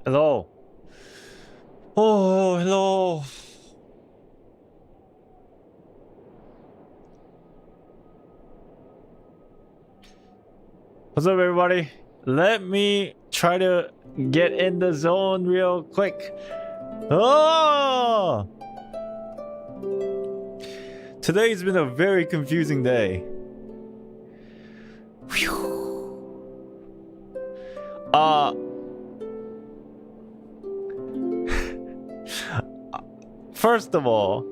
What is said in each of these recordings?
Hello. Oh, hello. What's up, everybody? Let me try to get in the zone real quick. Oh! Today's been a very confusing day. Whew. First of all,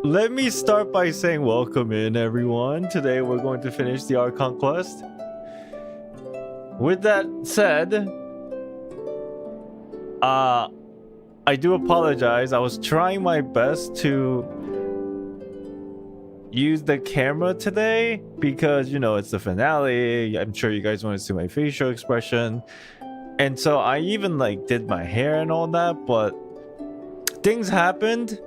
let me start by saying welcome in, everyone. Today we're going to finish the Archon quest. With that said, I do apologize. I was trying my best to use the camera today because, you know, it's the finale. I'm sure you guys want to see my facial expression. And so I even like did my hair and all that, but things happened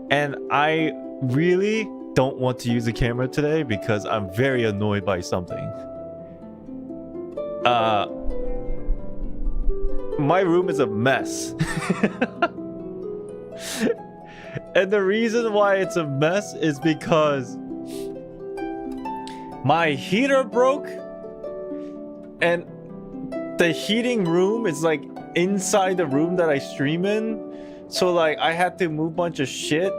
and I really don't want to use the camera today because I'm very annoyed by something. My room is a mess. And the reason why it's a mess is because my heater broke and the heating room is like inside the room that I stream in. So like I had to move a bunch of shit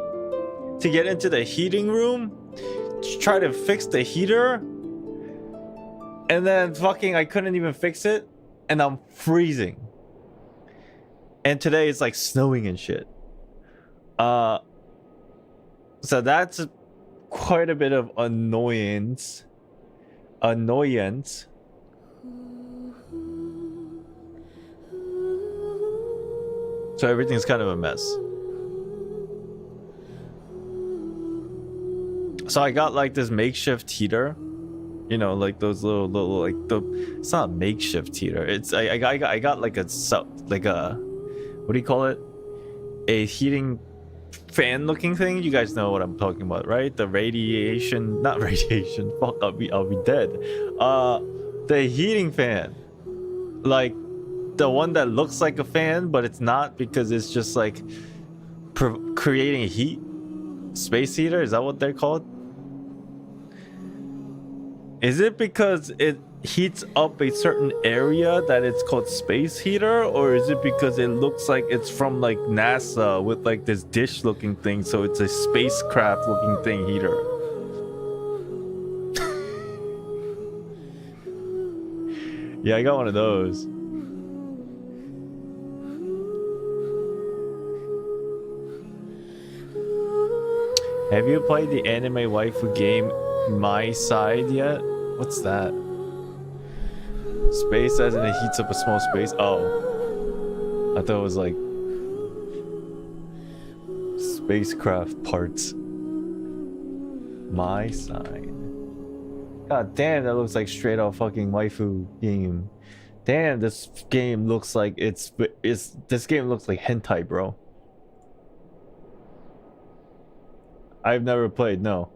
to get into the heating room to try to fix the heater. And then fucking I couldn't even fix it and I'm freezing. And today it's like snowing and shit. So that's quite a bit of annoyance. So everything's kind of a mess. So I got like this makeshift heater, you know, like those little like it's not a makeshift heater. It's I got like a what do you call it? A heating fan looking thing. You guys know what I'm talking about, right? The radiation, not radiation. Fuck, I'll be dead. The heating fan, like the one that looks like a fan, but it's not because it's just like creating heat. Space heater, is that what they're called? Is it because it heats up a certain area that it's called space heater, or is it because it looks like it's from like NASA with like this dish looking thing, so it's a spacecraft looking thing heater? Yeah, I got one of those. Have you played the anime waifu game My Side yet? What's that? Space as in it heats up a small space? Oh. I thought it was like spacecraft parts. My Side. God damn, that looks like straight up fucking waifu game. Damn, this game looks like this game looks like hentai, bro. I've never played, no.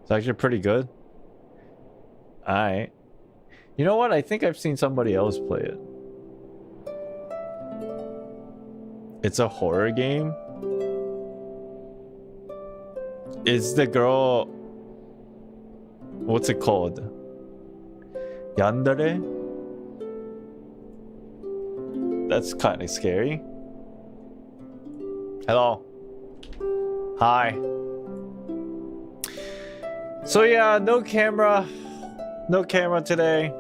It's actually pretty good. Alright. You know what? I think I've seen somebody else play it. It's a horror game. Is the girl... What's it called? Yandere? That's kind of scary. Hello. Hi. So yeah, no camera. No camera today.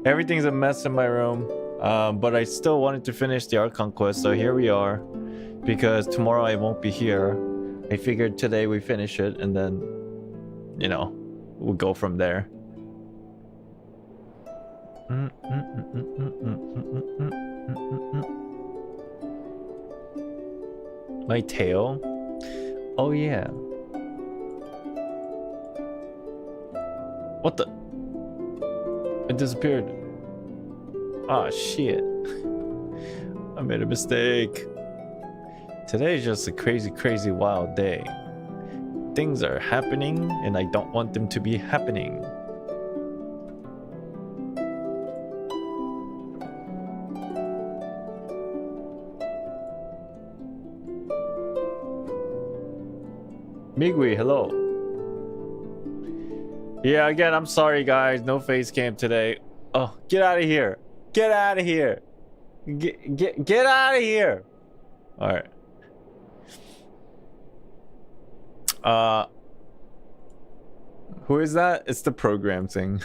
Everything's a mess in my room. But I still wanted to finish the Archon quest, so here we are. Because tomorrow I won't be here. I figured today we finish it and then, you know, we'll go from there. My tail? Oh yeah. What the? It disappeared. Ah, shit. I made a mistake. Today is just a crazy, crazy wild day. Things are happening and I don't want them to be happening. Migui, hello. Yeah, again, I'm sorry guys, no face cam today. Oh, get out of here. Get out of here. Get out of here. All right. Who is that? It's the program thing.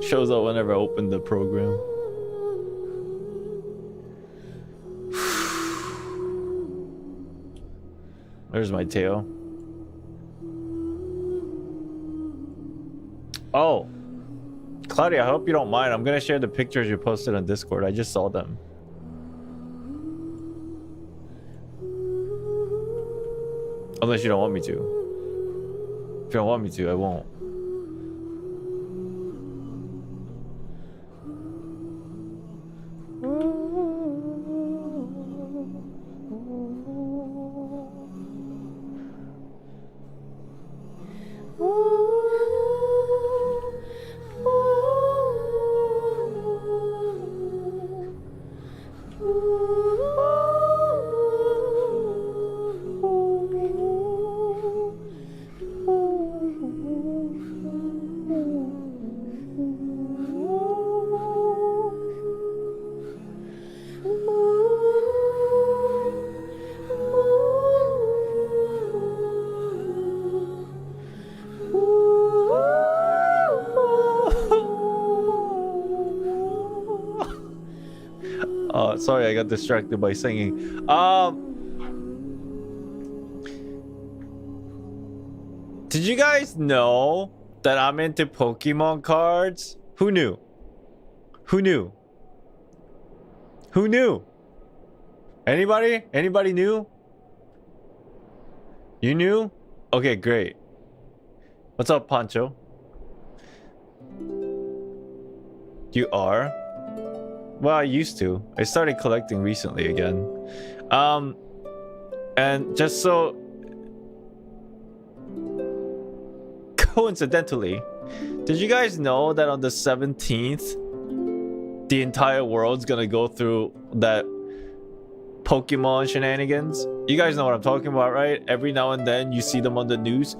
Shows up whenever I open the program. There's my tail. Oh, Claudia, I hope you don't mind. I'm gonna share the pictures you posted on Discord. I just saw them. Unless you don't want me to. If you don't want me to, I won't. Sorry, I got distracted by singing. Did you guys know that I'm into Pokemon cards? Who knew? Who knew? Who knew? Anybody? Anybody knew? You knew? Okay, great. What's up, Pancho? You are? Well, I used to. I started collecting recently again. And just so coincidentally, did you guys know that on the 17th, the entire world's gonna go through that Pokemon shenanigans? You guys know what I'm talking about, right? Every now and then you see them on the news.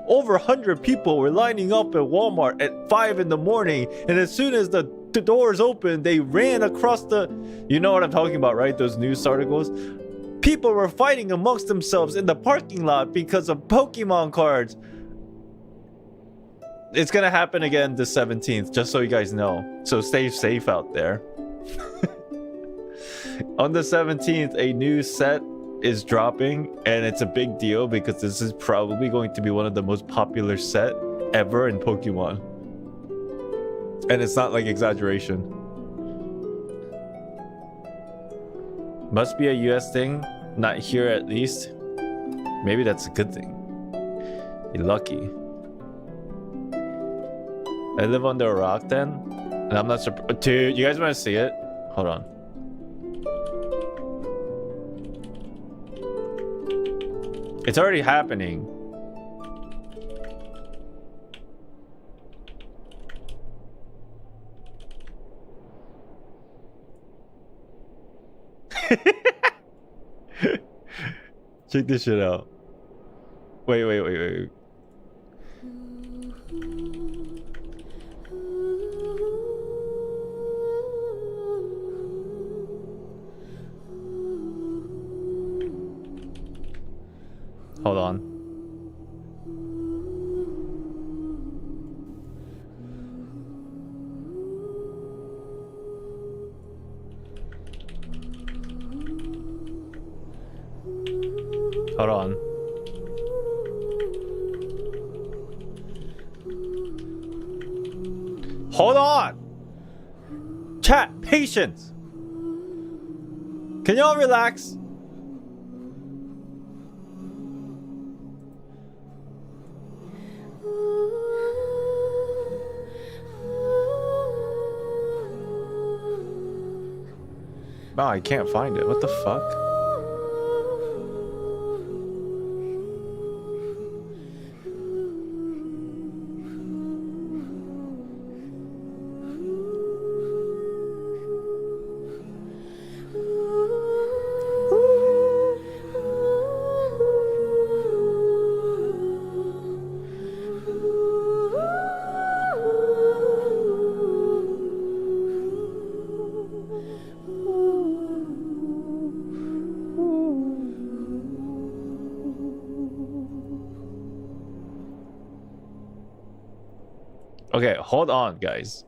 Over 100 people were lining up at Walmart at 5 in the morning, and as soon as the doors opened, they ran across the... You know what I'm talking about, right? Those news articles. People were fighting amongst themselves in the parking lot because of Pokemon cards. It's gonna happen again the 17th, just so you guys know. So stay safe out there. On the 17th, a new set is dropping, and it's a big deal because this is probably going to be one of the most popular set ever in Pokemon. And it's not like exaggeration. Must be a US thing. Not here at least. Maybe that's a good thing. You're lucky. I live under a rock then? And I'm not surprised. Dude, you guys want to see it? Hold on. It's already happening. Check this shit out. Wait. Hold on. Hold on. Hold on! Chat, patience! Can y'all relax? Oh, I can't find it. What the fuck? Okay, hold on, guys.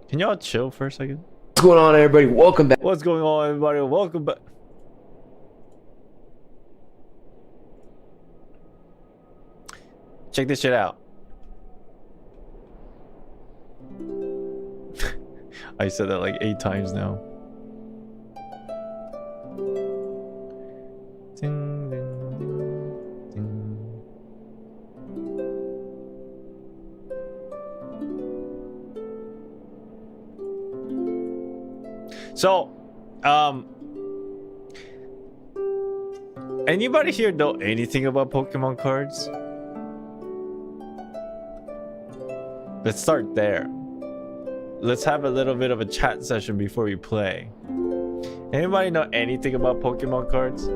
Can y'all chill for a second? What's going on, everybody? Welcome back. What's going on, everybody? Welcome back. Check this shit out. I said that like 8 times now. Ding, ding, ding, ding. So, anybody here know anything about Pokemon cards? Let's start there. Let's have a little bit of a chat session before we play. Anybody know anything about Pokemon cards?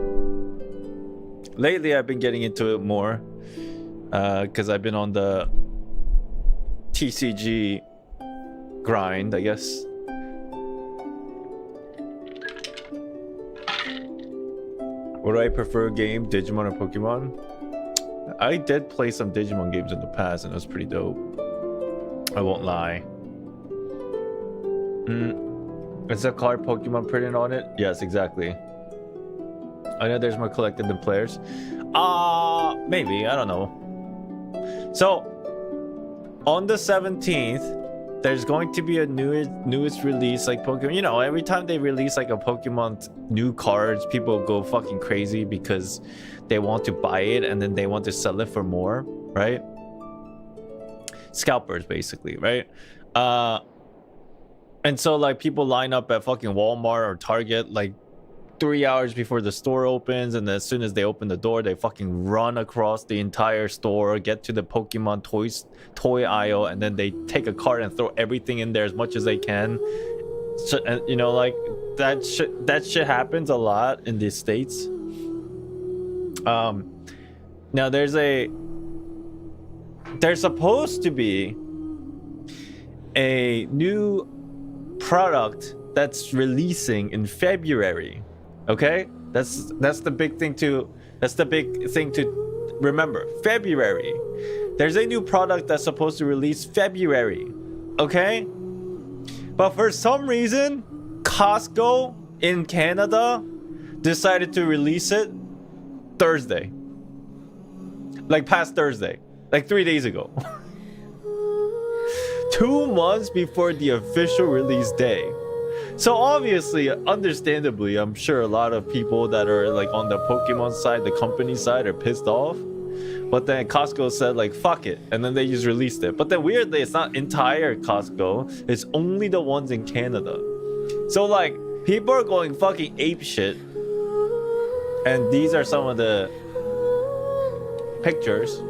Lately, I've been getting into it more because I've been on the TCG grind, I guess. What do I prefer game, Digimon or Pokemon? I did play some Digimon games in the past and it was pretty dope. I won't lie. Is a card Pokemon printed on it? Yes, exactly. I know there's more collected than players. Maybe, I don't know. So, on the 17th, there's going to be a newest release like Pokemon. You know, every time they release like a Pokemon new cards, people go fucking crazy because they want to buy it and then they want to sell it for more, right? Scalpers, basically, right? And so like people line up at fucking Walmart or Target like 3 hours before the store opens, and then as soon as they open the door, they fucking run across the entire store, get to the Pokemon toy aisle, and then they take a cart and throw everything in there as much as they can. So, and you know, like that shit happens a lot in the States. Now there's supposed to be a new product that's releasing in February. Okay, that's the big thing to remember. February. There's a new product that's supposed to release February. Okay, but for some reason, Costco in Canada decided to release it Thursday. Like past Thursday, like 3 days ago. 2 months before the official release day. So obviously, understandably, I'm sure a lot of people that are like on the Pokemon side, the company side, are pissed off. But then Costco said like, fuck it. And then they just released it. But then weirdly, it's not entire Costco. It's only the ones in Canada. So like, people are going fucking ape shit. And these are some of the pictures.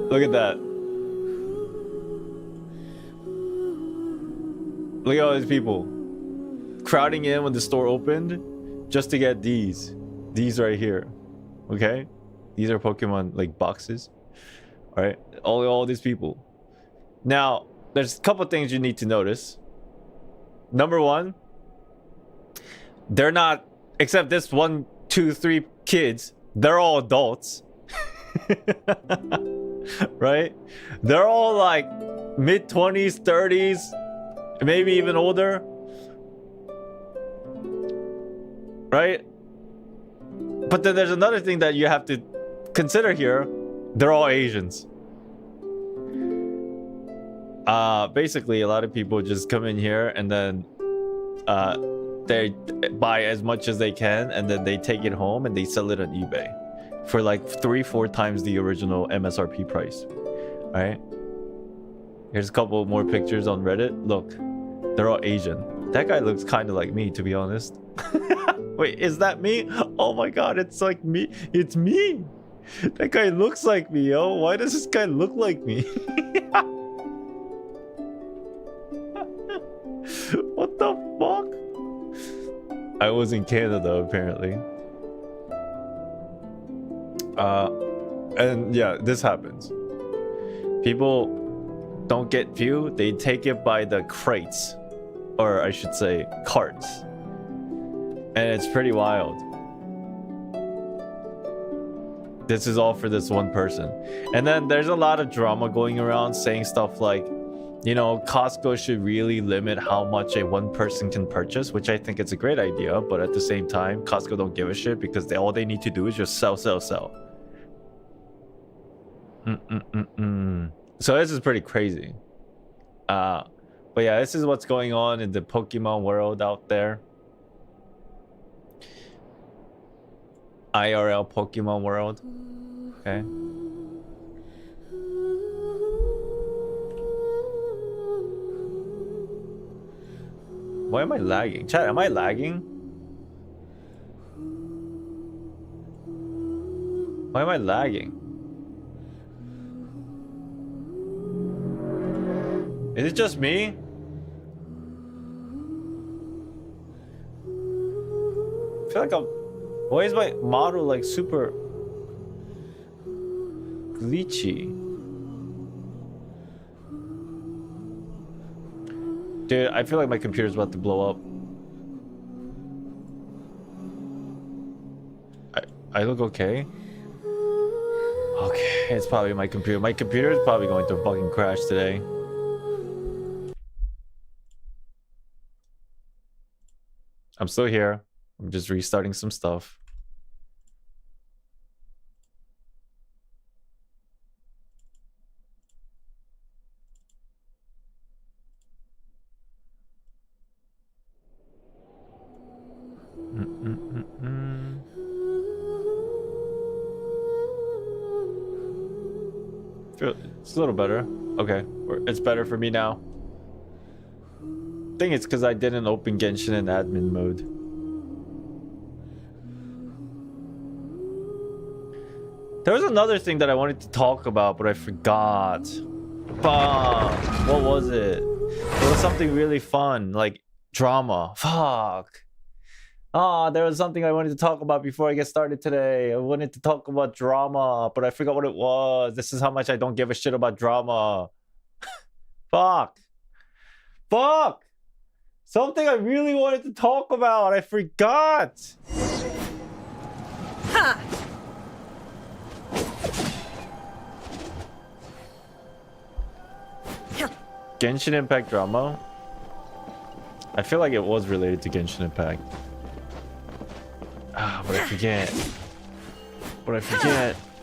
Look at that. Look at all these people crowding in when the store opened just to get these right here. Okay, these are Pokemon like boxes. All right, all these people. Now there's a couple things you need to notice. Number one, they're not, except this 1, 2, 3 kids, they're all adults. Right, they're all like mid-20s, 30s, maybe even older, right? But then there's another thing that you have to consider here. They're all Asians. Basically, a lot of people just come in here and then they buy as much as they can, and then they take it home and they sell it on eBay for like 3-4 times the original MSRP price. All right, here's a couple more pictures on Reddit. Look, they're all Asian. That guy looks kind of like me, to be honest. Wait, is that me? Oh my god, it's like me. It's me. That guy looks like me, yo. Why does this guy look like me? What the fuck? I was in Canada, apparently. And yeah, this happens. People don't get view, they take it by the crates, or I should say carts, and it's pretty wild. This is all for this one person. And then there's a lot of drama going around saying stuff like, you know, Costco should really limit how much a one person can purchase, which I think it's a great idea, but at the same time, Costco don't give a shit because all they need to do is just sell. So this is pretty crazy. But yeah, this is what's going on in the Pokemon world out there. IRL Pokemon world. Okay. Why am I lagging? Chat, am I lagging? Why am I lagging? Is it just me? I feel like I'm... Why is my model like super glitchy? Dude, I feel like my computer's about to blow up. I look okay? Okay, it's probably my computer. My computer is probably going to fucking crash today. I'm still here. I'm just restarting some stuff. It's a little better. Okay, it's better for me now. I think it's because I didn't open Genshin in admin mode. There was another thing that I wanted to talk about, but I forgot. Fuck. What was it? It was something really fun, like drama. Fuck. Ah, there was something I wanted to talk about before I get started today. I wanted to talk about drama, but I forgot what it was. This is how much I don't give a shit about drama. Fuck. Fuck. Something I really wanted to talk about. I forgot. Ha. Genshin Impact drama? I feel like it was related to Genshin Impact. Ah, but I forget.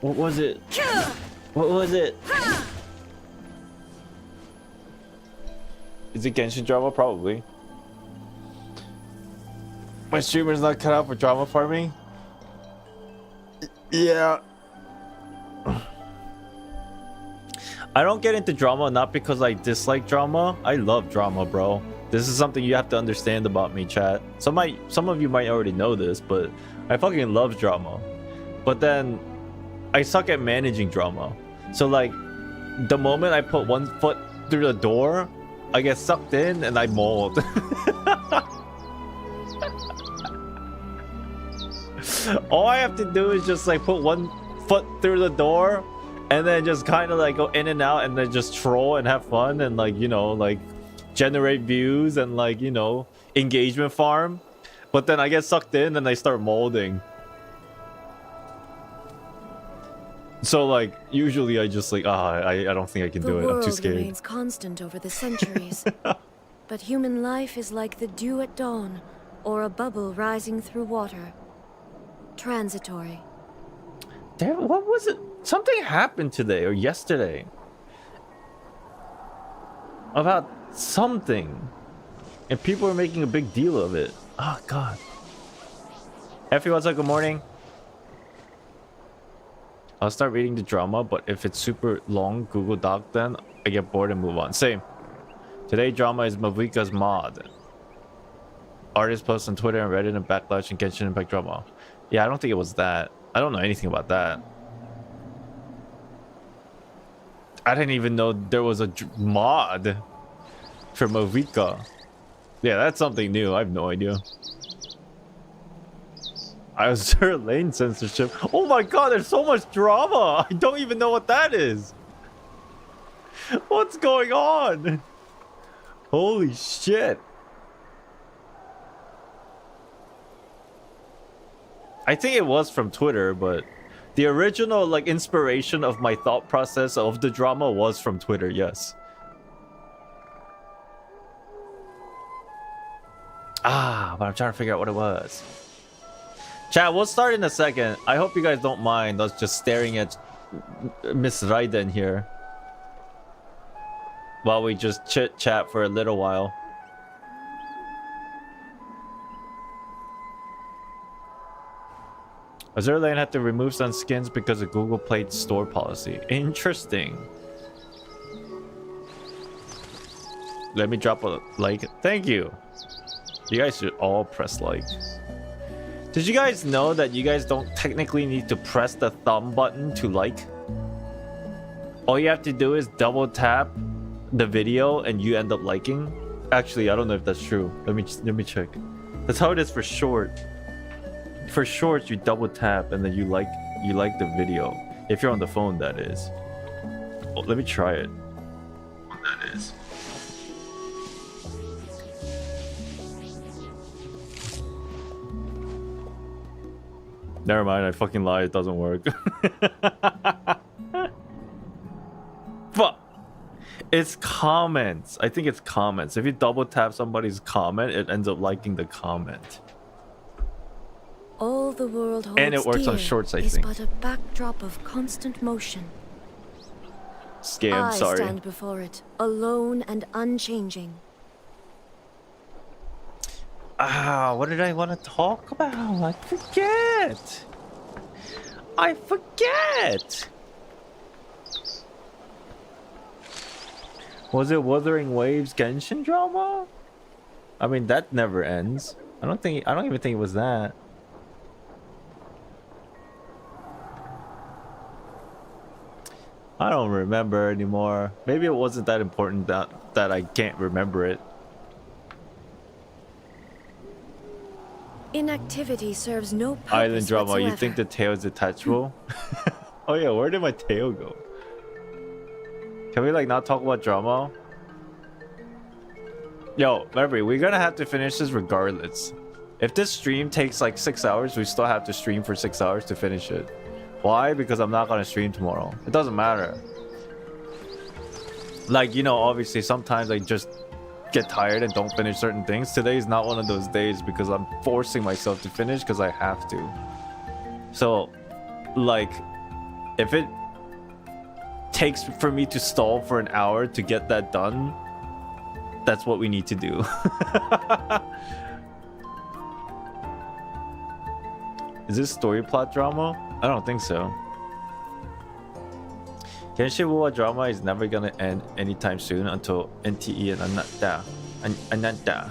What was it? What was it? Is it Genshin drama? Probably. My streamer's not cut out for drama farming? Yeah. I don't get into drama not because I dislike drama. I love drama, bro. This is something you have to understand about me, chat. Some of you might already know this, but I fucking love drama. But then I suck at managing drama. So like the moment I put one foot through the door, I get sucked in and I mold. All I have to do is just like put one foot through the door and then just kind of like go in and out and then just troll and have fun and like, you know, like generate views and like, you know, engagement farm. But then I get sucked in and I start molding. So like usually I just like I don't think I can do it. I'm too scared. The world remains constant over the centuries. But human life is like the dew at dawn or a bubble rising through water. Transitory. Damn, what was it? Something happened today or yesterday about something, and people are making a big deal of it. Oh god. Effie, what's up? Good morning. I'll start reading the drama, but if it's super long Google Doc, then I get bored and move on. Same. Today drama is Mavika's mod. Artist posts on Twitter and Reddit and Backlash and Genshin Impact drama. Yeah, I don't think it was that. I don't know anything about that. I didn't even know there was a mod for Mavika. Yeah, that's something new. I have no idea. I was sure lane censorship. Oh my god, there's so much drama. I don't even know what that is. What's going on? Holy shit. I think it was from Twitter, but the original like inspiration of my thought process of the drama was from Twitter, yes. But I'm trying to figure out what it was. Chat, we'll start in a second. I hope you guys don't mind us just staring at Miss Raiden here while we just chit chat for a little while. Azure Lane had to remove some skins because of Google Play Store policy. Interesting. Let me drop a like. Thank you. You guys should all press like. Did you guys know that you guys don't technically need to press the thumb button to like? All you have to do is double tap the video and you end up liking. Actually, I don't know if that's true. Let me check. That's how it is for short. For shorts, you double tap and then you like the video. If you're on the phone, that is. Oh, let me try it. What that is. Never mind, I fucking lied. It doesn't work. Fuck. It's comments. I think it's comments. If you double tap somebody's comment, it ends up liking the comment. All the world holds and it works on shorts, I think. But a backdrop of constant motion. Scam, sorry. I stand before it, alone and unchanging. What did I want to talk about? I forget. Was it Wuthering Waves Genshin drama? I mean, that never ends. I don't even think it was that. I don't remember anymore. Maybe it wasn't that important that I can't remember it. Inactivity serves no purpose Island drama. whatsoever. You think the tail is detachable? Oh yeah, where did my tail go? Can we like not talk about drama? Yo, remember, we're gonna have to finish this regardless. If this stream takes like 6 hours, we still have to stream for 6 hours to finish it. Why? Because I'm not gonna stream tomorrow. It doesn't matter. Like, you know, obviously sometimes I just get tired and don't finish certain things. Today is not one of those days because I'm forcing myself to finish because I have to. So, like, if it takes for me to stall for an hour to get that done, That's what we need to do. Is this story plot drama? I don't think so. Genshin Wuwa drama is never gonna end anytime soon until NTE and Ananta.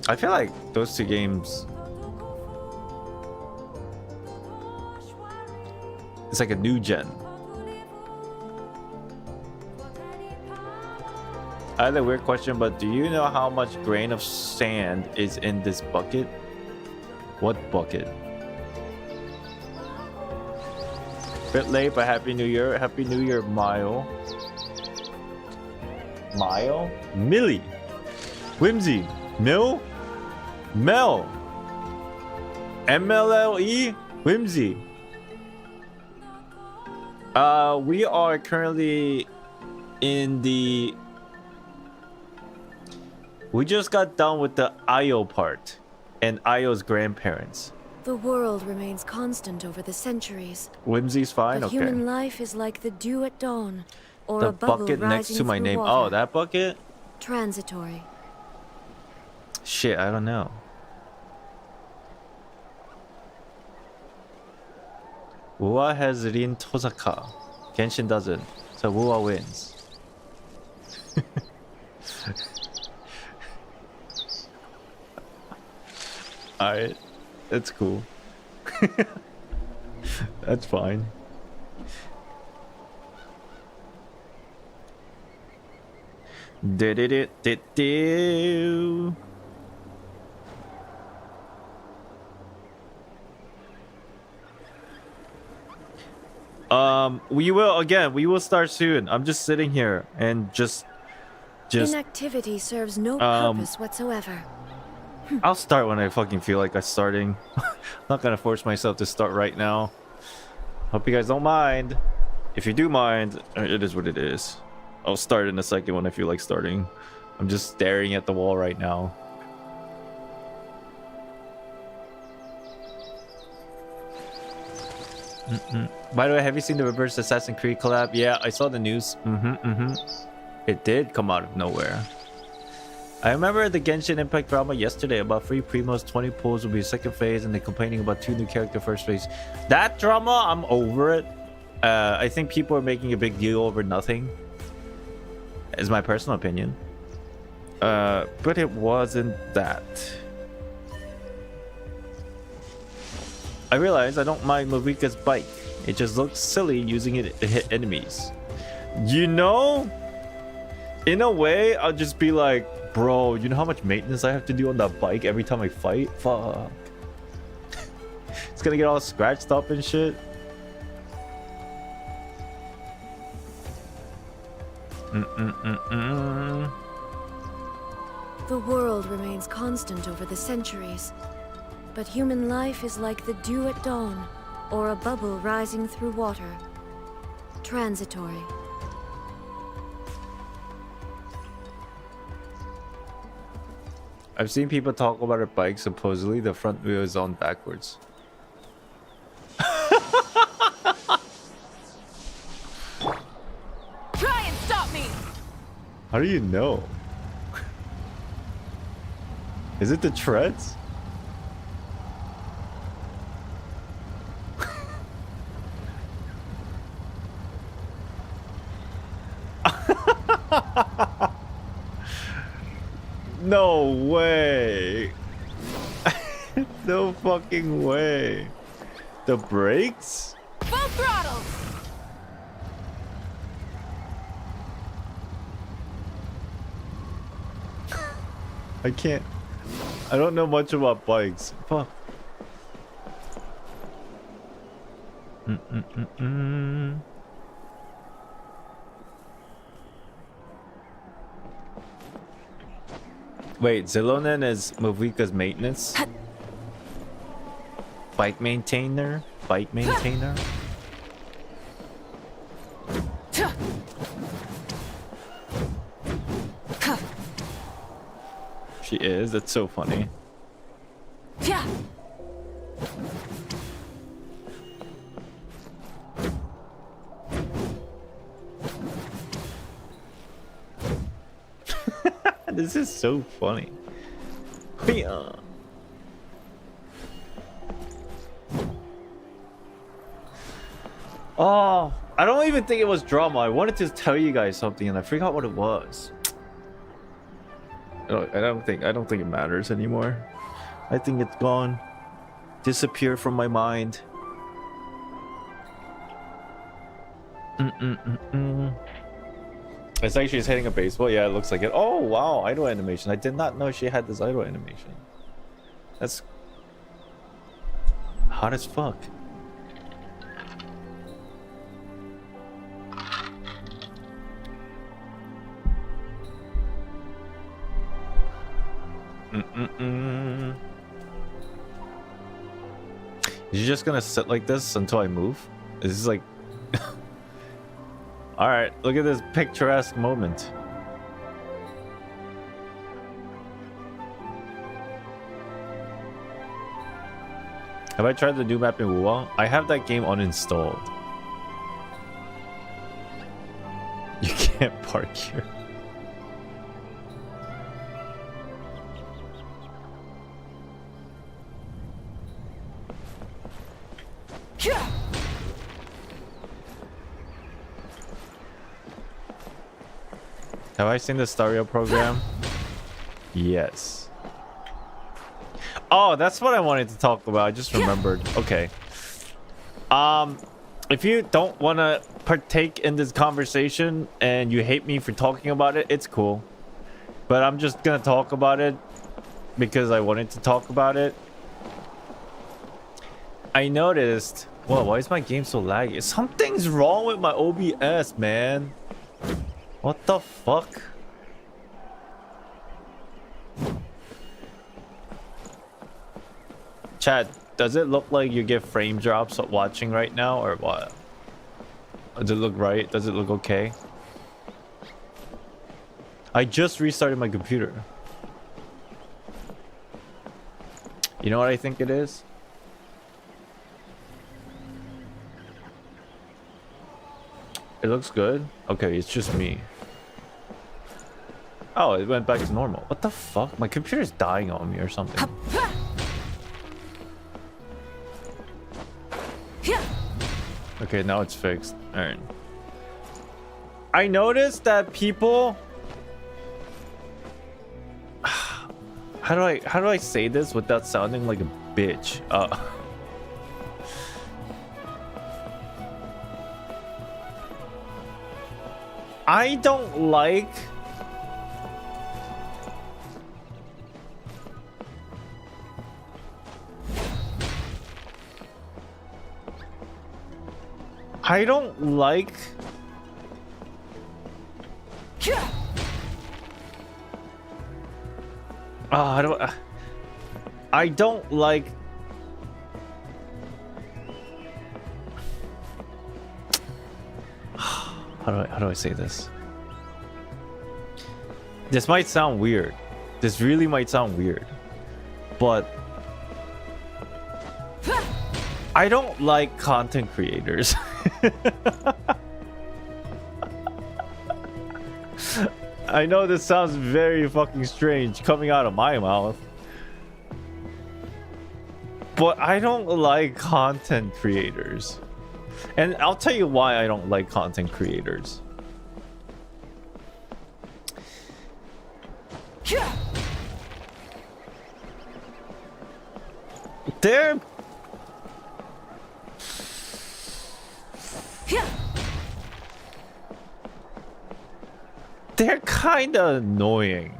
I feel like those two games, it's like a new gen. I had a weird question, but do you know how much grain of sand is in this bucket? What bucket? Bit late, but Happy New Year. Happy New Year, Mile. Mile? Millie. Whimsy. Mill? Mel. MLLE? Whimsy. We are currently in the... We just got done with the Io part and Io's grandparents. The world remains constant over the centuries. Whimsy's fine, But okay. human life is like the dew at dawn, or The a bubble bucket next rising to my through name. water. Oh, that bucket? Transitory. Shit, I don't know. Wuwa has Rin Tosaka. Genshin doesn't. So Wuwa wins. Alright. That's cool. That's fine. Do. We will start soon. I'm just sitting here and just Inactivity serves no purpose whatsoever. I'll start when I fucking feel like I'm starting. I'm not gonna force myself to start right now. Hope you guys don't mind. If you do mind, it is what it is. I'll start in a second when I feel like starting. I'm just staring at the wall right now. By the way, have you seen the reverse Assassin's Creed collab? Yeah, I saw the news. It did come out of nowhere. I remember the Genshin Impact drama yesterday about 3 primos, 20 pulls will be second phase, and they're complaining about 2 new character first phase. That drama, I'm over it. I think people are making a big deal over nothing. Is my personal opinion. But it wasn't that. I realize I don't mind Marika's bike. It just looks silly using it to hit enemies. You know? In a way, I'll just be like, bro, you know how much maintenance I have to do on that bike every time I fight? Fuck. It's gonna get all scratched up and shit. The world remains constant over the centuries. But human life is like the dew at dawn, or a bubble rising through water. Transitory. I've seen people talk about a bike. Supposedly, the front wheel is on backwards. Try and stop me! How do you know? Is it the treads? No way. No fucking way. The brakes? Full throttle! I can't. I don't know much about bikes. Fuck. Wait, Zilonen is Movika's maintenance? Bike maintainer? Bike maintainer? She is? That's so funny. This is so funny. Oh, I don't even think it was drama. I wanted to tell you guys something and I forgot what it was. I don't think it matters anymore. I think it's gone. Disappear from my mind. It's like she's hitting a baseball. Yeah, it looks like it. Oh wow, idle animation. I did not know she had this idle animation. That's hot as fuck. Is she just gonna sit like this until I move? Is this like... Alright, look at this picturesque moment. Have I tried the new map in Wuwa? I have that game uninstalled. You can't park here. Have I seen the stereo program? Yes. Oh, that's what I wanted to talk about. I just remembered. Okay. If you don't want to partake in this conversation and you hate me for talking about it, it's cool. But I'm just gonna talk about it because I wanted to talk about it. I noticed... Whoa, why is my game so laggy? Something's wrong with my OBS, man. What the fuck? Chad, does it look like you get frame drops watching right now or what? Does it look right? Does it look okay? I just restarted my computer. You know what I think it is? It looks good. Okay, it's just me. Oh, it went back to normal. What the fuck? My computer's dying on me or something. Okay, now it's fixed. Alright. I noticed that people... How do I say this without sounding like a bitch? I don't like... I don't like... I don't like... How do I say this? This might sound weird. This really might sound weird. But I don't like content creators. I know this sounds very fucking strange coming out of my mouth. But I don't like content creators. And I'll tell you why I don't like content creators. They're kind of annoying.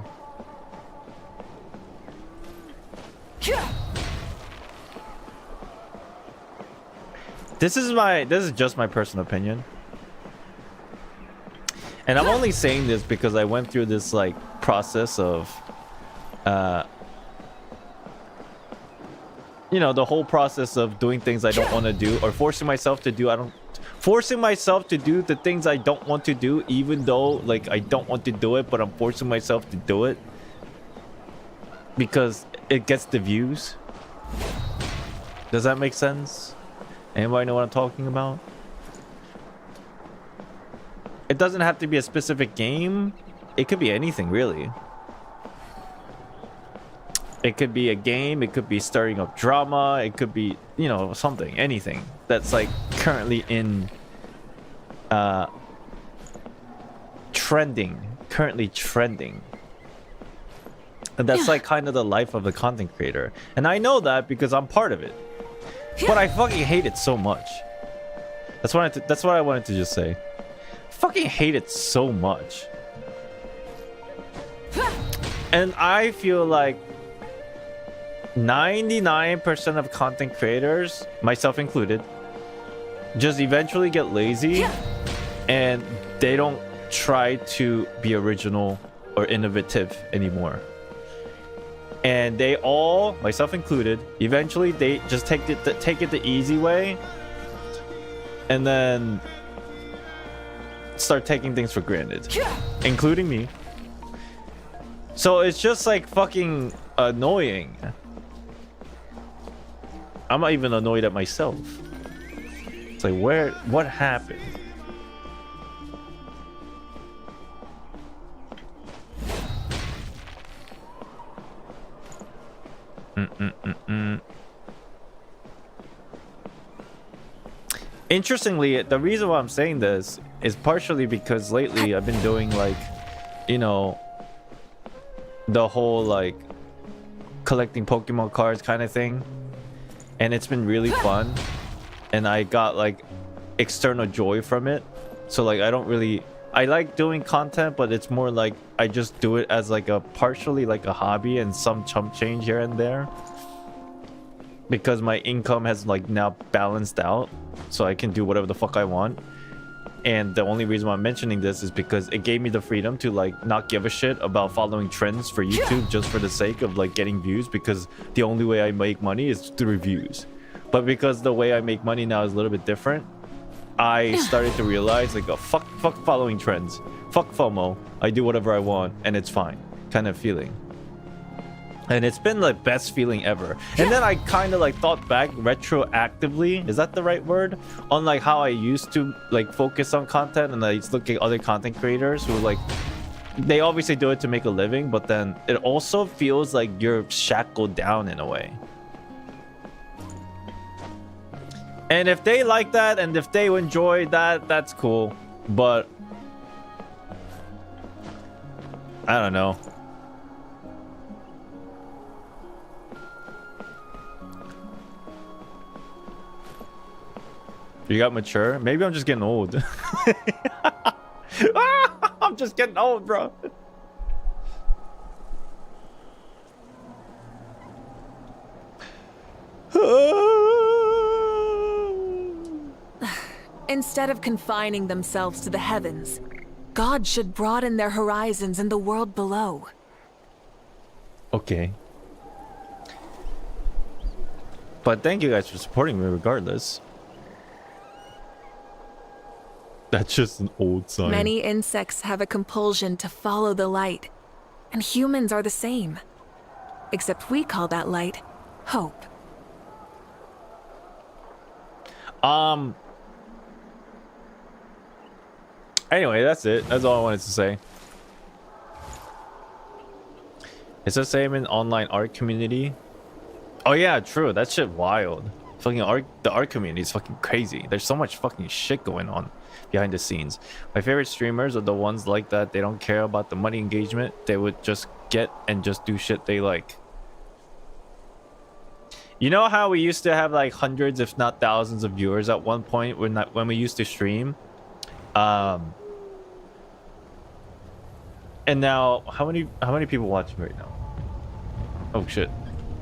This is just my personal opinion. And I'm only saying this because I went through this like process of you know, the whole process of doing things I don't want to do or forcing myself to do the things I don't want to do, even though like I don't want to do it, but I'm forcing myself to do it because it gets the views. Does that make sense? Anybody know what I'm talking about? It doesn't have to be a specific game. It could be anything, really. It could be a game, it could be starting up drama, it could be, you know, something, anything that's like currently in currently trending. And that's like kind of the life of the content creator. And I know that because I'm part of it. But I fucking hate it so much. That's what I wanted to just say. I fucking hate it so much. And I feel like 99% of content creators, myself included, just eventually get lazy and they don't try to be original or innovative anymore. And they all, myself included, eventually they just take it the easy way and then start taking things for granted, including me. So it's just like fucking annoying. I'm not even annoyed at myself. It's like, what happened? Interestingly, the reason why I'm saying this is partially because lately I've been doing like, you know, the whole like collecting Pokemon cards kind of thing, and it's been really fun, and I got like external joy from it. So like I like doing content, but it's more like I just do it as like a partially like a hobby and some chump change here and there, because my income has like now balanced out, so I can do whatever the fuck I want. And the only reason why I'm mentioning this is because it gave me the freedom to like not give a shit about following trends for YouTube just for the sake of like getting views, because the only way I make money is through views. But because the way I make money now is a little bit different, I started to realize like, oh, fuck following trends, fuck FOMO, I do whatever I want and it's fine kind of feeling. And it's been the best feeling ever. And then I kind of like thought back retroactively, is that the right word, on like how I used to like focus on content, and I used to look at other content creators who like, they obviously do it to make a living, but then it also feels like you're shackled down in a way. And if they like that and if they enjoy that, that's cool. But I don't know. You got mature? Maybe I'm just getting old. I'm just getting old, bro. Instead of confining themselves to the heavens, God should broaden their horizons in the world below. Okay. But thank you guys for supporting me regardless. That's just an old sign. Many insects have a compulsion to follow the light, and humans are the same. Except we call that light hope. Anyway, that's it. That's all I wanted to say. It's the same in online art community. Oh yeah, true. That shit wild. Fucking the art community is fucking crazy. There's so much fucking shit going on behind the scenes. My favorite streamers are the ones like that. They don't care about the money engagement. They would just get and just do shit they like. You know how we used to have like hundreds if not thousands of viewers at one point when we used to stream? And now how many people watching right now? Oh shit.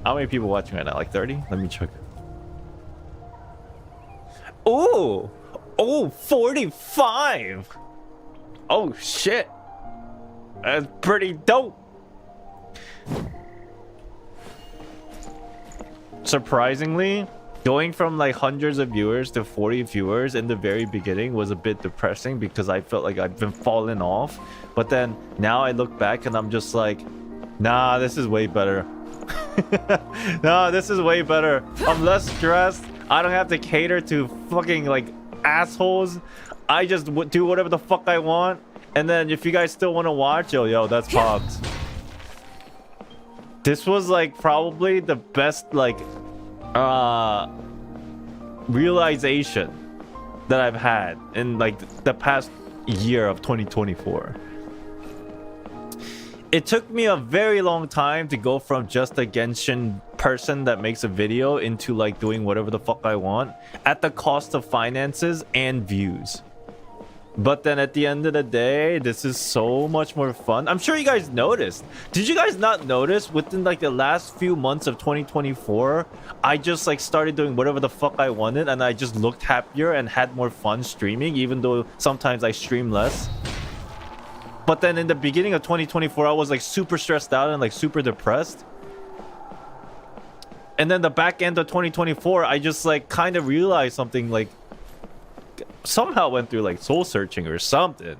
How many people watching right now? Like 30? Let me check. Oh, 45. Oh shit, that's pretty dope. Surprisingly, going from like hundreds of viewers to 40 viewers in the very beginning was a bit depressing because I felt like I've been falling off. But then now I look back and I'm just like, nah, this is way better. Nah, this is way better. I'm less stressed. I don't have to cater to fucking like assholes. I just do whatever the fuck I want. And then if you guys still want to watch, yo, that's Pogs. This was like probably the best like realization that I've had in like the past year of 2024. It took me a very long time to go from just a Genshin person that makes a video into like doing whatever the fuck I want at the cost of finances and views. But then at the end of the day, this is so much more fun. I'm sure you guys noticed. Did you guys not notice within like the last few months of 2024, I just like started doing whatever the fuck I wanted and I just looked happier and had more fun streaming, even though sometimes I stream less. But then in the beginning of 2024, I was like super stressed out and like super depressed. And then the back end of 2024, I just like kind of realized something, like somehow went through like soul searching or something.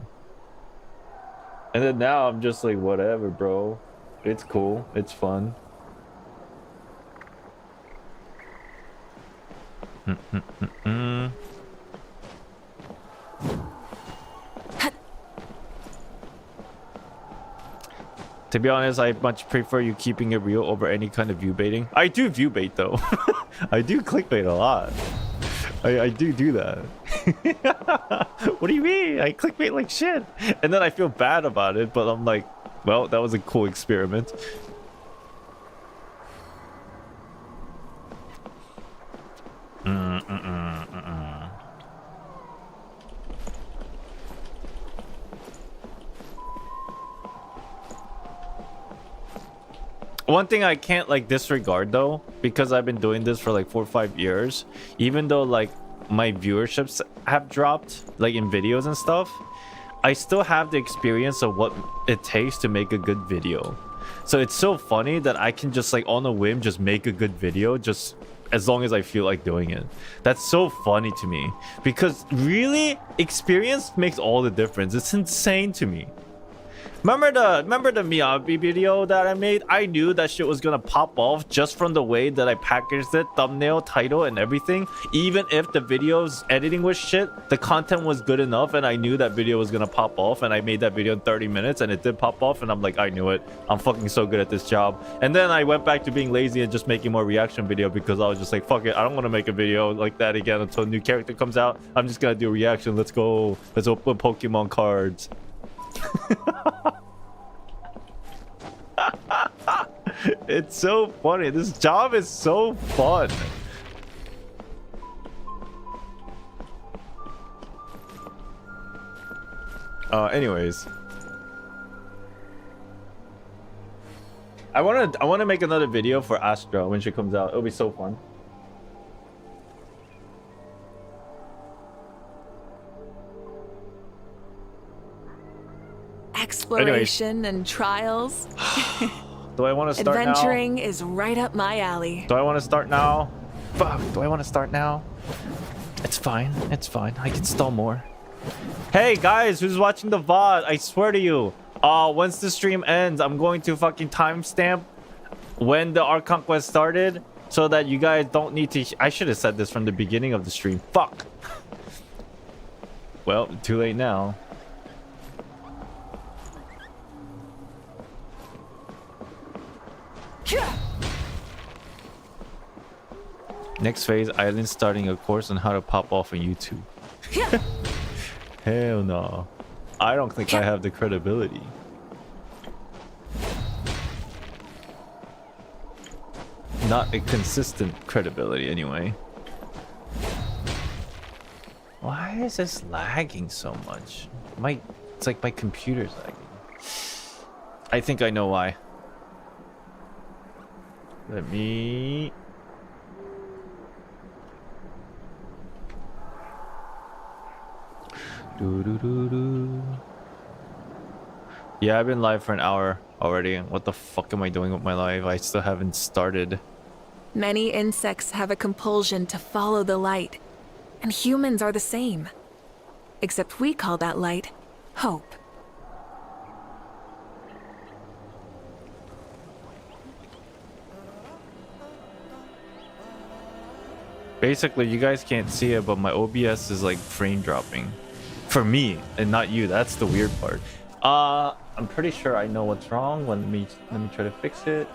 And then now I'm just like, whatever, bro. It's cool. It's fun. To be honest, I much prefer you keeping it real over any kind of view baiting. I do view bait though. I do clickbait a lot. I do that. What do you mean? I clickbait like shit. And then I feel bad about it, but I'm like, well, that was a cool experiment. One thing I can't like disregard though, because I've been doing this for like 4 or 5 years, even though like my viewerships have dropped like in videos and stuff, I still have the experience of what it takes to make a good video. So it's so funny that I can just like on a whim just make a good video just as long as I feel like doing it. That's so funny to me, because really experience makes all the difference. It's insane to me. Remember the Miyabi video that I made? I knew that shit was gonna pop off just from the way that I packaged it, thumbnail, title, and everything. Even if the video's editing was shit, the content was good enough, and I knew that video was gonna pop off, and I made that video in 30 minutes, and it did pop off, and I'm like, I knew it. I'm fucking so good at this job. And then I went back to being lazy and just making more reaction video, because I was just like, fuck it, I don't want to make a video like that again until a new character comes out. I'm just gonna do a reaction. Let's go. Let's open Pokemon cards. It's so funny. This job is so fun. Anyways, I want to make another video for Astra when she comes out. It'll be so fun. Exploration and trials. Do I want to start Adventuring now? is right up my alley. Do I want to start now? Fuck, do I want to start now? It's fine. It's fine. I can stall more. Hey guys, who's watching the VOD? I swear to you, once the stream ends, I'm going to fucking timestamp when the Archon quest started, so that you guys don't need to. I should have said this from the beginning of the stream. Fuck. Well, too late now. Next phase, Island starting a course on how to pop off on YouTube. Hell no. I don't think I have the credibility. Not a consistent credibility anyway. Why is this lagging so much? It's like my computer's lagging. I think I know why. Let me... Yeah, I've been live for an hour already. What the fuck am I doing with my life? I still haven't started. Many insects have a compulsion to follow the light, and humans are the same. Except we call that light hope. Basically, you guys can't see it, but my OBS is like frame dropping. For me, and not you. That's the weird part. I'm pretty sure I know what's wrong. Let me try to fix it.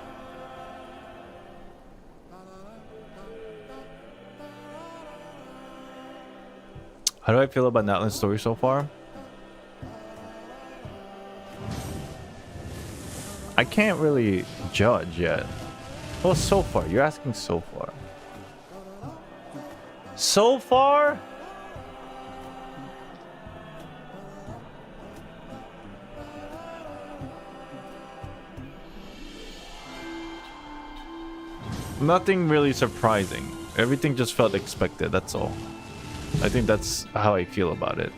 How do I feel about Natlan's story so far? I can't really judge yet. Well, so far. You're asking so far. So far? Nothing really surprising. Everything just felt expected, that's all. I think that's how I feel about it.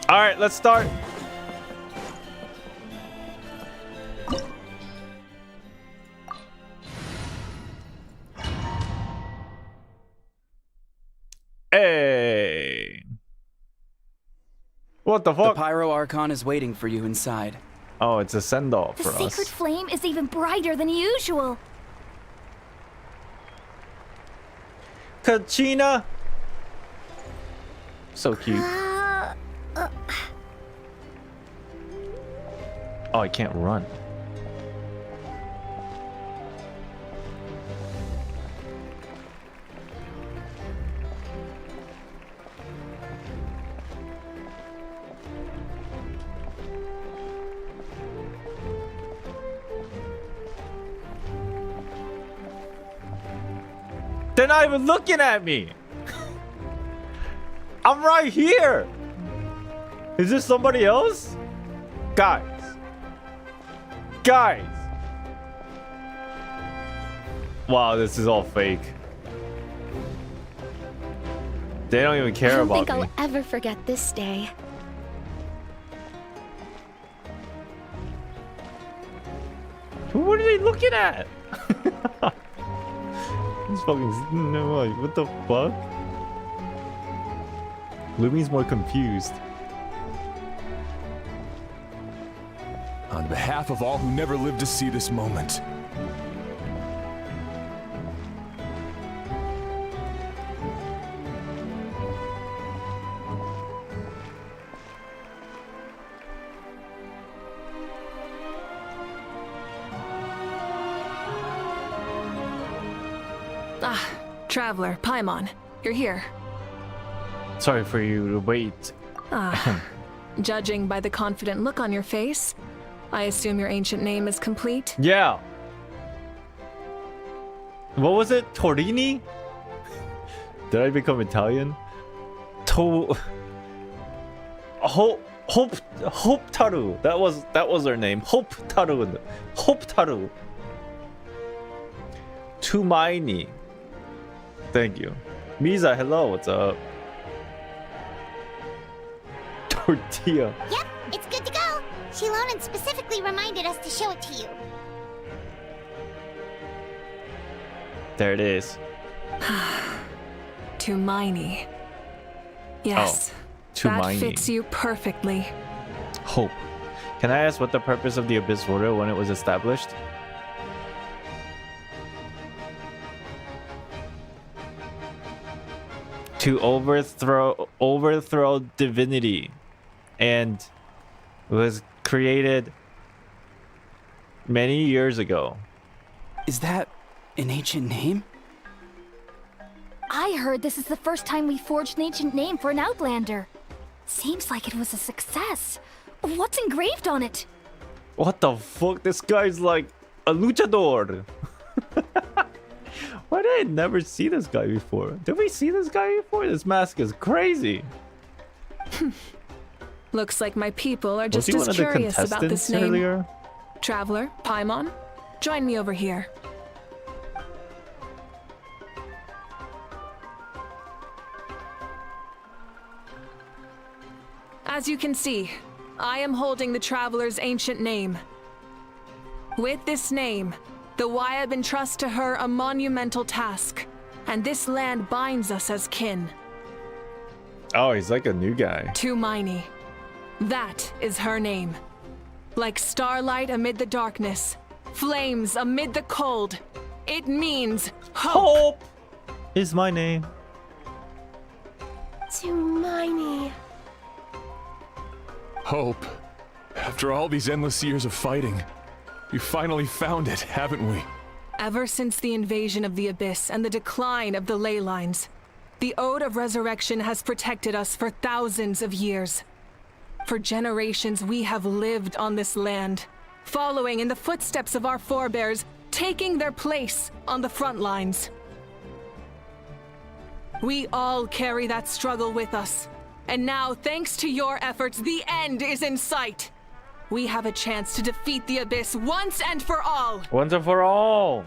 Alright, let's start. Hey! What the fuck? The Pyro Archon is waiting for you inside. Oh, it's a send-off The for sacred us. flame is even brighter than usual. Kachina! So cute. Oh, I can't run. They're not even looking at me. I'm right here. Is this somebody else? Guys. Guys. Wow, this is all fake. They don't even care I don't about think me. I'll ever forget this day. What are they looking at? This fucking no, what the fuck? Lumi's more confused. On behalf of all who never lived to see this moment. Ah, Traveler, Paimon, you're here. Sorry for you to wait. Ah, judging by the confident look on your face, I assume your ancient name is complete? Yeah. What was it? Torini? Did I become Italian? Hope Taru. That was her name. Hope Taru. Hope Taru. Tumaini. Thank you. Misa, hello. What's up? Tortilla. Yep, it's good to go. Shilonen specifically reminded us to show it to you. There it is. Tumaini. Yes, that Tumaini. fits you perfectly. Hope. Can I ask what the purpose of the Abyss Order when it was established? To overthrow divinity, and was created many years ago. Is that an ancient name? I heard this is the first time we forged an ancient name for an Outlander. Seems like it was a success. What's engraved on it? What the fuck? This guy's like a luchador. Why did I never see this guy before? Did we see this guy before? This mask is crazy. Looks like my people are Was just he one as of the curious about this contestants name. earlier? Traveler, Paimon, join me over here. As you can see, I am holding the Traveler's ancient name. With this name, the Wyab entrusts to her a monumental task, and this land binds us as kin. Oh, he's like a new guy. Tumaini. That is her name. Like starlight amid the darkness, flames amid the cold, it means hope. Hope is my name. Tumaini. Hope. After all these endless years of fighting, we finally found it, haven't we? Ever since the invasion of the Abyss and the decline of the ley lines, the Ode of Resurrection has protected us for thousands of years. For generations, we have lived on this land, following in the footsteps of our forebears, taking their place on the front lines. We all carry that struggle with us, and now, thanks to your efforts, the end is in sight. We have a chance to defeat the Abyss once and for all. Once and for all.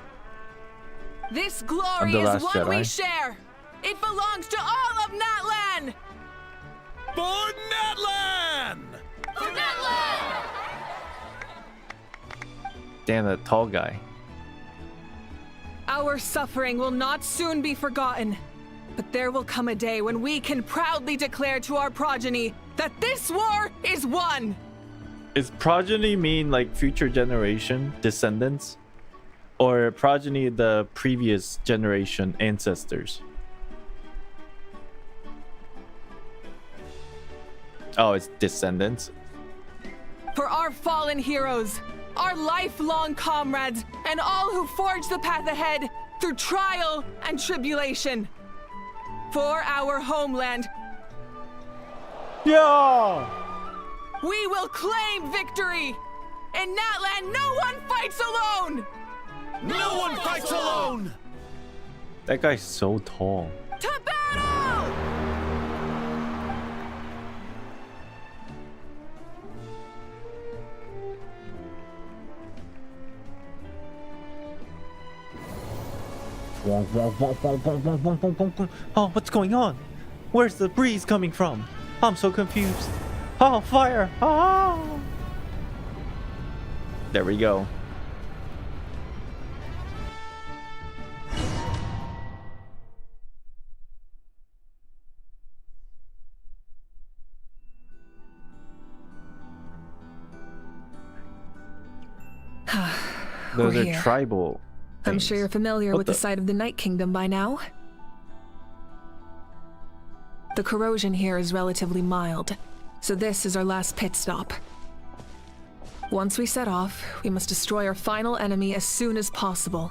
This glory the is last what we Jedi. share. It belongs to all of Natlan. For Natlan! For Natlan! Damn, that tall guy. Our suffering will not soon be forgotten, but there will come a day when we can proudly declare to our progeny that this war is won. Is progeny mean like future generation, descendants? Or progeny the previous generation ancestors? Oh, it's descendants. For our fallen heroes, our lifelong comrades, and all who forge the path ahead through trial and tribulation. For our homeland, Yeah! we will claim victory! In Natlan, no one fights alone! No one fights alone! That guy's so tall. To battle! Oh, what's going on? Where's the breeze coming from? I'm so confused. Oh, fire! Oh! There we go. Those We're are here. tribal. I'm things. sure you're familiar What with the the- sight of the Night Kingdom by now. The corrosion here is relatively mild, so this is our last pit stop. Once we set off, we must destroy our final enemy as soon as possible.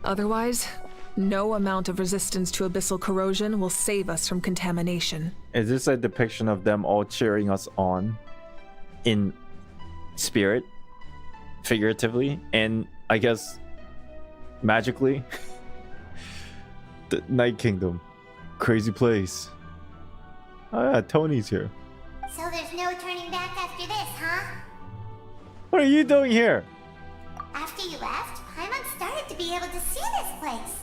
Otherwise, no amount of resistance to abyssal corrosion will save us from contamination. Is this a depiction of them all cheering us on in spirit, figuratively, and I guess magically? The Night Kingdom, crazy place. Oh yeah, Tony's here. So there's no turning back after this, huh? What are you doing here? After you left, Paimon started to be able to see this place.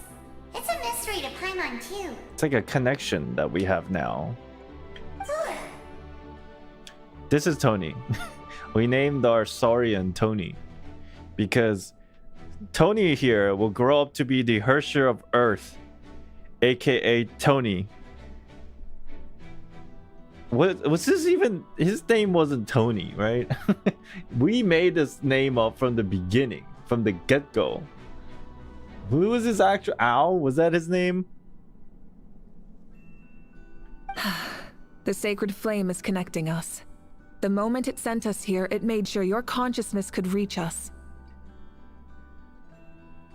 It's a mystery to Paimon too. It's like a connection that we have now. Ooh. This is Tony. We named our Saurian Tony because Tony here will grow up to be the Hersher of Earth, aka Tony. What was this even? His name wasn't Tony, right? We made this name up from the beginning, from the get-go. Who was his actual Al? Was that his name? The sacred flame is connecting us. The moment it sent us here, it made sure your consciousness could reach us.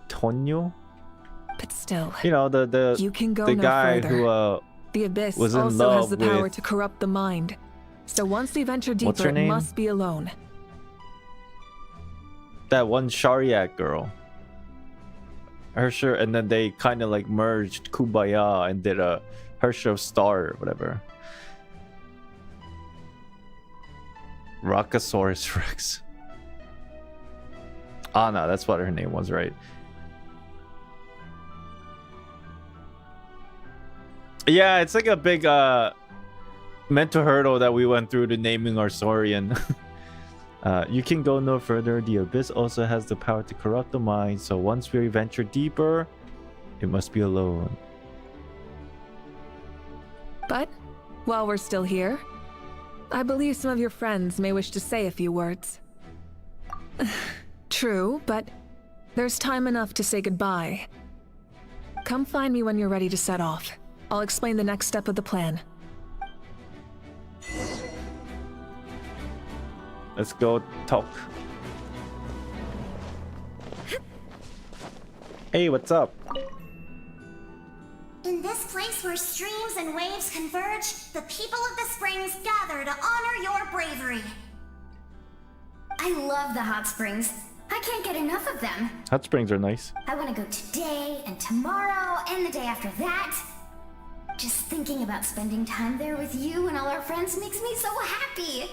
Tonyo? But still, You know, the you can go the no guy further. who The Abyss was in also has love the power with- to corrupt the mind. So once we venture What's her deeper, it name? must be alone. that one Shariat girl. Hersher, and then they kind of like merged Kumbaya and did a Hersher of Star or whatever. Rockosaurus Rex. Anna, that's what her name was, right? Yeah, it's like a big mental hurdle that we went through to naming our Saurian. You can go no further. The Abyss also has the power to corrupt the mind, so once we venture deeper, it must be alone. But while we're still here, I believe some of your friends may wish to say a few words. True, but there's time enough to say goodbye. Come find me when you're ready to set off. I'll explain the next step of the plan. Let's go talk. Hey, what's up? In this place where streams and waves converge, the people of the springs gather to honor your bravery. I love the hot springs. I can't get enough of them. Hot springs are nice. I want to go today and tomorrow and the day after that. Just thinking about spending time there with you and all our friends makes me so happy.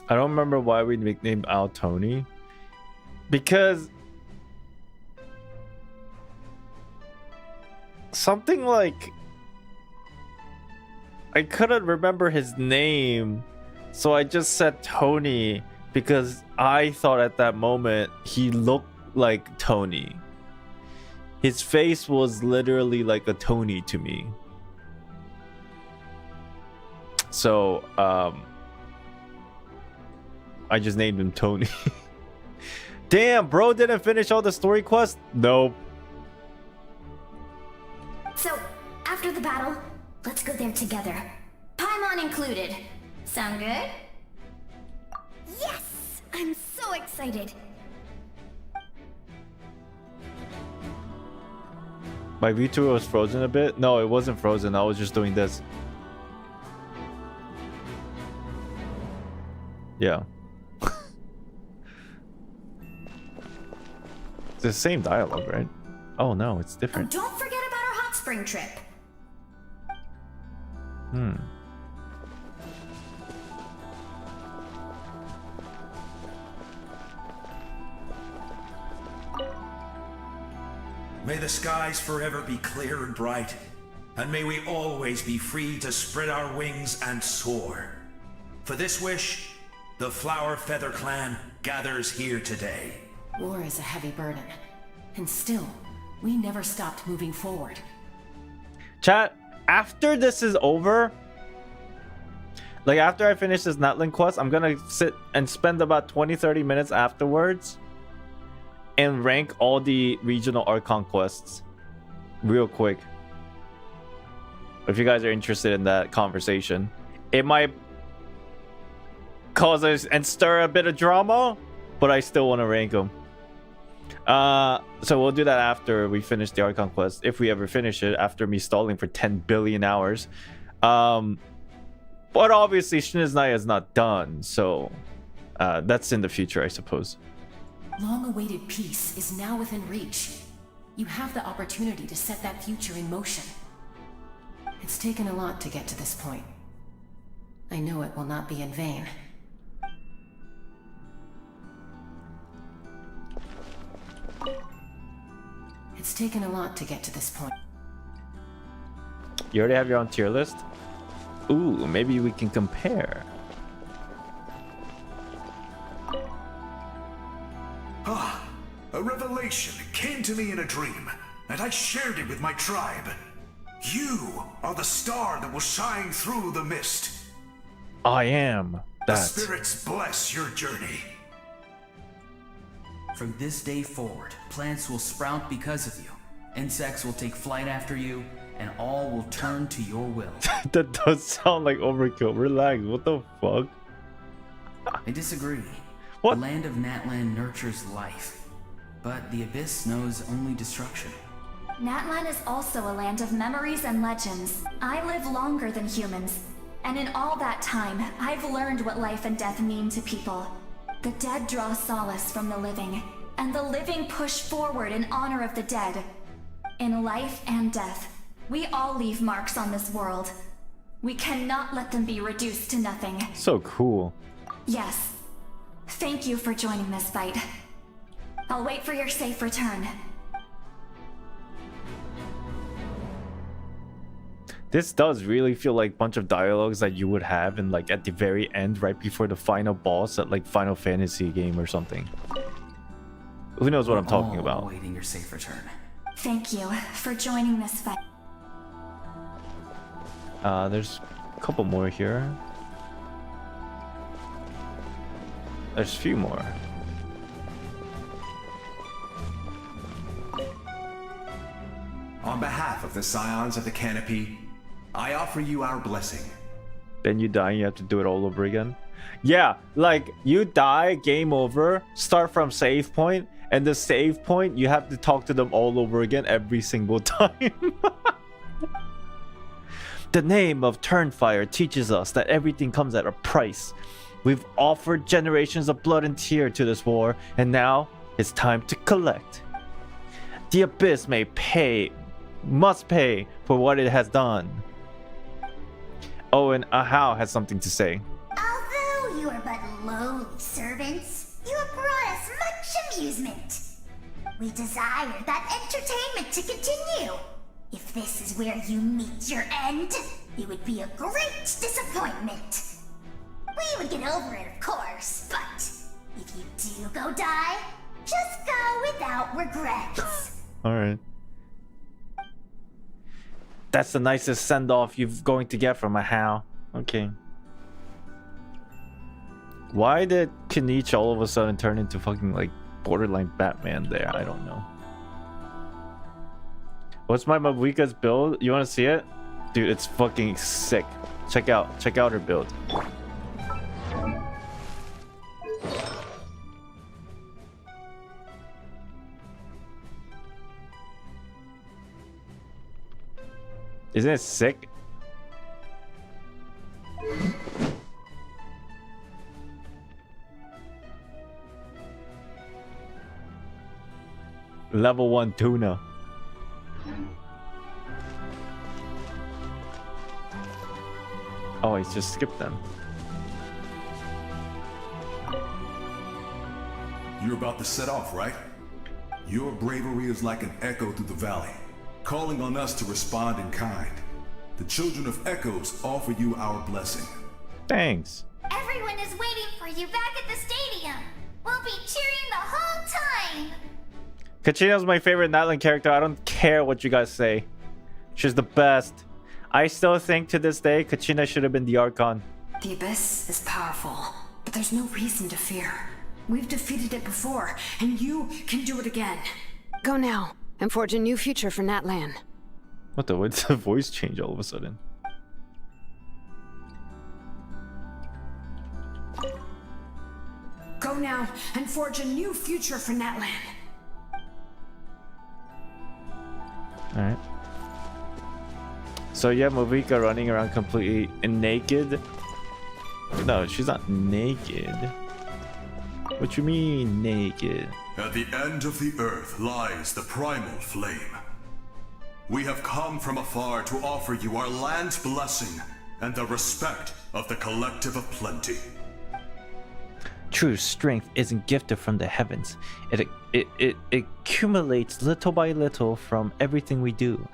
I don't remember why we nicknamed Al Tony. Because something like I couldn't remember his name, so I just said Tony because I thought at that moment he looked like Tony. His face was literally like a Tony to me. So I just named him Tony. Damn, bro didn't finish all the story quests? Nope. So, after the battle, let's go there together. Paimon included. Sound good? Yes! I'm so excited. My V2 was frozen a bit. No, it wasn't frozen. I was just doing this. Yeah. It's the same dialogue, right? Oh no, it's Oh, different. don't forget about our hot spring trip. May the skies forever be clear and bright, and may we always be free to spread our wings and soar. For this wish, the Flower Feather Clan gathers here today. War is a heavy burden, and still, we never stopped moving forward. Chat, after this is over, like after I finish this Natlan quest, I'm gonna sit and spend about 20-30 minutes afterwards and rank all the regional Archon quests real quick. If you guys are interested in that conversation, it might cause us and stir a bit of drama, but I still want to rank them. So we'll do that after we finish the Archon quest, if we ever finish it, after me stalling for 10 billion hours. But obviously Shiniznaya is not done, so that's in the future, I suppose. Long-awaited peace is now within reach. You have the opportunity to set that future in motion. It's taken a lot to get to this point. I know it will not be in vain. It's taken a lot to get to this point. You already have your own tier list? Ooh, maybe we can compare. Ah, a revelation came to me in a dream, and I shared it with my tribe. You are the star that will shine through the mist. I am The that. spirits bless your journey. From this day forward, plants will sprout because of you. Insects will take flight after you, and all will turn to your will. That does sound like overkill. Relax. What the fuck? I disagree. What? The land of Natlan nurtures life, but the Abyss knows only destruction. Natlan is also a land of memories and legends. I live longer than humans, and in all that time, I've learned what life and death mean to people. The dead draw solace from the living, and the living push forward in honor of the dead. In life and death, we all leave marks on this world. We cannot let them be reduced to nothing. So cool. Yes. Thank you for joining this fight. I'll wait for your safe return. This does really feel like a bunch of dialogues that you would have in like at the very end, right before the final boss at like Final Fantasy game or something. Who knows what I'm talking about? Waiting your safe return. Thank you for joining this fight. There's a couple more here. There's a few more. On behalf of the Scions of the Canopy, I offer you our blessing. Then you die and you have to do it all over again. Yeah, like you die, game over, start from save point, and the save point you have to talk to them all over again every single time. The name of Turnfire teaches us that everything comes at a price. We've offered generations of blood and tear to this war, and now it's time to collect. The Abyss must pay for what it has done. Oh, and Ahau has something to say. Although you are but lowly servants, you have brought us much amusement. We desire that entertainment to continue. If this is where you meet your end, it would be a great disappointment. We would get over it, of course, but if you do go die, just go without regrets. Alright. That's the nicest send-off you're going to get from Ahau. Okay. Why did Kenichi all of a sudden turn into fucking like borderline Batman there? I don't know. What's my Mabuika's build? You want to see it? Dude, it's fucking sick. Check out her build. Isn't it sick? Level 1 tuna. Oh, he's just skipped them. You're about to set off, right? Your bravery is like an echo through the valley, calling on us to respond in kind. The children of Echoes offer you our blessing. Thanks. Everyone is waiting for you back at the stadium. We'll be cheering the whole time. Kachina's my favorite Nightland character. I don't care what you guys say. She's the best. I still think to this day, Kachina should have been the Archon. The Abyss is powerful, but there's no reason to fear. We've defeated it before, and you can do it again. Go now and forge a new future for Natlan. What the? What's the voice change all of a sudden? Go now and forge a new future for Natlan. Alright. So yeah, Mabuika running around completely naked. No, she's not naked. What you mean, naked? At the end of the earth lies the primal flame. We have come from afar to offer you our land's blessing and the respect of the collective of plenty. True strength isn't gifted from the heavens. It accumulates little by little from everything we do.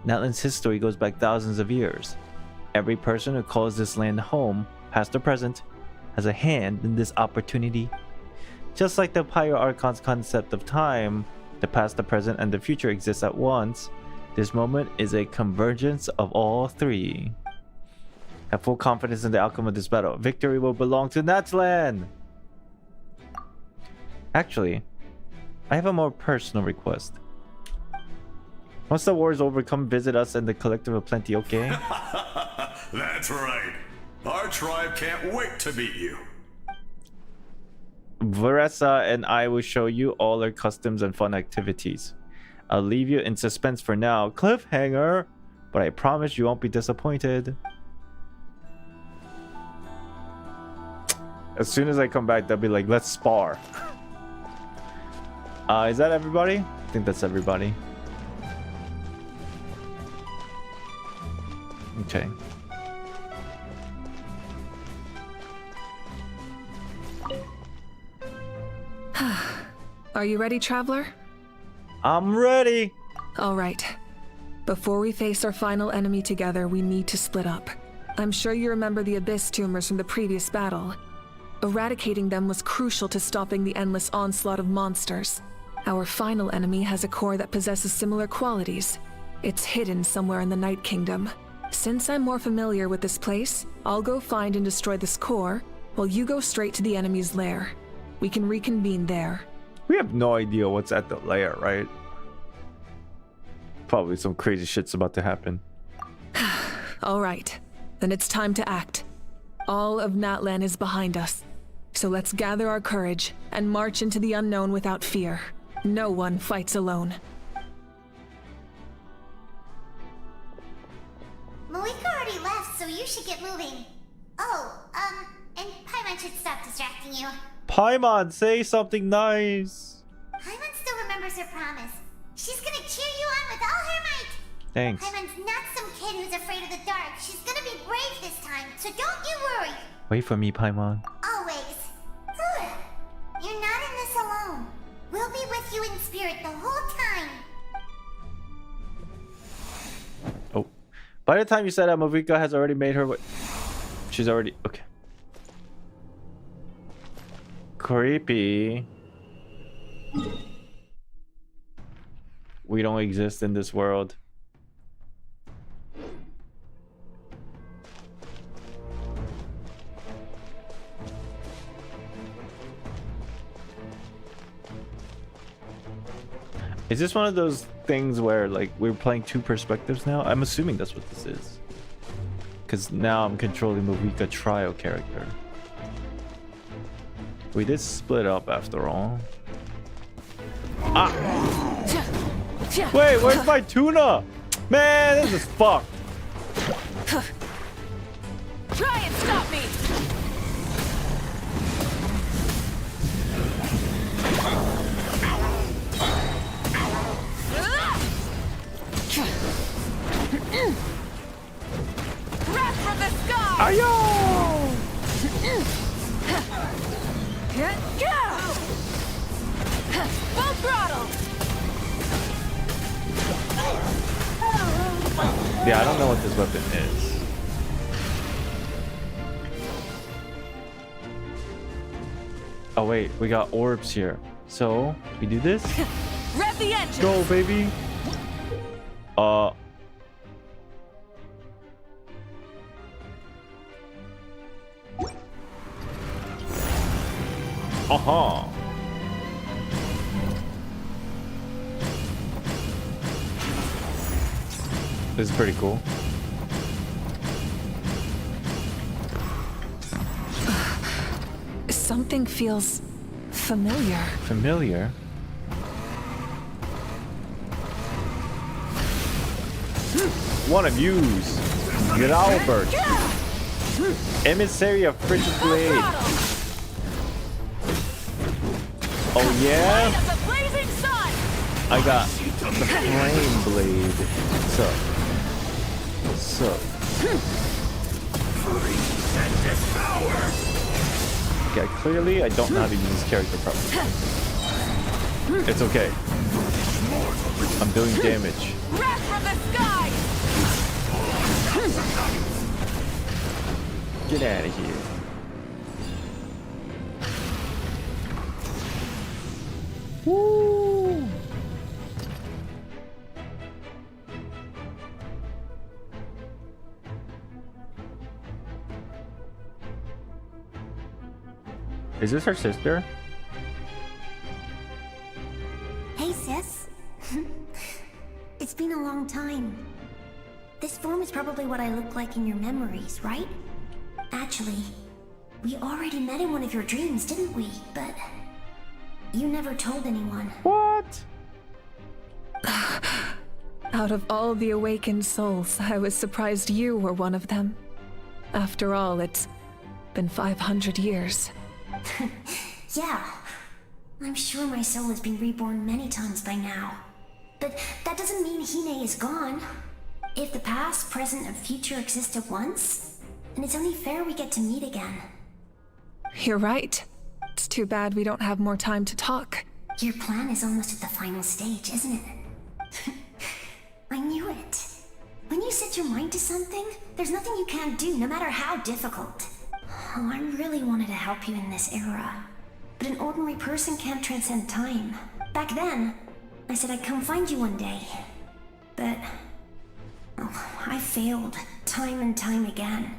Natlan's history goes back thousands of years. Every person who calls this land home, past or present, has a hand in this opportunity. Just like the Pyro Archon's concept of time, the past, the present, and the future exists at once. This moment is a convergence of all three. Have full confidence in the outcome of this battle. Victory will belong to Natlan! Actually, I have a more personal request. Once the war is over, come visit us in the Collective of Plenty, okay? That's right. Our tribe can't wait to meet you. Varessa and I will show you all our customs and fun activities. I'll leave you in suspense for now. Cliffhanger! But I promise you won't be disappointed. As soon as I come back, they'll be like, let's spar. Is that everybody? I think that's everybody. Okay. Are you ready, traveler? I'm ready! Alright. Before we face our final enemy together, we need to split up. I'm sure you remember the Abyss tumors from the previous battle. Eradicating them was crucial to stopping the endless onslaught of monsters. Our final enemy has a core that possesses similar qualities. It's hidden somewhere in the Night Kingdom. Since I'm more familiar with this place, I'll go find and destroy this core, while you go straight to the enemy's lair. We can reconvene there. We have no idea what's at the lair, right? Probably some crazy shit's about to happen. Alright, then it's time to act. All of Natlan is behind us. So let's gather our courage and march into the unknown without fear. No one fights alone. Malika already left, so you should get moving. Oh, and Paimon should stop distracting you. Paimon, say something nice. Paimon still remembers her promise. She's gonna cheer you on with all her might. Thanks. Paimon's not some kid who's afraid of the dark. She's gonna be brave this time, so don't you worry. Wait for me, Paimon. Always. You're not in this alone. We'll be with you in spirit the whole time. Oh. By the time you said that, Malika has already made her way. She's already... Okay. Creepy. We don't exist in this world. Is this one of those things where like we're playing two perspectives now? I'm assuming that's what this is. Because now I'm controlling Malika Trio character. We did split up after all. Ah! Wait, where's my tuna? Man, this is fucked. Try and stop me! Wrath from the sky! Ayo! Full throttle! Yeah, I don't know what this weapon is. Oh wait, we got orbs here. So, we do this? Rev the engine! Go, baby! Uh-huh. This is pretty cool. Something feels familiar. Familiar? One of yous. Albert. Emissary of Frigid Blade. Oh yeah? I got the Flame Blade. So. Okay, clearly I don't know how to use this character properly. It's okay. I'm doing damage. Wrath from the sky! Get out of here. Woo! Is this her sister? Hey, sis. It's been a long time. This form is probably what I look like in your memories, right? Actually, we already met in one of your dreams, didn't we? But you never told anyone. What? Out of all the awakened souls, I was surprised you were one of them. After all, it's been 500 years. Yeah. I'm sure my soul has been reborn many times by now. But that doesn't mean Hine is gone. If the past, present, and future exist at once, then it's only fair we get to meet again. You're right. It's too bad we don't have more time to talk. Your plan is almost at the final stage, isn't it? I knew it. When you set your mind to something, there's nothing you can't do, no matter how difficult. Oh, I really wanted to help you in this era. But an ordinary person can't transcend time. Back then, I said I'd come find you one day. But... oh, I failed, time and time again.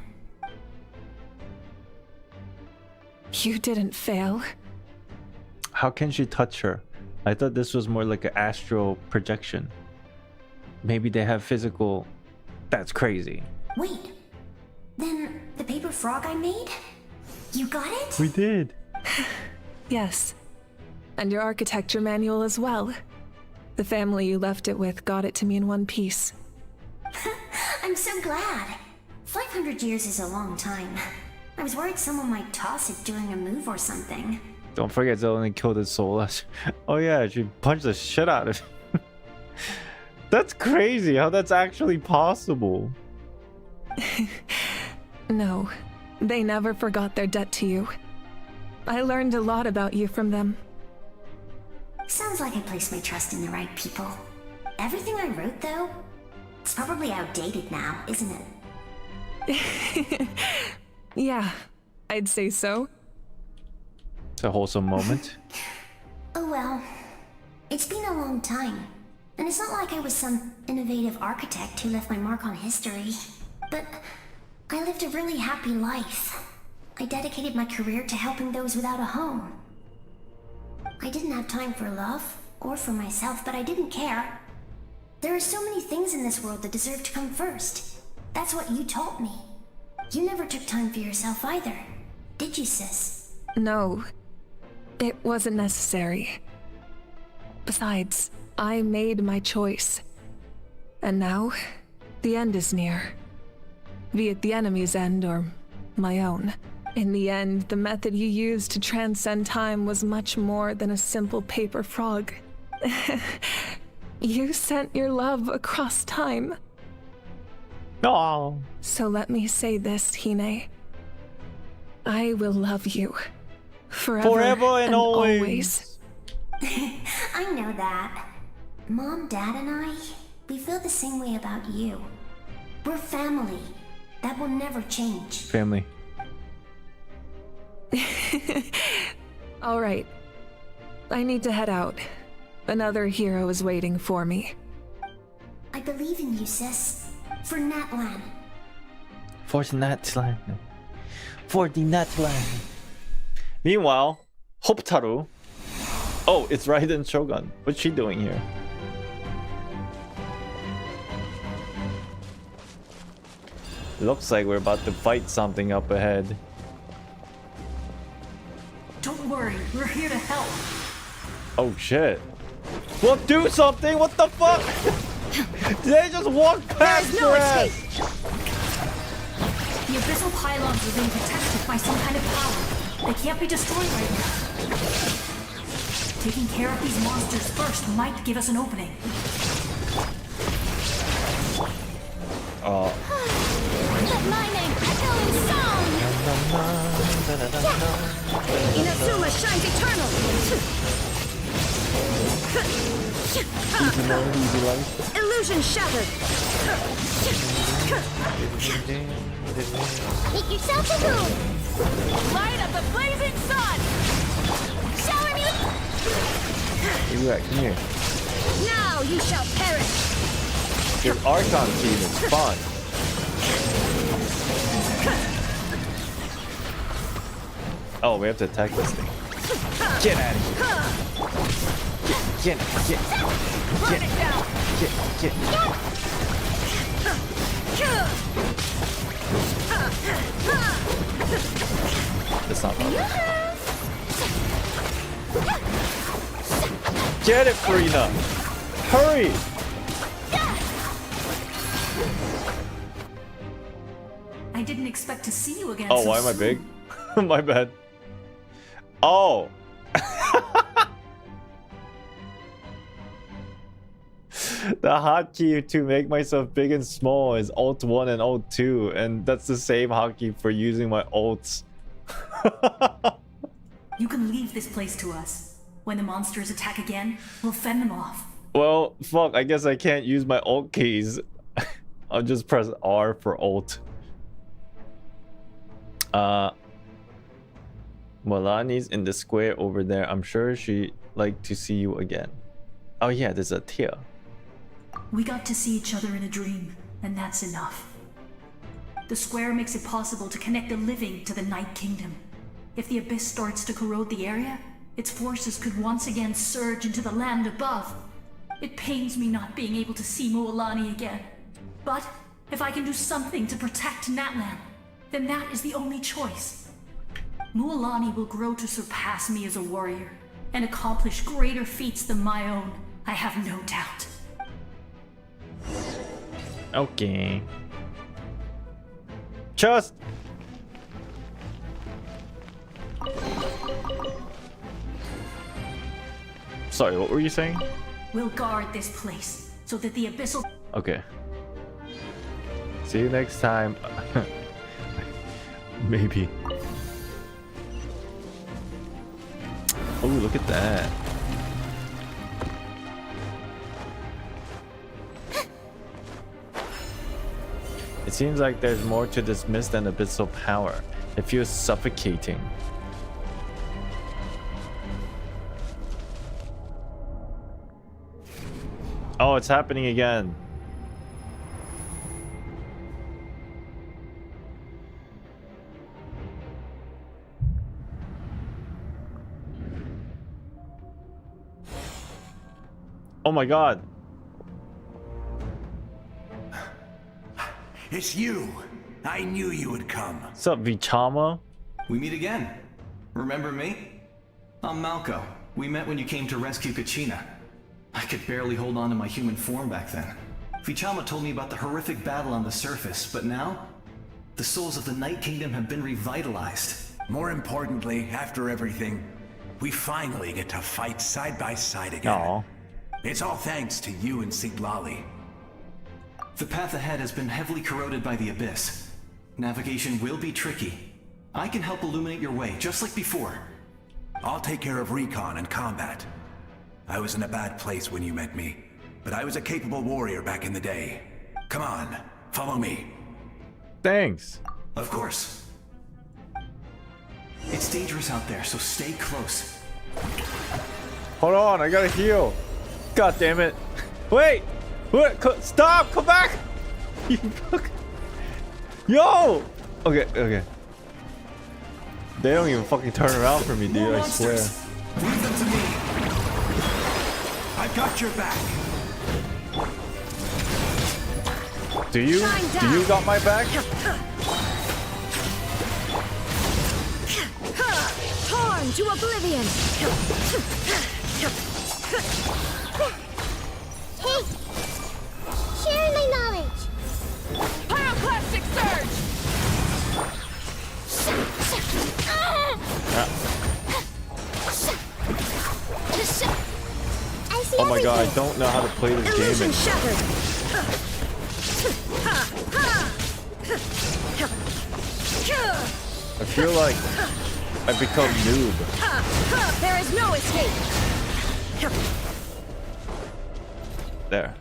You didn't fail. How can she touch her? I thought this was more like an astral projection. Maybe they have physical... That's crazy. Wait. Then the paper frog I made? You got it? We did. Yes. And your architecture manual as well. The family you left it with got it to me in one piece. I'm so glad. 500 years is a long time. I was worried someone might toss it during a move or something. Don't forget to only kill the soul. Oh yeah, she punched the shit out of him. That's crazy how that's actually possible. No, they never forgot their debt to you. I learned a lot about you from them. Sounds like I placed my trust in the right people. Everything I wrote, though, it's probably outdated now, isn't it? Yeah, I'd say so. It's a wholesome moment. Oh well. It's been a long time. And it's not like I was some innovative architect who left my mark on history. But I lived a really happy life. I dedicated my career to helping those without a home. I didn't have time for love, or for myself, but I didn't care. There are so many things in this world that deserve to come first. That's what you taught me. You never took time for yourself either, did you, sis? No, it wasn't necessary. Besides, I made my choice. And now, the end is near. Be it the enemy's end or my own. In the end, the method you used to transcend time was much more than a simple paper frog. You sent your love across time. Oh. So let me say this, Hine. I will love you. Forever and always. I know that. Mom, Dad, and I, we feel the same way about you. We're family. That will never change. Family. All right. I need to head out. Another hero is waiting for me. I believe in you, sis. For Natlan. For the Natlan. For the Natlan. Meanwhile, Hoptaru. Oh, it's Raiden Shogun. What's she doing here? Looks like we're about to fight something up ahead. Don't worry, we're here to help. Oh shit. Well, do something! What the fuck? Did they just walk past your ass? The abyssal pylons are being protected by some kind of power. They can't be destroyed right now. Taking care of these monsters first might give us an opening. Let my name echo in song! Inazuma shines eternal! Illusion shattered! Make yourself a room! Light of the blazing sun! Shower me! Where you at? Come here. Now you shall perish! This Archon team is fun. Oh, we have to attack this thing. Get out of here. Get. That's not bad. Get it, Farina. Hurry. I didn't expect to see you again. Oh, so why am I soon. big? My bad. Oh. The hotkey to make myself big and small is Alt 1 and Alt 2, and that's the same hotkey for using my ults. You can leave this place to us. When the monsters attack again, we'll fend them off. Well, fuck, I guess I can't use my alt keys. I'll just press R for alt. Molani's in the square over there. I'm sure she'd like to see you again. Oh yeah, there's a Tia. We got to see each other in a dream, and that's enough. The square makes it possible to connect the living to the Night Kingdom. If the abyss starts to corrode the area, its forces could once again surge into the land above. It pains me not being able to see Moalani again. But if I can do something to protect Natlan, then that is the only choice. Mualani will grow to surpass me as a warrior and accomplish greater feats than my own. I have no doubt. Okay. Just. Sorry, what were you saying? We'll guard this place so that the abyssal... Okay. See you next time. Maybe. Oh, look at that. It seems like there's more to this mist than abyssal power. It feels suffocating. Oh, it's happening again. Oh my god. It's you. I knew you would come. What's up, Vichama? We meet again. Remember me? I'm Malco. We met when you came to rescue Kachina. I could barely hold on to my human form back then. Vichama told me about the horrific battle on the surface, but now, the souls of the Night Kingdom have been revitalized. More importantly, after everything, we finally get to fight side by side again. Aww. It's all thanks to you and Siglali. The path ahead has been heavily corroded by the Abyss. Navigation will be tricky. I can help illuminate your way, just like before. I'll take care of recon and combat. I was in a bad place when you met me, but I was a capable warrior back in the day. Come on, follow me. Thanks. Of course. It's dangerous out there, so stay close. Hold on, I gotta heal. God damn it. Wait! Wait! Stop! Come back! You fuck. Yo! Okay, okay. They don't even fucking turn around for me, dude, I swear. Leave them to me. I've got your back. Do you? Do you got my back? Torn to oblivion! Hey! Share my knowledge! Pyroclastic surge! I see Oh my god, I everything. don't know how to play this Illusion game. shattered! I feel like I've become noob. There is no escape! There.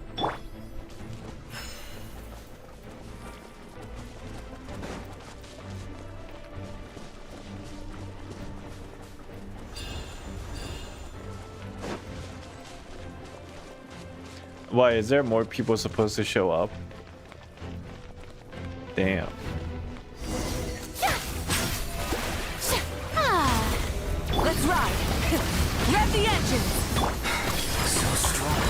Why, is there more people supposed to show up? Damn. Let's ride! Rev the engines! So strong.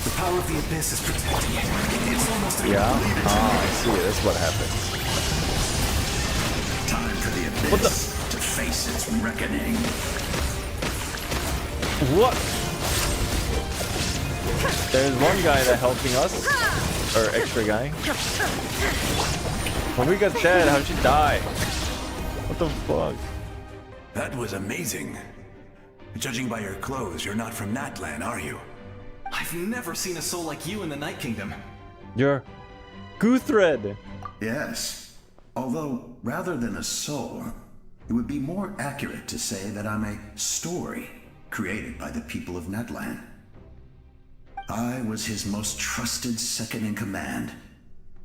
The power of the Abyss is protecting it. It's almost Yeah? Ah, I see. That's what happens. Time for the Abyss to face its reckoning. What? There's one guy that helping us. Or extra guy. When we got dead, how'd she die? What the fuck? That was amazing. Judging by your clothes, you're not from Natlan, are you? I've never seen a soul like you in the Night Kingdom. You're Guthred. Yes. Although, rather than a soul, it would be more accurate to say that I'm a story created by the people of Natlan. I was his most trusted second-in-command.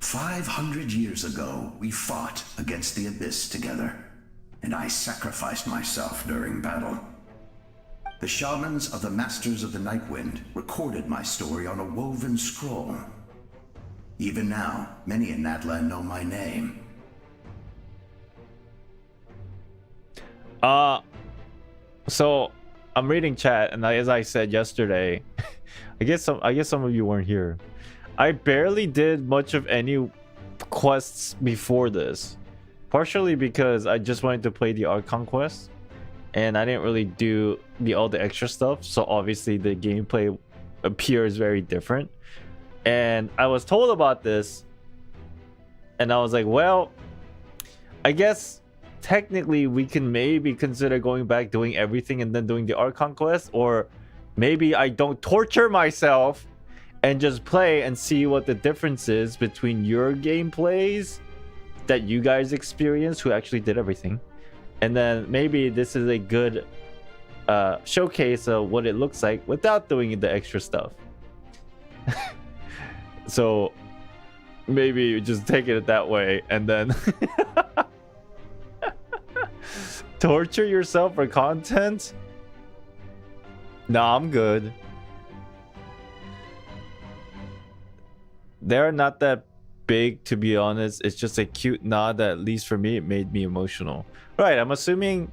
500 years ago, we fought against the Abyss together, and I sacrificed myself during battle. The shamans of the Masters of the Nightwind recorded my story on a woven scroll. Even now, many in Natlan know my name. So I'm reading chat, and as I said yesterday, I guess some of you weren't here. I barely did much of any quests before this. Partially because I just wanted to play the Archon quest, and I didn't really do all the extra stuff, so obviously the gameplay appears very different. And I was told about this, and I was like, well, I guess technically we can maybe consider going back, doing everything, and then doing the Archon quest, or maybe I don't torture myself and just play and see what the difference is between your gameplays that you guys experienced, who actually did everything, and then maybe this is a good showcase of what it looks like without doing the extra stuff. So maybe just take it that way, and then torture yourself for content. Nah, I'm good. They're not that big, to be honest. It's just a cute nod that, at least for me, it made me emotional. Right, I'm assuming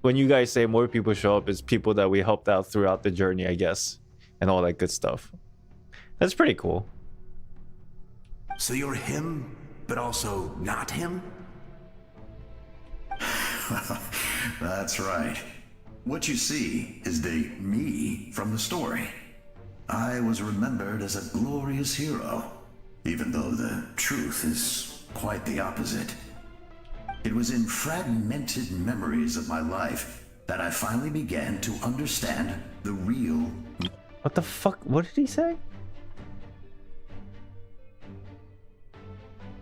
when you guys say more people show up, it's people that we helped out throughout the journey, I guess, and all that good stuff. That's pretty cool. So you're him, but also not him? That's right. What you see is the me from the story. I was remembered as a glorious hero, even though the truth is quite the opposite. It was in fragmented memories of my life that I finally began to understand the real... What the fuck? What did he say?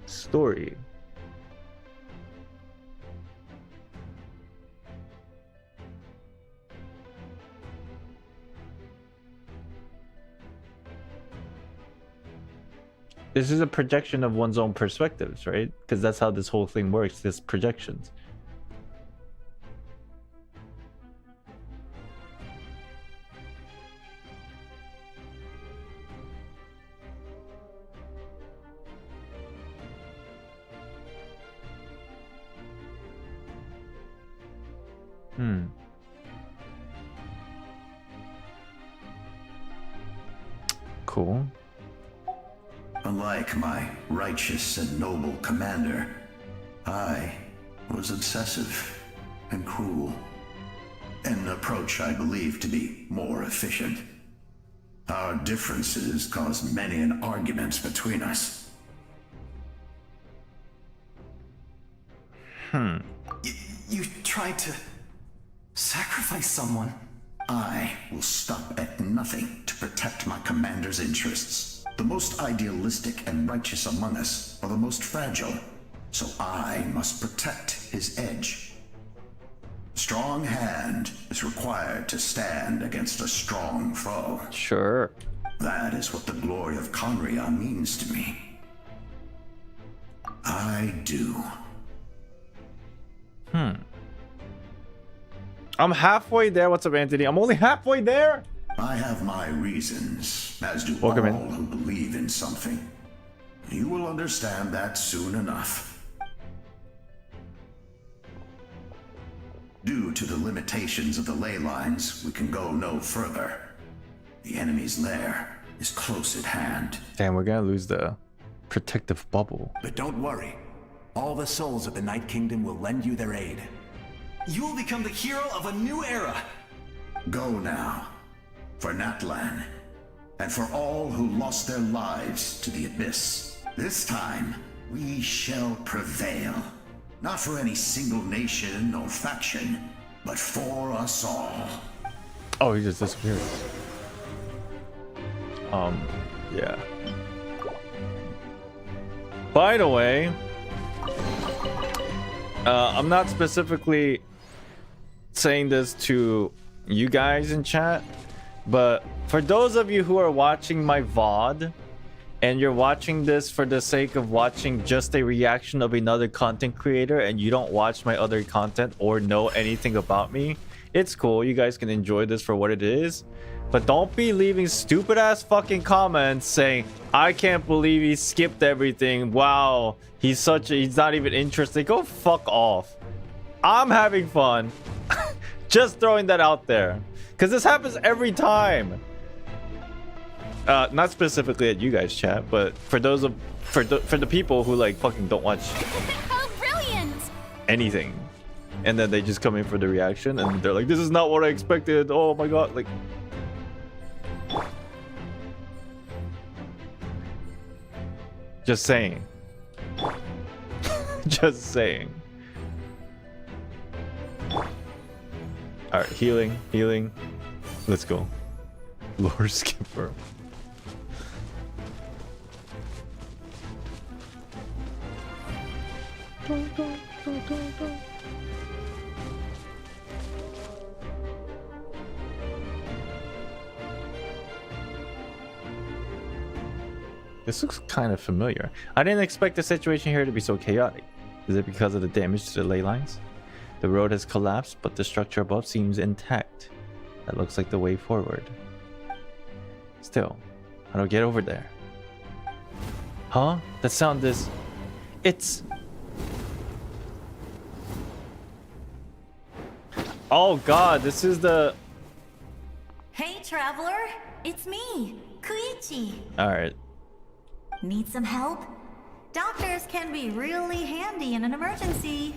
Story. This is a projection of one's own perspectives, right? Because that's how this whole thing works, this projections. Cool. Unlike my righteous and noble commander, I was obsessive and cruel. An approach I believe to be more efficient. Our differences caused many an arguments between us. You tried to sacrifice someone. I will stop at nothing to protect my commander's interests. The most idealistic and righteous among us are the most fragile, so I must protect his edge. A strong hand is required to stand against a strong foe. Sure. That is what the glory of Conria means to me. I do. I'm halfway there. What's up, Anthony? I'm only halfway there. I have my reasons, as do Welcome all in. who believe in something. You will understand that soon enough. Due to the limitations of the ley lines, we can go no further. The enemy's lair is close at hand. Damn, we're gonna lose the protective bubble. But don't worry. All the souls of the Night Kingdom will lend you their aid. You will become the hero of a new era. Go now. For Natlan, and for all who lost their lives to the Abyss. This time, we shall prevail. Not for any single nation or faction, but for us all. Oh, he just disappeared. Yeah. By the way, I'm not specifically saying this to you guys in chat, but for those of you who are watching my VOD and you're watching this for the sake of watching just a reaction of another content creator and you don't watch my other content or know anything about me, it's cool. You guys can enjoy this for what it is, but don't be leaving stupid ass fucking comments saying, I can't believe he skipped everything. Wow, he's not even interested. Go fuck off. I'm having fun. Just throwing that out there, because this happens every time. Not specifically at you guys, chat, but for those of for the people who like fucking don't watch How brilliant! anything, and then they just come in for the reaction and they're like, "This is not what I expected." Oh my god! Like, just saying. Just saying. All right, healing. Let's go. Lore skipper. This looks kind of familiar. I didn't expect the situation here to be so chaotic. Is it because of the damage to the ley lines? The road has collapsed, but the structure above seems intact. That looks like the way forward. Still, how do I get over there? Huh? That sound is... It's... Oh god, this is the... Hey, traveler! It's me, Koichi. Alright. Need some help? Doctors can be really handy in an emergency.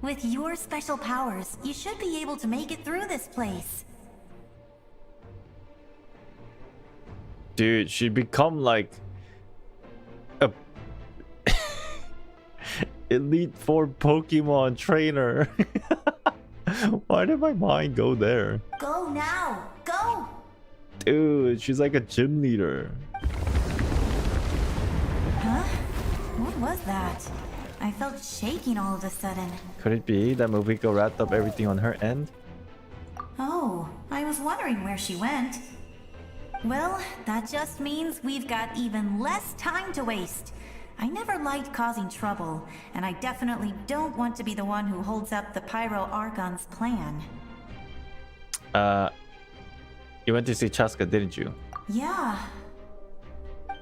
With your special powers, you should be able to make it through this place. Dude, she'd become like... a... Elite 4 Pokemon trainer. Why did my mind go there? Go now! Go! Dude, she's like a gym leader. Huh? What was that? I felt shaking all of a sudden. Could it be that Moviko wrapped up everything on her end? Oh, I was wondering where she went. Well, that just means we've got even less time to waste. I never liked causing trouble, and I definitely don't want to be the one who holds up the Pyro Archon's plan. You went to see Chaska, didn't you? Yeah.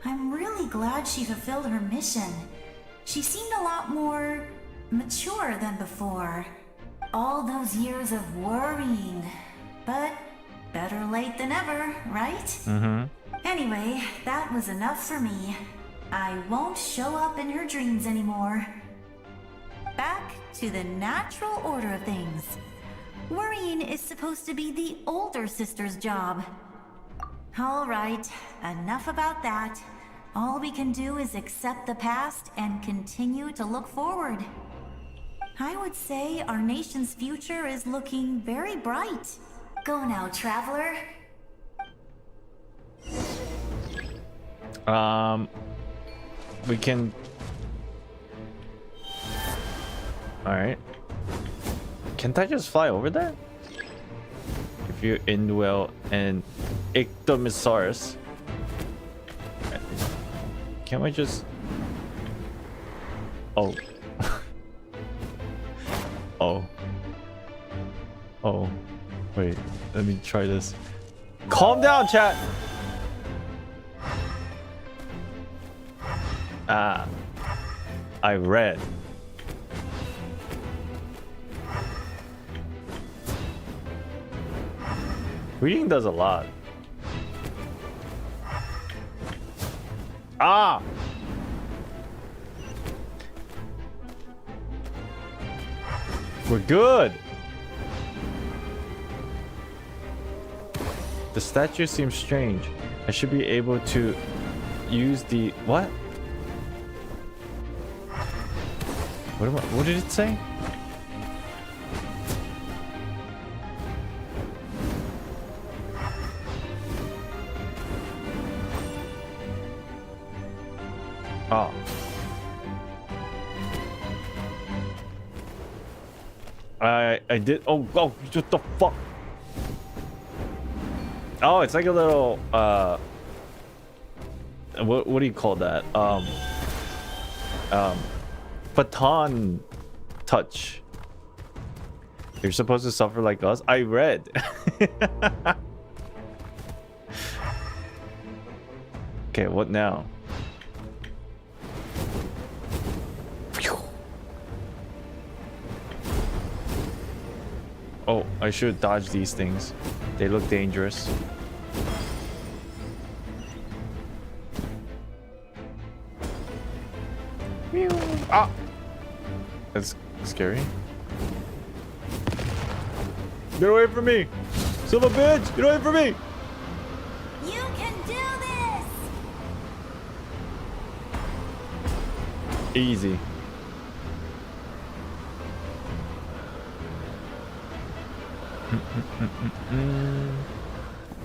I'm really glad she fulfilled her mission. She seemed a lot more mature than before. All those years of worrying. But better late than ever, right? Mm-hmm. Anyway, that was enough for me. I won't show up in her dreams anymore. Back to the natural order of things. Worrying is supposed to be the older sister's job. All right, enough about that. All we can do is accept the past and continue to look forward. I would say our nation's future is looking very bright. Go now, traveler. We can... Alright. Can't I just fly over there? If you indwell an Ictomisaurus. Can't I just... Oh. Oh. Oh. Wait, let me try this. Calm down, chat! Ah. I read. Reading does a lot. Ah! We're good! The statue seems strange. I should be able to use the... What? What did it say? Oh. I did. Oh, what the fuck? Oh, it's like a little what do you call that? Baton touch. You're supposed to suffer like us. I read. Okay, what now? Oh, I should dodge these things. They look dangerous. Ah! That's scary. Get away from me! Son of a bitch! Get away from me! You can do this! Easy.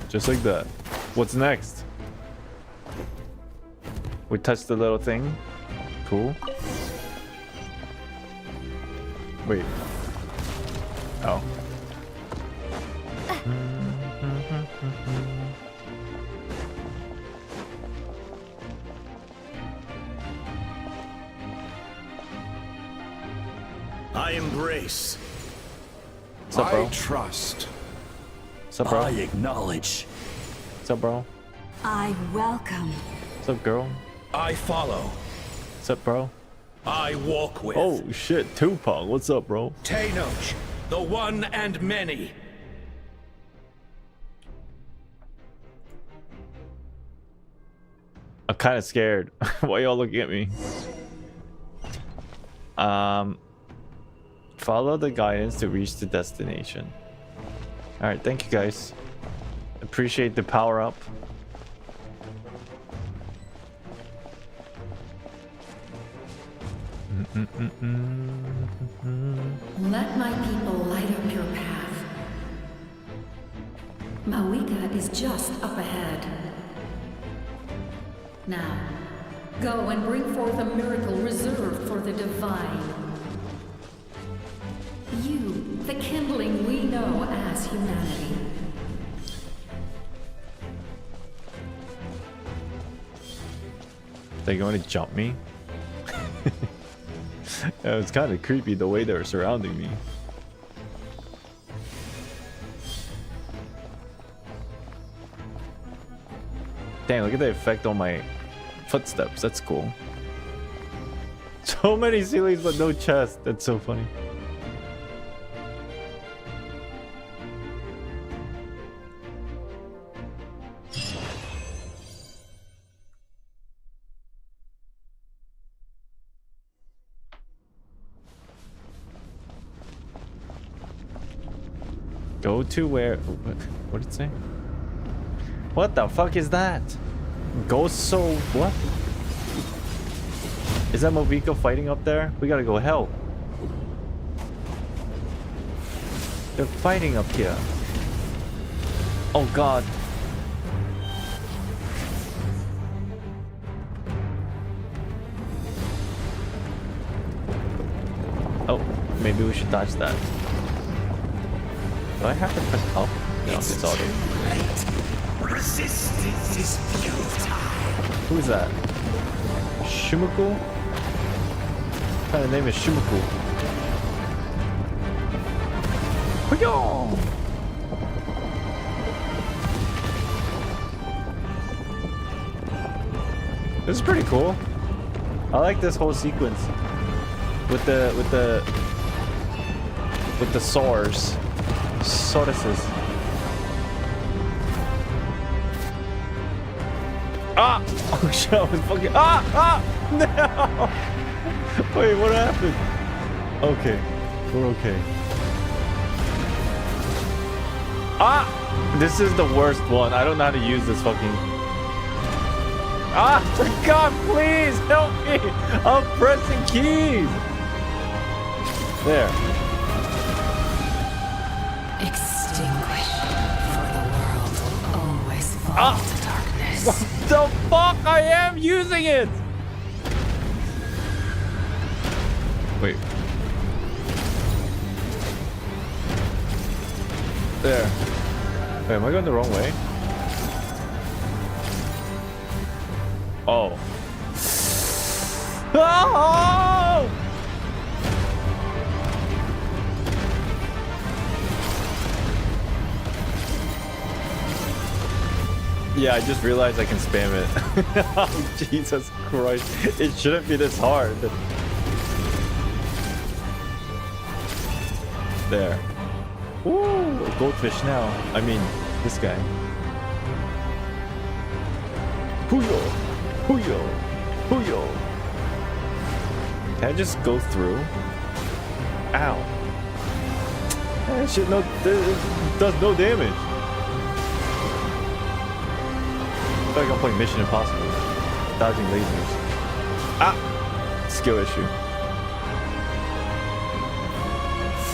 Just like that. What's next? We touch the little thing. Cool. Wait. Oh. I embrace. What's up, bro? I trust. What's up, bro? I acknowledge. What's up, bro? I welcome. What's up, girl? I follow. What's up, bro? I walk with. Oh shit, Tupac. What's up, bro? Tenoch, the one and many. I'm kind of scared. Why y'all looking at me? Follow the guidance to reach the destination. All right, thank you guys. Appreciate the power up. Let my people light up your path. Mawika is just up ahead. Now, go and bring forth a miracle reserved for the divine. You, the kindling we know as humanity. They going to jump me? It's kind of creepy the way they're surrounding me. Dang, look at the effect on my footsteps. That's cool. So many ceilings but no chest. That's so funny. Go to where? What did it say? What the fuck is that? Go so what? Is that Moviko fighting up there? We gotta go help. They're fighting up here. Oh god. Oh, maybe we should dodge that. Do I have to press up? No, it's auto. Resistance is futile. Who is that? Shimuku? What kind of name is Shimuku? Yo! This is pretty cool. I like this whole sequence with the swords. Sorceresses. Ah! Oh shit, I was fucking. Ah! No! Wait, what happened? Okay, we're okay. Ah! This is the worst one. I don't know how to use this fucking. Ah! God, please help me! I'm pressing keys! There. Extinguish, for the world will always fall to darkness. What the fuck? I am using it! Wait. There. Wait, am I going the wrong way? Oh. Oh! Yeah, I just realized I can spam it. Oh, Jesus Christ. It shouldn't be this hard. There. Ooh, a goldfish now. I mean, this guy. Huyo! Huyo! Huyo! Can I just go through? Ow. That shit does no damage. I feel like I'm playing Mission Impossible. Dodging lasers. Ah! Skill issue.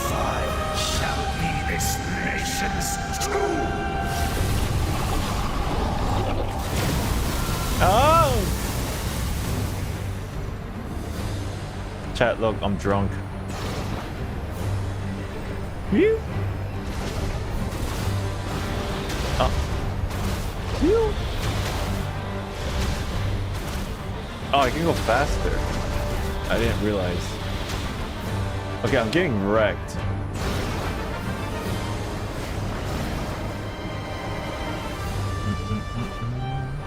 Fire shall be this nation's tomb. Oh! Chat, look, I'm drunk. You? Oh. You? Oh, I can go faster. I didn't realize. Okay, I'm getting wrecked.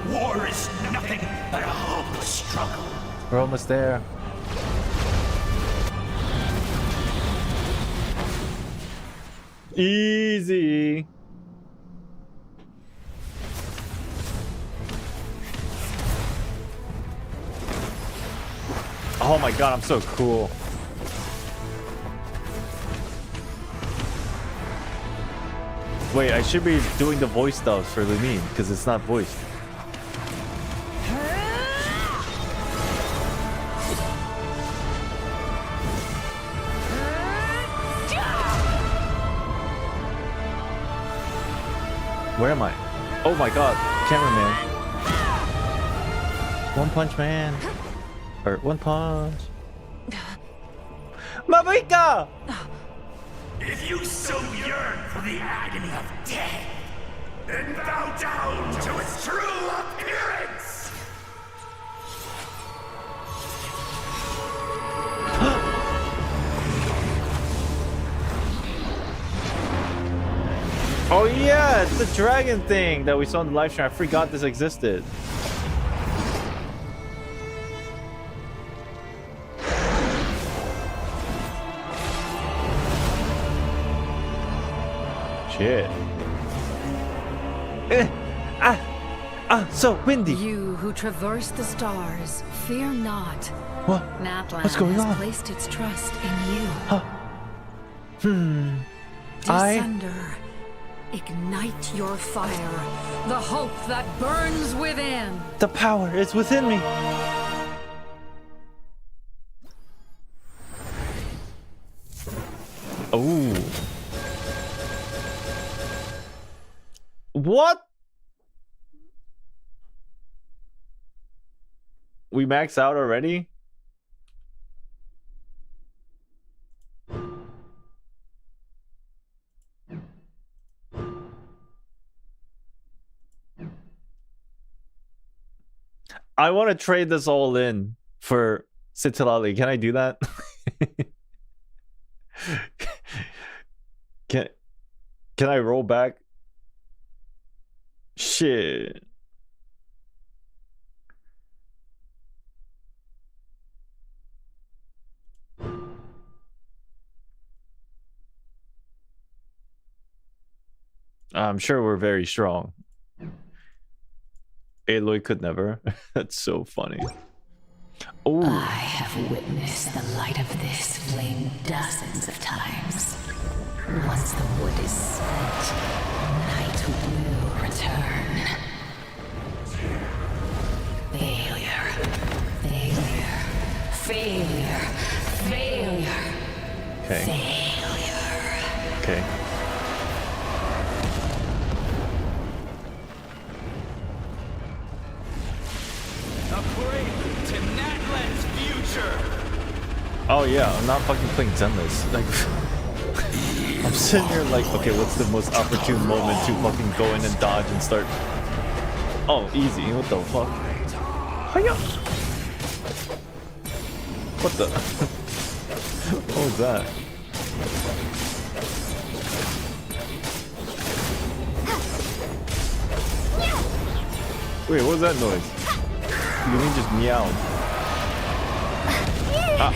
War is nothing but a hopeless struggle. We're almost there. Easy. Oh my god, I'm so cool. Wait, I should be doing the voice stuff for Lumine because it's not voiced. Where am I? Oh my god, cameraman. One Punch Man. Or One Punch. Mavika! If you so yearn for the agony of death, then bow down to its true appearance! Oh yeah, it's the dragon thing that we saw in the live stream. I forgot this existed. Shit. So windy. You who traverse the stars, fear not. What? Natlan What's going has on? placed its trust in you. Huh. Descender, ignite your fire, the hope that burns within. The power is within me. Oh. What? We max out already? I want to trade this all in for Sitilali. Can I do that? Can I roll back? Shit. I'm sure we're very strong. Aloy could never. That's so funny. Oh. I have witnessed the light of this flame dozens of times. Once the wood is spent, night will return. Failure. Failure. Failure. Failure. Okay. Failure. Okay. Oh yeah, I'm not fucking playing Zenless. Like, I'm sitting here like, okay, what's the most opportune moment to fucking go in and dodge and start? Oh, easy. What the fuck? Hiya! What the? What was that? Wait, what was that noise? You mean just meowed? Ah.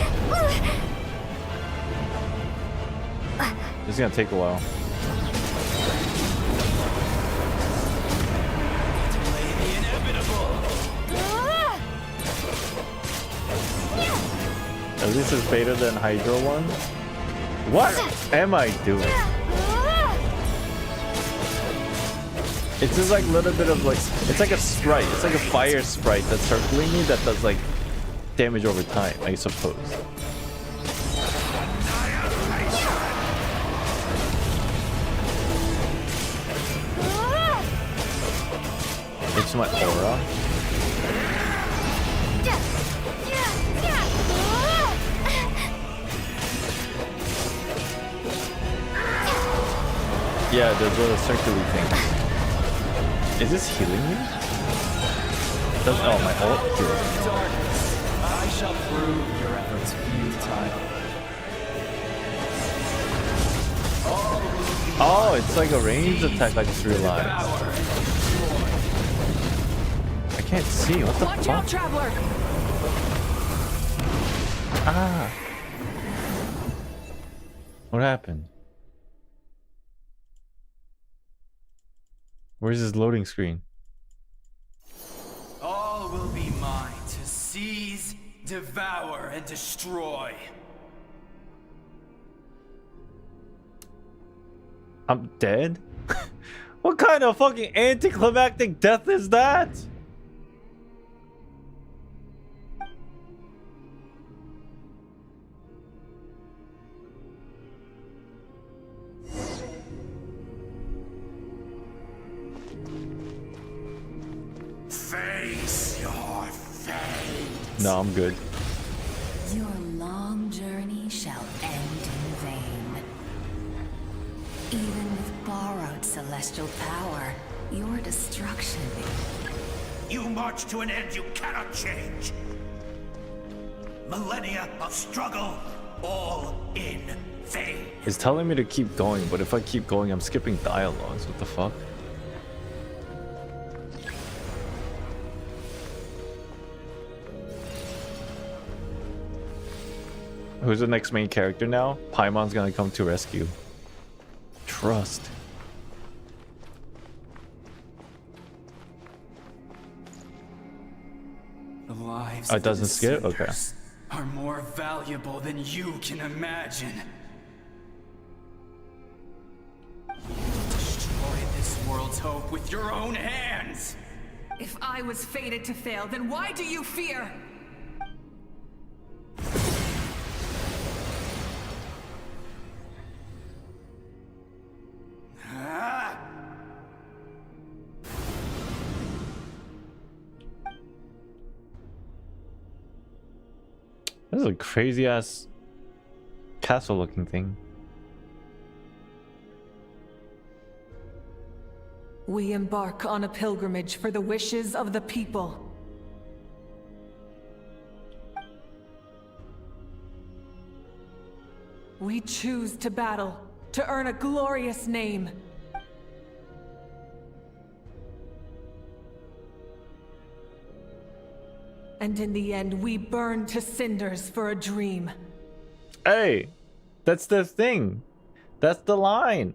This is gonna take a while. At least it's better than Hydro one. What am I doing? It's just like a little bit of like, it's like a sprite. It's like a fire sprite that's circling me that does like damage over time, I suppose. It's my aura. Yeah, there's little circular things. Is this healing me? Does, oh, my ult heals. I shall prove your efforts futile. Oh, it's like a ranged attack, I just realized. I can't see, what the Watch fuck? out, traveler! Ah. What happened? Where's his loading screen? All will be mine to seize, devour, and destroy. I'm dead? What kind of fucking anticlimactic death is that? Face your fate. No, I'm good. Your long journey shall end in vain. Even with borrowed celestial power, your destruction... You march to an end you cannot change. Millennia of struggle, all in vain. It's telling me to keep going, but if I keep going, I'm skipping dialogues. What the fuck? Who's the next main character now? Paimon's gonna come to rescue. Trust. The lives Oh, it of the doesn't skip? Okay. dissenters are more valuable than you can imagine. You destroyed this world's hope with your own hands. If I was fated to fail, then why do you fear? Ah! This is a crazy ass castle looking thing. We embark on a pilgrimage for the wishes of the people. We choose to battle, to earn a glorious name. And in the end, we burn to cinders for a dream. Hey, that's the thing. That's the line.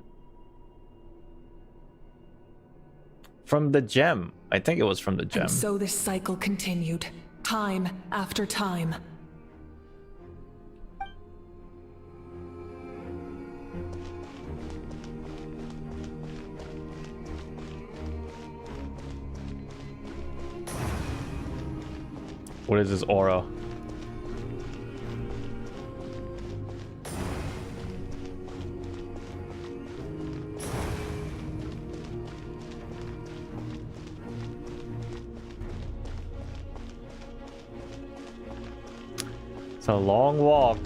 From the gem. I think it was from the gem. And so this cycle continued, time after time. What is this aura? It's a long walk.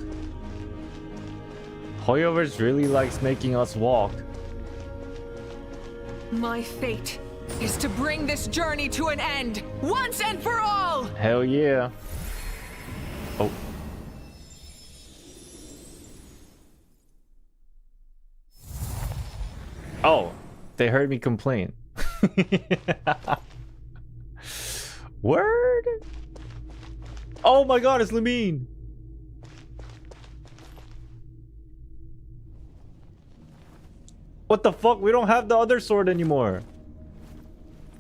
Hoyoverse really likes making us walk. My fate is to bring this journey to an end, once and for all! Hell yeah. Oh. Oh, they heard me complain. Word? Oh my god, it's Lamine. What the fuck? We don't have the other sword anymore.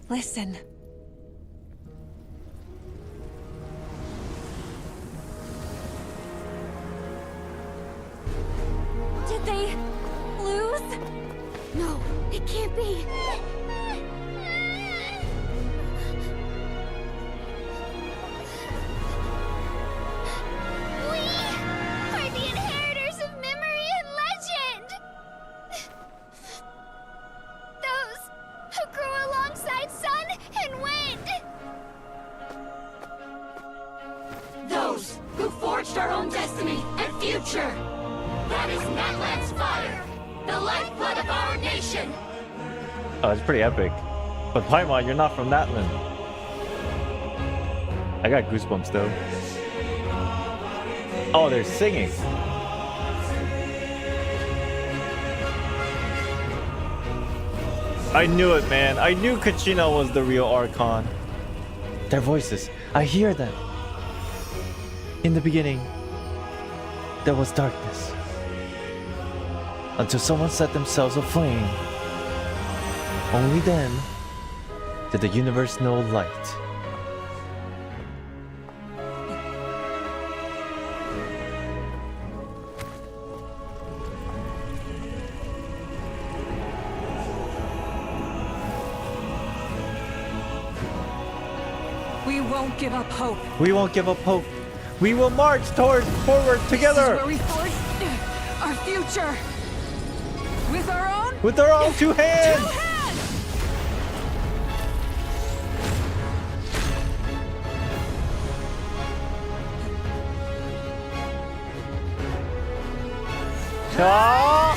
Listen. they lose? No, it can't be. We are the inheritors of memory and legend! Those who grew alongside sun and wind! Those who forged our own destiny and future! That is Natlan's fire! The lifeblood of our nation! Oh, it's pretty epic. But Paimon, you're not from Natlan. I got goosebumps though. Oh, they're singing. I knew it, man. I knew Kachina was the real Archon. Their voices. I hear them. In the beginning, there was darkness. Until someone set themselves aflame. Only then did the universe know light. We won't give up hope. We won't give up hope. We will march forward together. This is where we forge our future. With our own? With our own two hands. Ah!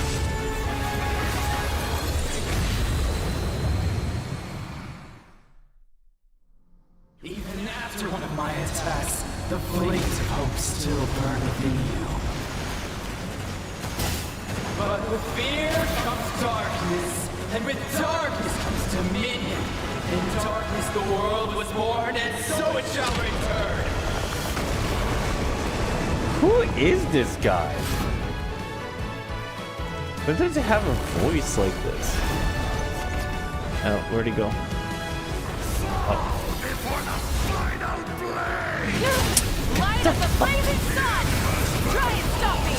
Even after one of my attacks, the flames of hope still burn within you. But with fear comes darkness, and with darkness comes dominion. In darkness the world was born, and so it shall return. Who is this guy? When does he have a voice like this? Oh, where'd he go? Oh. Light of the blazing sun! Try and stop me!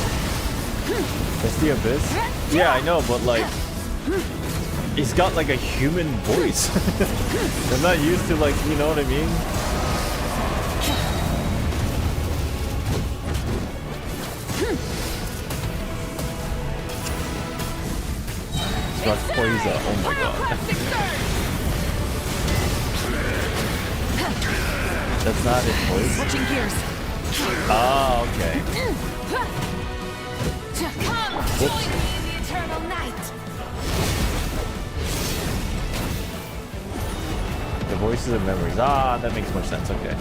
That's the Abyss? Yeah, I know, but like... He's got like a human voice. I'm not used to like, you know what I mean? Rayquaza, oh my god. That's not his voice? Switching gears. Ah, okay. Come, join me in the eternal night. The voices and memories. Ah, that makes more sense. Okay.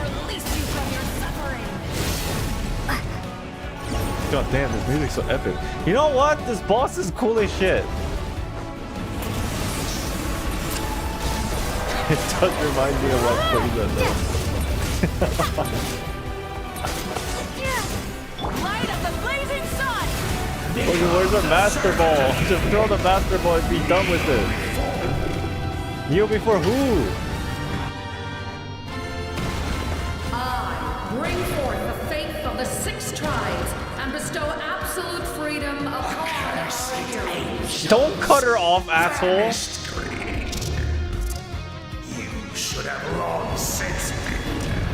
Release you from your suffering. God damn, this music's so epic. You know what? This boss is cool as shit. It does remind me of like Rayquaza though. Light of the blazing sun. Okay, where's our Master Ball? Just throw the Master Ball and be done with it. Kneel before who? I bring forth the faith of the 6 tribes and bestow absolute freedom upon our heroes. Don't cut her off, asshole. You should have long since been dead.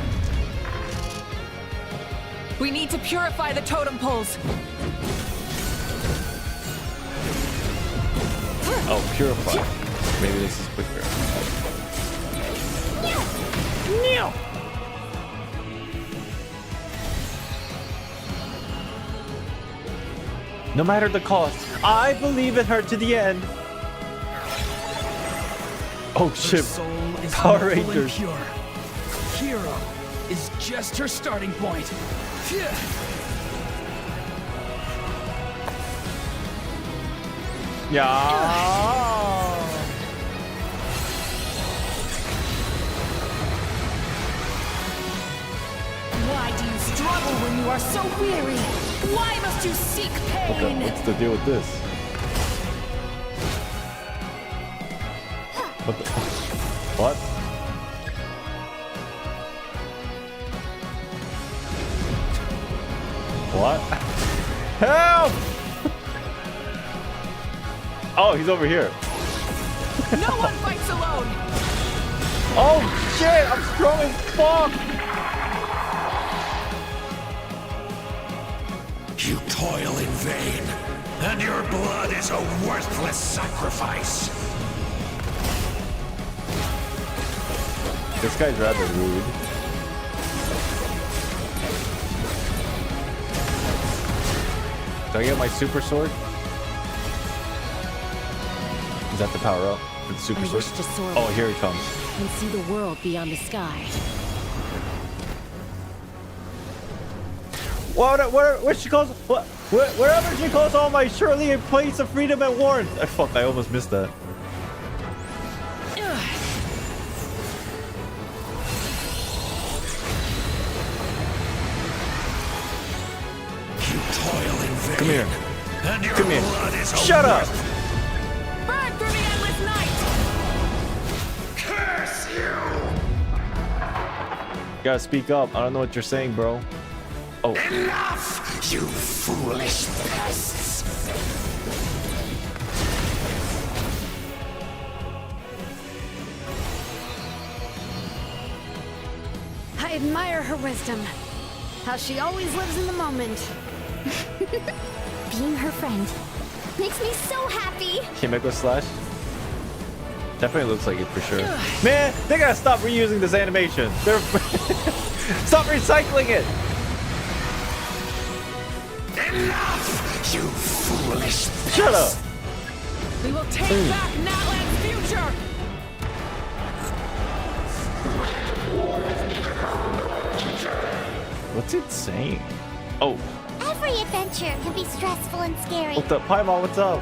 We need to purify the totem poles. Oh, purify. Maybe this is quicker. Kneel. No matter the cost, I believe in her to the end. Oh shit. Power Rangers. Pure. Hero is just her starting point. Yeah. Why do you struggle when you are so weary? Why must you seek pain? Okay, what's the deal with this? What the? What? What? Help! Oh, he's over here. No one fights alone. Oh shit! I'm strong as fuck. You toil in vain, and your blood is a worthless sacrifice. This guy's rather rude. Do I get my super sword? Is that the power up for the super I sword? wish to soar Oh, here he comes. and see the world beyond the sky. What she calls wherever she calls all my surely a place of freedom and warmth. Fuck, I almost missed that. You toil in vain. Come here. And your Come here. blood is a Shut up. Burn through the endless night. Curse you! You gotta speak up. I don't know what you're saying, bro. Oh. Enough, you foolish pests! I admire her wisdom. How she always lives in the moment. Being her friend makes me so happy. Kimiko slash. Definitely looks like it for sure. Man, they gotta stop reusing this animation. They're stop recycling it. Enough, you foolish pests! Shut up. We will take back Natlan's future. What's it saying? Oh, Every adventure can be stressful and scary. what the Paimon, what's up?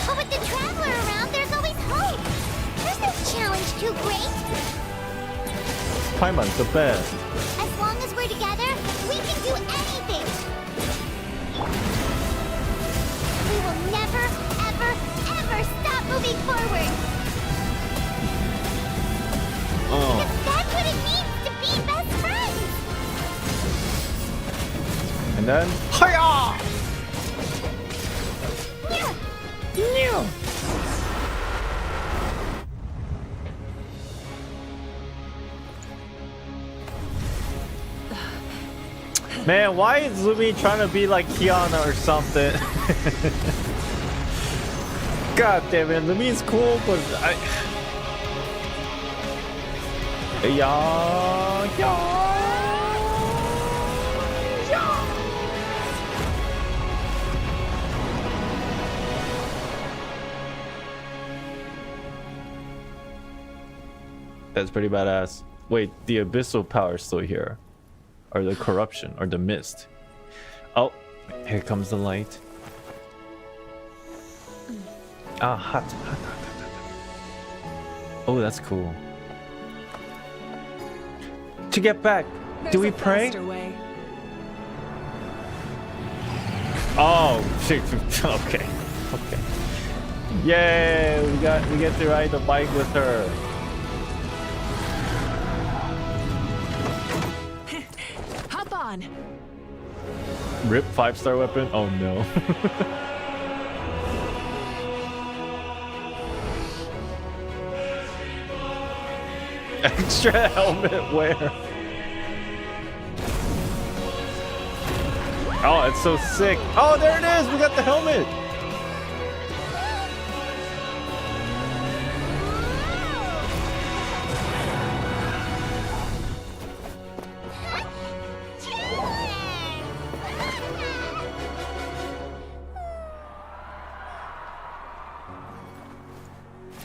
But with the Traveler around, there's always hope. There's no challenge too great. Paimon's the best. As long as we're together, we can do anything. We will never, ever, ever stop moving forward. Oh. Because that's what it means to be best friends. And then hiya! Yeah. Man, why is Lumi trying to be like Kiana or something? God damn it, Lumi's cool, but yeah. That's pretty badass. Wait, the abyssal power is still here. Or the corruption, or the mist. Oh, here comes the light. Ah, hot. Oh, that's cool. To get back, do we pray? Oh, shit. Okay. Okay. Yay, we get to ride the bike with her. Hop on. Rip 5-star weapon? Oh no. Extra helmet wear. Oh, it's so sick. Oh, there it is. We got the helmet.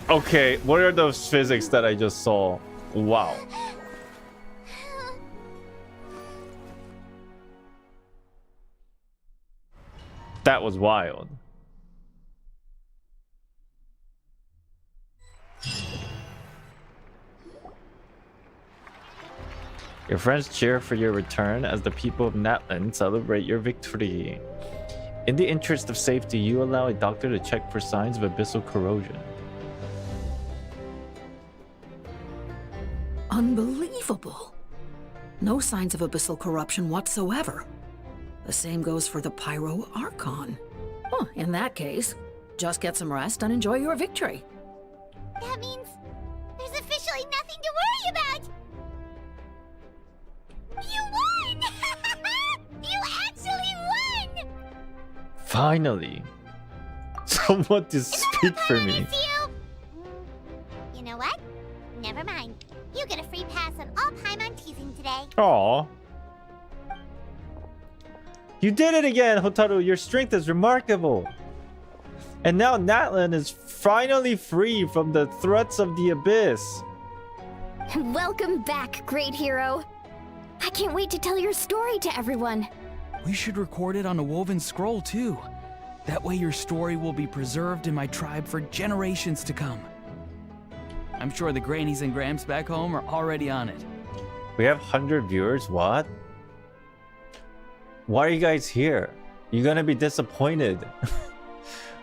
Okay, what are those physics that I just saw? Wow. That was wild. Your friends cheer for your return as the people of Natlan celebrate your victory. In the interest of safety, you allow a doctor to check for signs of abyssal corrosion. Unbelievable. No signs of abyssal corruption whatsoever. The same goes for the Pyro Archon. Well, in that case, just get some rest and enjoy your victory. That means there's officially nothing to worry about! You won! You actually won! Finally. Someone to speak for me. You know what? Never mind. You get a free pass on all Paimon teasing today. Aw. You did it again, Hotaru. Your strength is remarkable. And now Natlan is finally free from the threats of the abyss. Welcome back, great hero. I can't wait to tell your story to everyone. We should record it on a woven scroll too. That way your story will be preserved in my tribe for generations to come. I'm sure the grannies and gramps back home are already on it. We have 100 viewers? What? Why are you guys here? You're gonna be disappointed.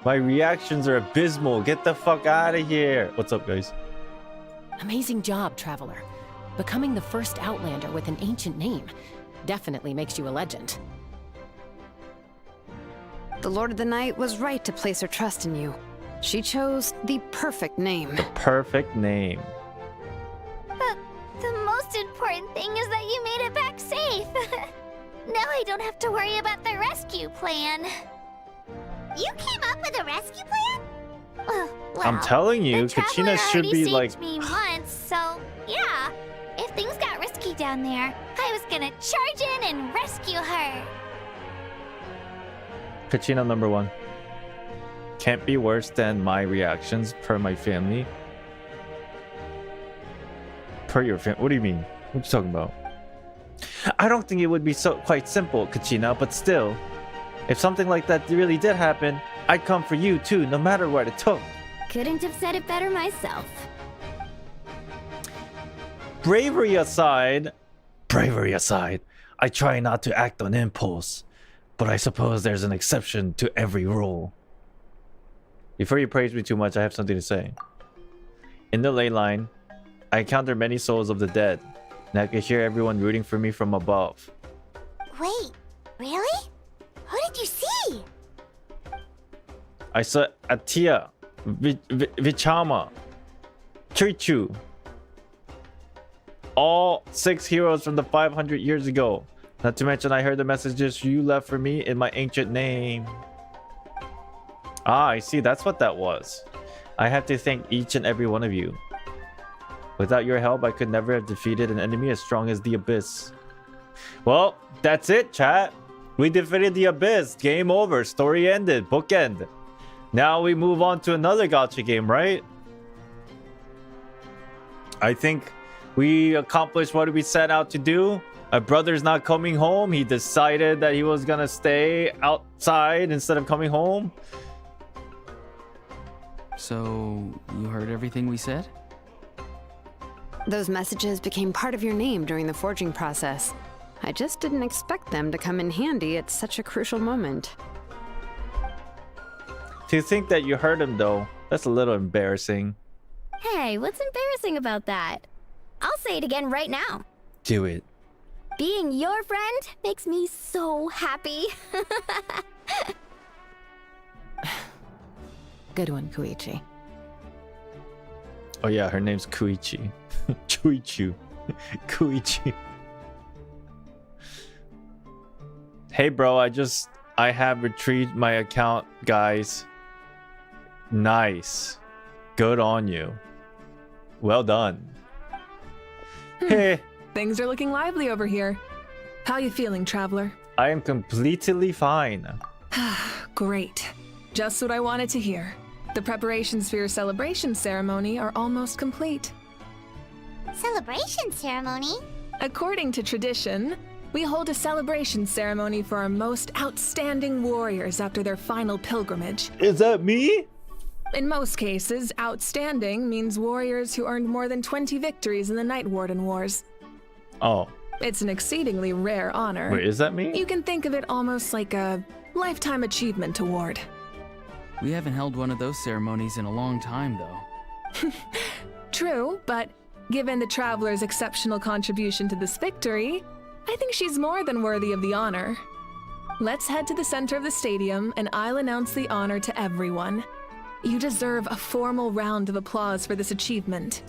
My reactions are abysmal. Get the fuck out of here. What's up, guys? Amazing job, Traveler. Becoming the first Outlander with an ancient name definitely makes you a legend. The Lord of the Night was right to place her trust in you. She chose the perfect name. The perfect name. But the most important thing is that you made it back safe. Now I don't have to worry about the rescue plan. You came up with a rescue plan? Well, I'm telling you, Kachina should be like... me once, so yeah. If things got risky down there, I was gonna charge in and rescue her. Kachina number 1. Can't be worse than my reactions per my family. Per your family? What do you mean? What are you talking about? I don't think it would be so quite simple, Kachina, but still. If something like that really did happen, I'd come for you too, no matter what it took. Couldn't have said it better myself. Bravery aside, I try not to act on impulse, but I suppose there's an exception to every rule. Before you praise me too much, I have something to say. In the ley line, I encounter many souls of the dead, and I could hear everyone rooting for me from above. Wait, really? Who did you see? I saw Atia, Vichama, Trichu. All 6 heroes from the 500 years ago. Not to mention I heard the messages you left for me in my ancient name. Ah, I see. That's what that was. I have to thank each and every one of you. Without your help, I could never have defeated an enemy as strong as the Abyss. Well, that's it, chat. We defeated the Abyss. Game over. Story ended. Bookend. Now we move on to another gacha game, right? I think we accomplished what we set out to do. My brother's not coming home. He decided that he was gonna stay outside instead of coming home. So, you heard everything we said? Those messages became part of your name during the forging process. I just didn't expect them to come in handy at such a crucial moment. To think that you heard him though, that's a little embarrassing. Hey, what's embarrassing about that? I'll say it again right now. Do it. Being your friend makes me so happy. Good one, Koichi. Oh yeah, her name's Koichi. Chuichu. Koichi. Hey bro, I have retrieved my account, guys. Nice. Good on you. Well done. Hey. Things are looking lively over here. How you feeling, Traveler? I am completely fine. Great. Just what I wanted to hear. The preparations for your celebration ceremony are almost complete. Celebration ceremony? According to tradition, we hold a celebration ceremony for our most outstanding warriors after their final pilgrimage. Is that me? In most cases, outstanding means warriors who earned more than 20 victories in the Night Warden Wars. Oh. It's an exceedingly rare honor. Wait, is that me? You can think of it almost like a lifetime achievement award. We haven't held one of those ceremonies in a long time, though. True, but Given the Traveler's exceptional contribution to this victory, I think she's more than worthy of the honor. Let's head to the center of the stadium and I'll announce the honor to everyone. You deserve a formal round of applause for this achievement.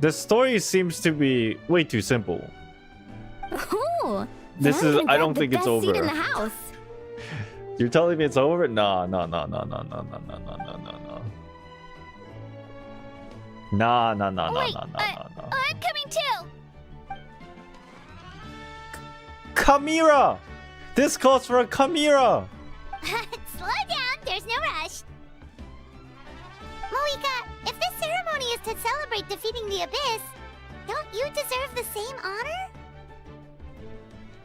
The story seems to be way too simple. Ooh, This then is. can I grab don't the think it's best seat over. in the house. You're telling me it's over? No. Nah. I'm coming too. Chimera! This calls for a chimera! Slow down, there's no rush. Moika, if this ceremony is to celebrate defeating the Abyss, don't you deserve the same honor?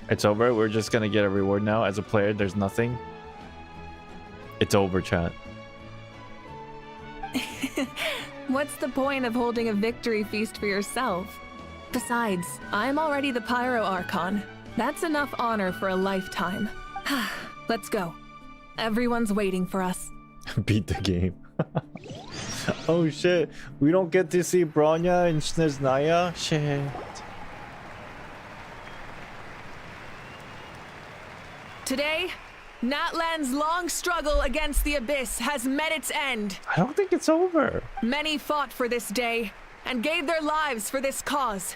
It's over. We're just gonna get a reward now. As a player, there's nothing. It's over, chat. What's the point of holding a victory feast for yourself? Besides, I'm already the Pyro Archon. That's enough honor for a lifetime. Let's go. Everyone's waiting for us. Beat the game. Oh shit. We don't get to see Bronya and Snezhnaya? Shit. Today, Natlan's long struggle against the Abyss has met its end. I don't think it's over. Many fought for this day and gave their lives for this cause.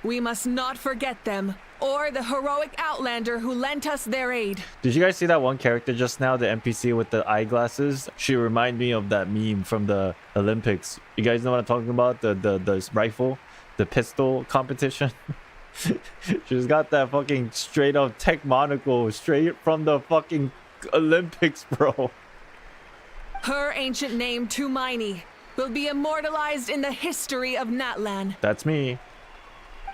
We must not forget them or the heroic Outlander who lent us their aid. Did you guys see that one character just now, the NPC with the eyeglasses? She reminded me of that meme from the Olympics. You guys know what I'm talking about? The rifle, the pistol competition. She's got that fucking straight up tech monocle straight from the fucking Olympics, bro. Her ancient name, Tumaini, will be immortalized in the history of Natlan. That's me.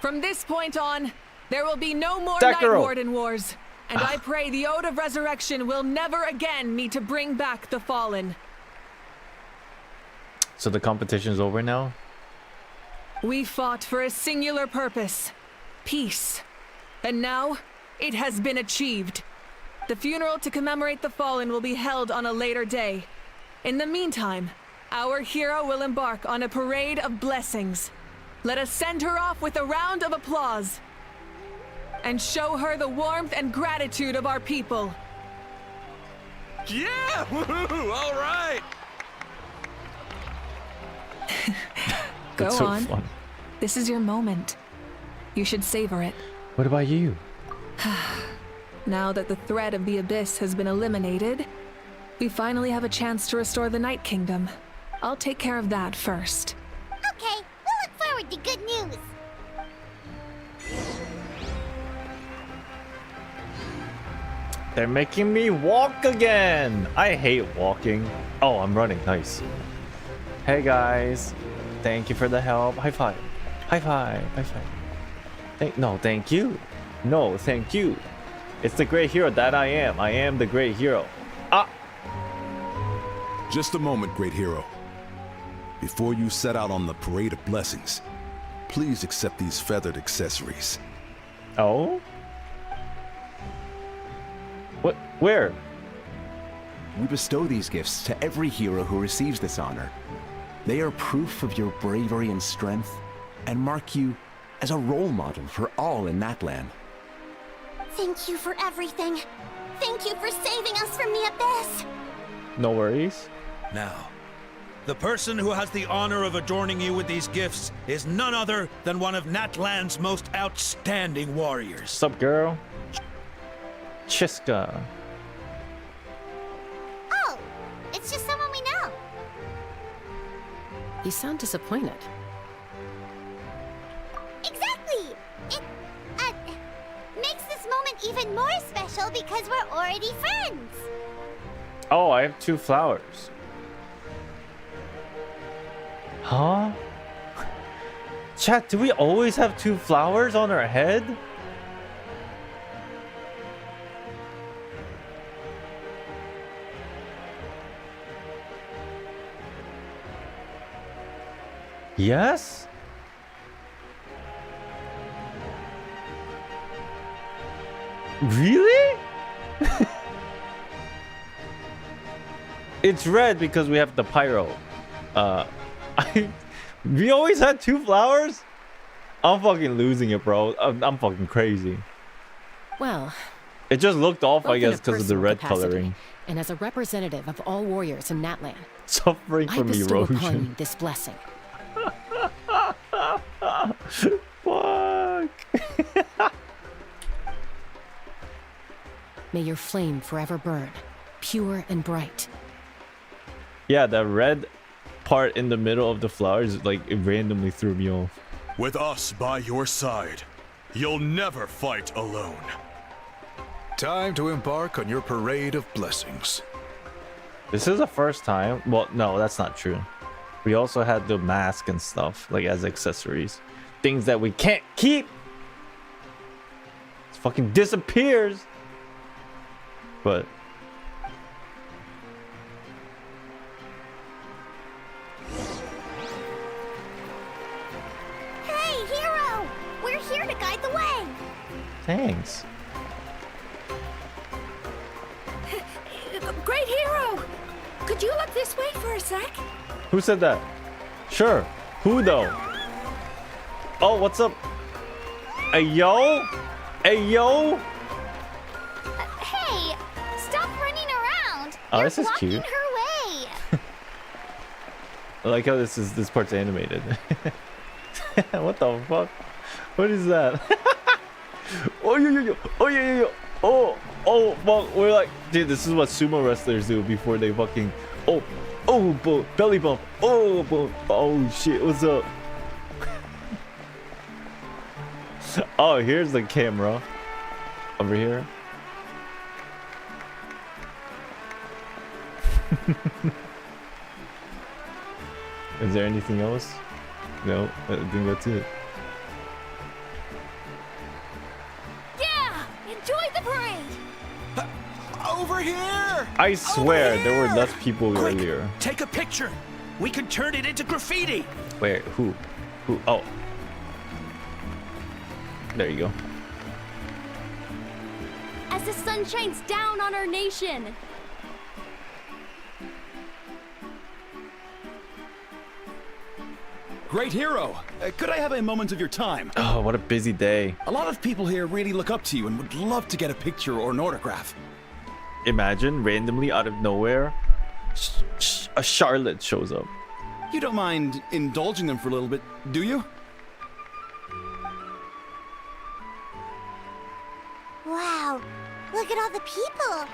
From this point on, there will be no more That girl. Night Warden Wars, and I pray the Ode of Resurrection will never again need to bring back the Fallen. So the competition's over now? We fought for a singular purpose, peace. And now, it has been achieved. The funeral to commemorate the Fallen will be held on a later day. In the meantime, our hero will embark on a parade of blessings. Let us send her off with a round of applause and show her the warmth and gratitude of our people. Yeah! Woohoo! All right! Go That's so on. fun. This is your moment. You should savor it. What about you? Now that the threat of the Abyss has been eliminated, we finally have a chance to restore the Night Kingdom. I'll take care of that first. Okay, we'll look forward to good news. They're making me walk again. I hate walking. Oh, I'm running. Nice. Hey guys. Thank you for the help. High five. High five. High five. No, thank you. No, thank you. It's the great hero that I am. I am the great hero. Ah! Just a moment, great hero. Before you set out on the parade of blessings, please accept these feathered accessories. Oh? What? Where? We bestow these gifts to every hero who receives this honor. They are proof of your bravery and strength, and mark you as a role model for all in Natlan. Thank you for everything. Thank you for saving us from the Abyss. No worries. Now, the person who has the honor of adorning you with these gifts is none other than one of Natlan's most outstanding warriors. Sup, girl? Chiska. Oh, it's just someone we know. You sound disappointed. Exactly! It, makes this moment even more special because we're already friends. Oh, I have 2 flowers. Huh? Chat, do we always have 2 flowers on our head? Yes? Really? It's red because we have the pyro. We always had 2 flowers? I'm fucking losing it, bro. I'm fucking crazy. Well, It just looked off, both I in guess, a because of the personal red capacity coloring. and as a representative of all warriors in Natlan, Suffering I from bestow upon erosion. you this blessing. Fuck. May your flame forever burn, pure and bright. Yeah, that red part in the middle of the flowers, like, it randomly threw me off. With us by your side, you'll never fight alone. Time to embark on your parade of blessings. This is the first time. Well, no, that's not true. We also had the mask and stuff, like, as accessories. Things that we can't keep. It fucking disappears. But Hey, hero! We're here to guide the way! thanks. Great hero! Could you look this way for a sec? Who said that? Sure. Who though? Oh, what's up? Hey yo? Hey yo? Hey! Stop running around! Oh, You're this is blocking cute. her way! I like how this part's animated. What the fuck? What is that? Oh yeah. Oh yeah. Oh fuck. We're like, dude, this is what sumo wrestlers do before they fucking belly bump. Oh shit, what's up? Oh, here's the camera. Over here. Is there anything else? No, I think that's it. Yeah! Enjoy the parade! Over here! I swear there were less people earlier. Take a picture. We can turn it into graffiti. Wait, who? Oh. There you go. As the sun shines down on our nation! Great hero! Could I have a moment of your time? Oh, what a busy day. A lot of people here really look up to you and would love to get a picture or an autograph. Imagine randomly out of nowhere, a Charlotte shows up. You don't mind indulging them for a little bit, do you? Wow, look at all the people!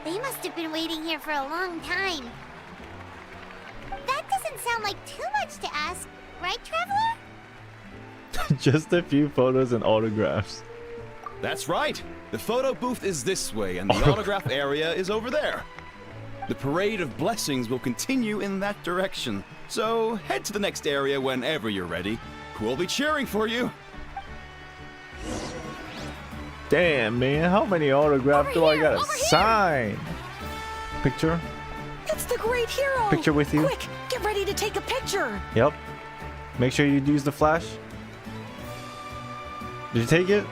They must have been waiting here for a long time. That doesn't sound like too much to ask, right, Traveler? Just a few photos and autographs. That's right. The photo booth is this way and the autograph area is over there. The parade of blessings will continue in that direction. So head to the next area whenever you're ready. We'll be cheering for you. Damn, man, how many autographs do I gotta sign? Picture? It's the great hero! Picture with you? Quick, get ready to take a picture! Yep. Make sure you use the flash. Did you take it?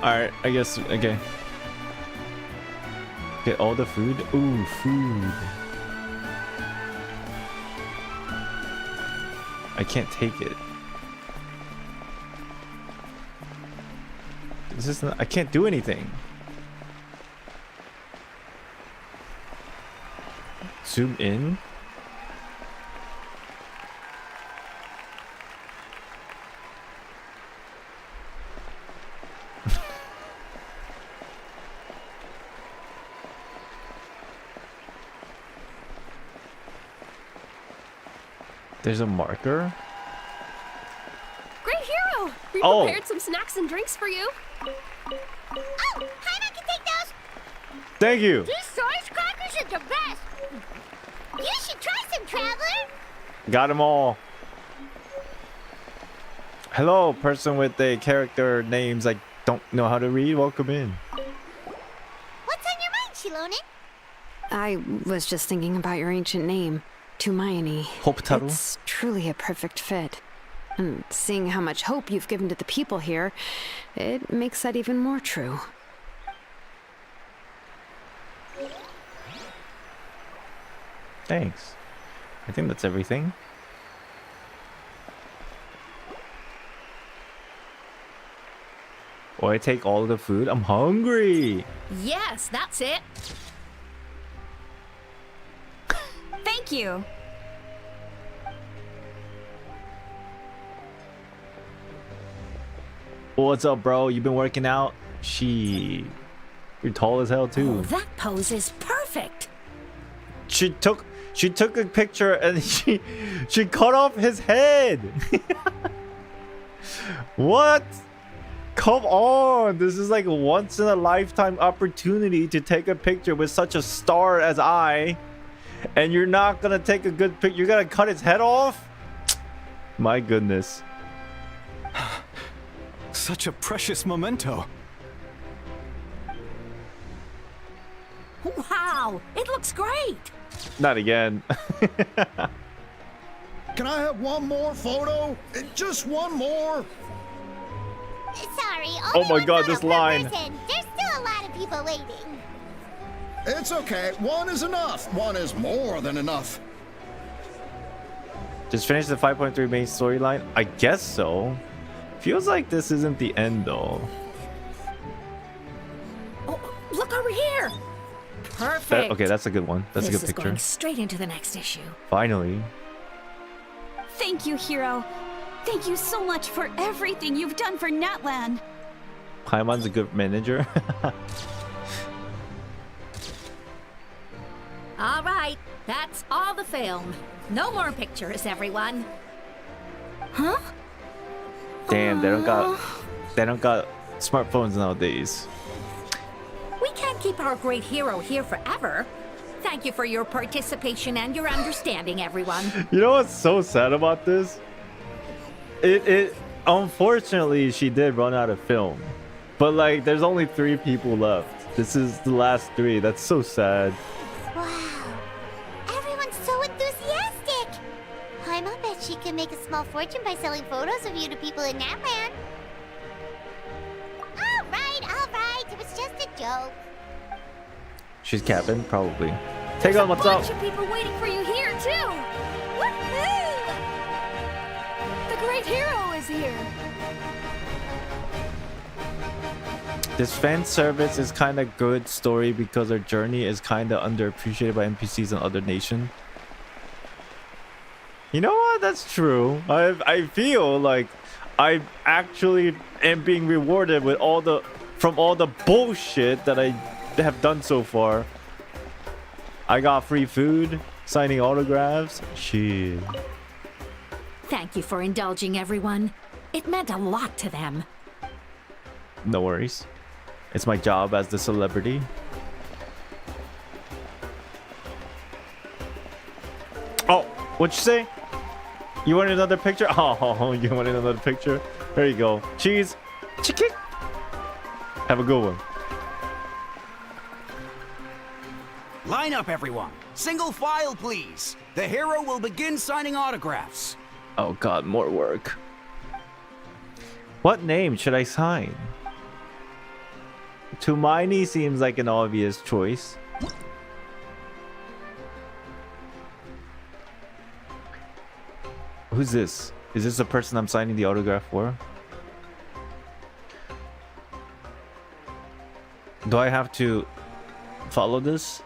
Alright, I guess, okay. Get all the food? Ooh, food. I can't take it. This is not, I can't do anything. Zoom in. There's a marker. Great hero! We Oh. prepared some snacks and drinks for you. Oh, Jaime can take those! Thank you. These source crackers are the best! You should try some, Traveler! Got them all. Hello, person with the character names I don't know how to read. Welcome in. What's on your mind, Shilonen? I was just thinking about your ancient name, Tumayani. Hopetaru? It's truly a perfect fit. And seeing how much hope you've given to the people here, it makes that even more true. Thanks. I think that's everything. Or I take all the food. I'm hungry. Yes, that's it. Thank you. What's up, bro? You been working out? You're tall as hell too. Oh, that pose is perfect. She took a picture and she cut off his head. What? Come on, this is like a once in a lifetime opportunity to take a picture with such a star as I, and you're not gonna take a good picture. You're gonna cut his head off? My goodness. Such a precious memento. Wow, it looks great. Not again. Can I have one more photo? Just one more. Sorry. Oh my god, this line. There's still a lot of people waiting. It's okay. One is enough. One is more than enough. Just finish the 5.3 main storyline? I guess so. Feels like this isn't the end though. Oh, look over here. Perfect. Okay, that's a good one. That's a good This is picture. going straight into the next issue. Finally. Thank you, Hero. Thank you so much for everything you've done for Natlan. Paimon's a good manager. All right, that's all the film. No more pictures, everyone. Huh? Damn, they don't got smartphones nowadays. We can't keep our great hero here forever. Thank you for your participation and your understanding, everyone. You know what's so sad about this? It unfortunately she did run out of film. But like there's only 3 people left. This is the last 3. That's so sad. Wow. Everyone's so enthusiastic. Paimon bet she can make a small fortune by selling photos of you to people in Natlan. All right. It was just a joke. She's capping, probably. Take on what's up? There's a bunch of people waiting for you here too. Woohoo! The great hero is here. This fan service is kind of good story because our journey is kind of underappreciated by NPCs in other nations. You know what? That's true. I feel like I actually am being rewarded with all the bullshit that I have done so far. I got free food, signing autographs. Shit. Thank you for indulging, everyone. It meant a lot to them. No worries. It's my job as the celebrity. Oh, what'd you say? You want another picture? Oh, you want another picture? There you go. Cheese. Chicken. Have a good one. Line up, everyone. Single file, please. The hero will begin signing autographs. Oh god, more work. What name should I sign? Tumaini seems like an obvious choice. Who's this? Is this the person I'm signing the autograph for? Do I have to follow this?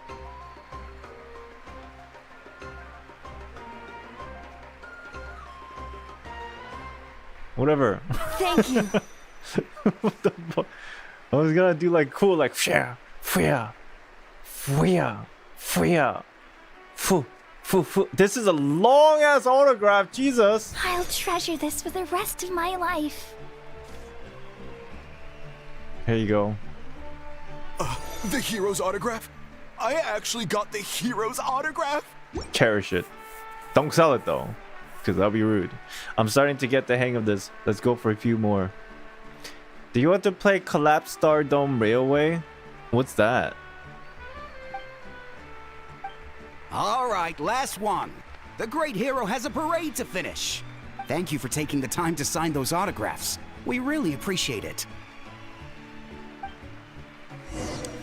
Whatever. Thank you. What the fuck? I was gonna do like cool, like fia, fia, fia, fia, fu, fu, fu. This is a long ass autograph, Jesus. I'll treasure this for the rest of my life. Here you go. The hero's autograph? I actually got the hero's autograph? Cherish it. Don't sell it though, because that'll be rude. I'm starting to get the hang of this. Let's go for a few more. Do you want to play Collapse Stardome Railway? What's that? All right, last one. The great hero has a parade to finish. Thank you for taking the time to sign those autographs. We really appreciate it.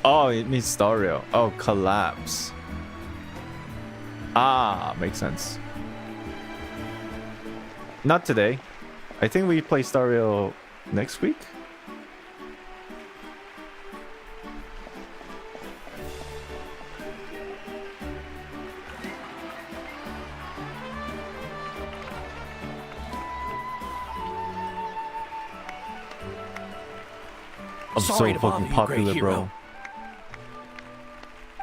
Oh, it means Star Rail. Oh, Collapse. Ah, makes sense. Not today. I think we play Star Rail next week. I'm Sorry so to bother fucking you, popular, great bro. hero.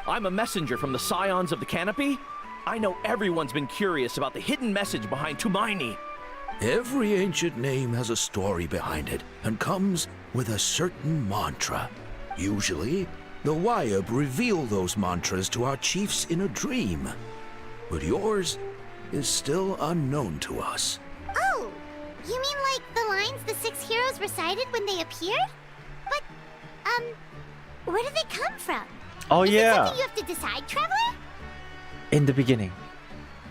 I'm a messenger from the Scions of the Canopy. I know everyone's been curious about the hidden message behind Tumaini. Every ancient name has a story behind it and comes with a certain mantra. Usually, the Wayab reveal those mantras to our chiefs in a dream. But yours is still unknown to us. Oh, you mean like the lines the 6 heroes recited when they appeared? But, where do they come from? Oh, Is it yeah. something you have to decide, Traveler? In the beginning,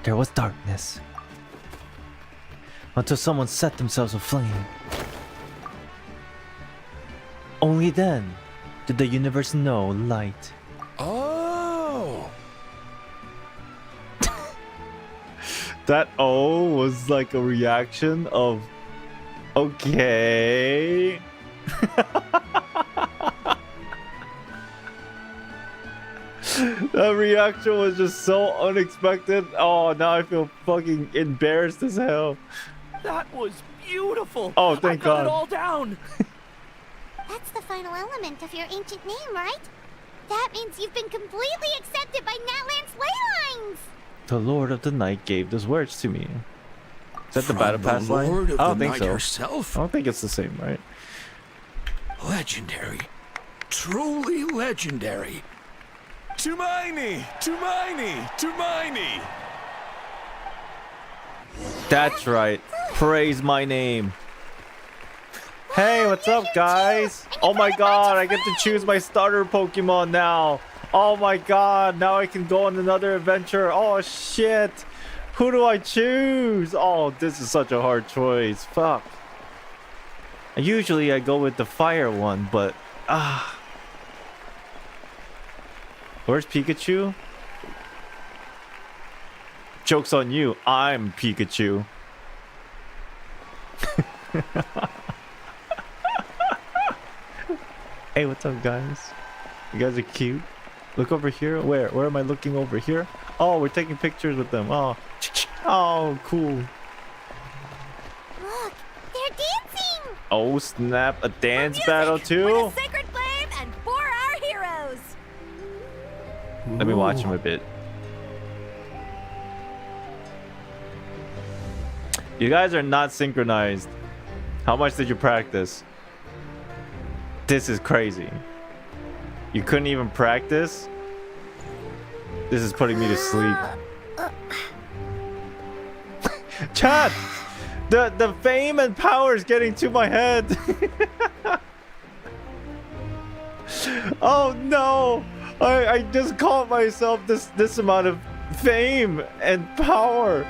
there was darkness. Until someone set themselves aflame. Only then did the universe know light. Oh! That "oh" was like a reaction of, okay. That reaction was just so unexpected. Oh, now I feel fucking embarrassed as hell. That was beautiful. Oh, thank I got God. it all down. That's the final element of your ancient name, right? That means you've been completely accepted by Natlan's ley lines! The Lord of the Night gave those words to me. Is that the From Battle the Pass line? Lord of I don't the think Night so. herself? I don't think it's the same, right? Legendary. Truly legendary. Tumaini! Tumaini! Tumaini! That's right. Praise my name. Hey, what's up, guys? Oh my god, I get to choose my starter Pokemon now. Oh my god, now I can go on another adventure. Oh shit. Who do I choose? Oh, this is such a hard choice. Fuck. Usually I go with the fire one, but where's Pikachu? Joke's on you. I'm Pikachu. Hey, what's up, guys? You guys are cute. Look over here. Where am I looking over here? Oh, we're taking pictures with them. Oh, oh, cool. Look, they're dancing! Oh, snap. A dance battle, too? Sacred flame and for our heroes! Let me watch him a bit. You guys are not synchronized. How much did you practice? This is crazy. You couldn't even practice? This is putting me to sleep. Chat! The fame and power is getting to my head. Oh no! I just caught myself this amount of fame and power.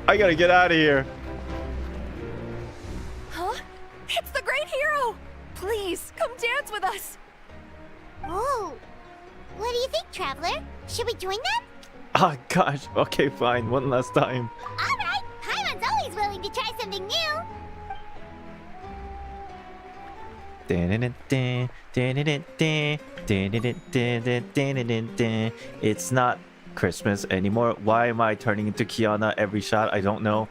I gotta get out of here. Huh? It's the great hero! Please, come dance with us! Oh, what do you think, Traveler? Should we join them? Oh gosh, okay, fine. One last time. Alright, Paimon's always willing to try something new. It's not Christmas anymore. Why am I turning into Kiana every shot? I don't know.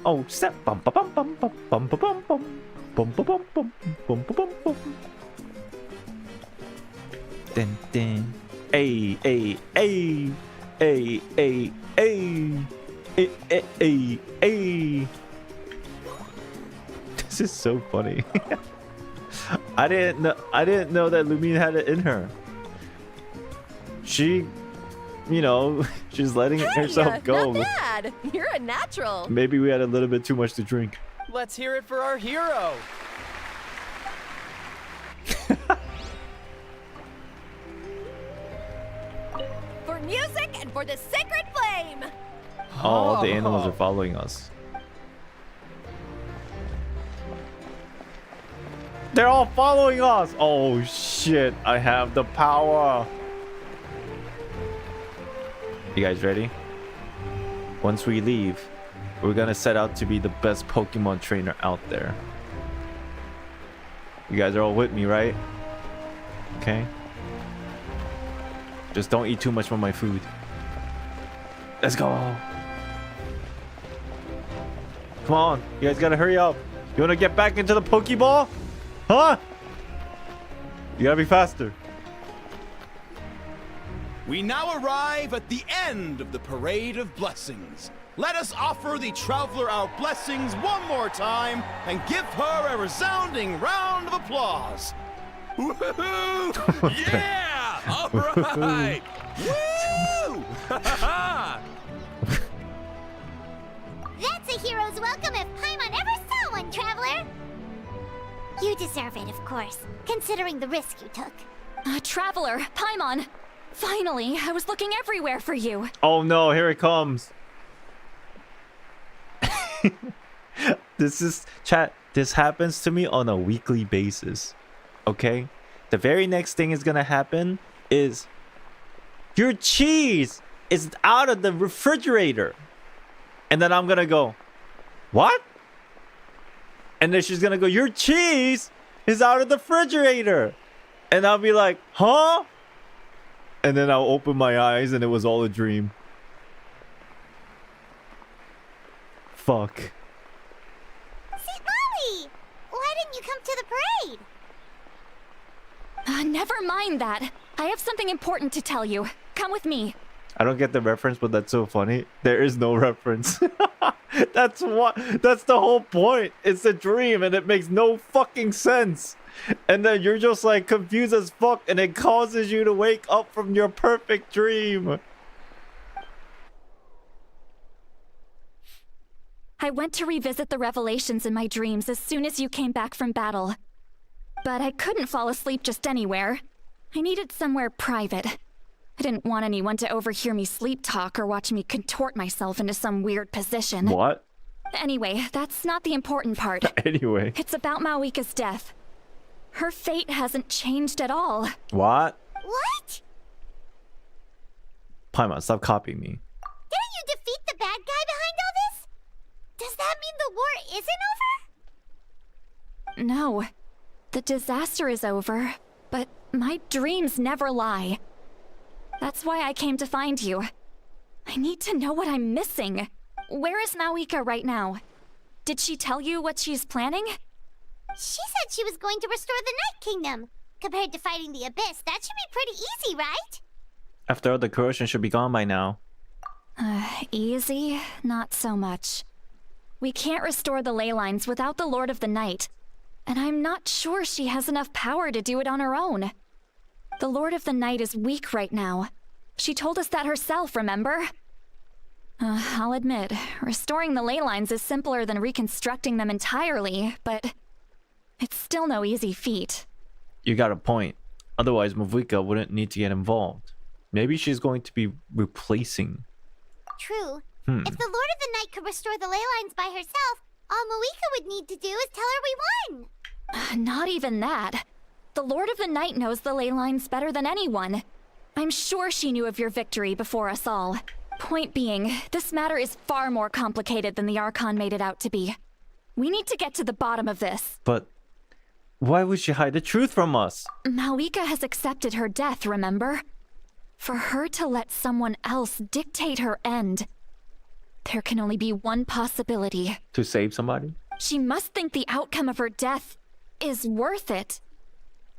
Oh, step. Bum bum bum bum bum bum bum bum bum bum bum bum bum bum bum. Dun dun. Ay ay ay ay ay ay ay ay ay. This is so funny. I didn't know that Lumine had it in her. She, you know, she's letting herself go. Not bad. You're a natural. Maybe we had a little bit too much to drink. Let's hear it for our hero. For music and for the sacred flame. Oh, all the animals are following us. They're all following us. Oh shit, I have the power. You guys ready? Once we leave, we're gonna set out to be the best Pokemon trainer out there. You guys are all with me, right? Okay. Just don't eat too much of my food. Let's go. Come on, you guys gotta hurry up. You wanna get back into the Pokeball? Huh? You gotta be faster. We now arrive at the end of the Parade of Blessings. Let us offer the traveler our blessings one more time and give her a resounding round of applause. Woohoo! Yeah! All right! Woo! That's a hero's welcome if Paimon ever saw one, traveler! You deserve it, of course, considering the risk you took. Traveler, Paimon! Finally, I was looking everywhere for you. Oh no, here it comes. This happens to me on a weekly basis. Okay? The very next thing is gonna happen is your cheese is out of the refrigerator. And then I'm gonna go, what? And then she's gonna go, your cheese is out of the refrigerator. And I'll be like, huh? And then I'll open my eyes and it was all a dream. Fuck. See, Molly! Why didn't you come to the parade? Never mind that. I have something important to tell you. Come with me. I don't get the reference, but that's so funny. There is no reference. That's the whole point. It's a dream and it makes no fucking sense. And then you're just like confused as fuck and it causes you to wake up from your perfect dream. I went to revisit the revelations in my dreams as soon as you came back from battle. But I couldn't fall asleep just anywhere. I needed somewhere private. I didn't want anyone to overhear me sleep talk or watch me contort myself into some weird position. What? Anyway, that's not the important part. Anyway. It's about Mawika's death. Her fate hasn't changed at all. What? What? Paimon, stop copying me. Didn't you defeat the bad guy behind all this? Does that mean the war isn't over? No. The disaster is over, but my dreams never lie. That's why I came to find you. I need to know what I'm missing. Where is Mawika right now? Did she tell you what she's planning? She said she was going to restore the Night Kingdom. Compared to fighting the Abyss, that should be pretty easy, right? After all, the corrosion should be gone by now. Easy? Not so much. We can't restore the ley lines without the Lord of the Night. And I'm not sure she has enough power to do it on her own. The Lord of the Night is weak right now. She told us that herself, remember? I'll admit, restoring the ley lines is simpler than reconstructing them entirely, but it's still no easy feat. You got a point. Otherwise, Mawika wouldn't need to get involved. Maybe she's going to be replacing. True. If the Lord of the Night could restore the ley lines by herself, all Mawika would need to do is tell her we won. Not even that. The Lord of the Night knows the ley lines better than anyone. I'm sure she knew of your victory before us all. Point being, this matter is far more complicated than the Archon made it out to be. We need to get to the bottom of this. But why would she hide the truth from us? Mawika has accepted her death, remember? For her to let someone else dictate her end, there can only be one possibility. To save somebody? She must think the outcome of her death is worth it.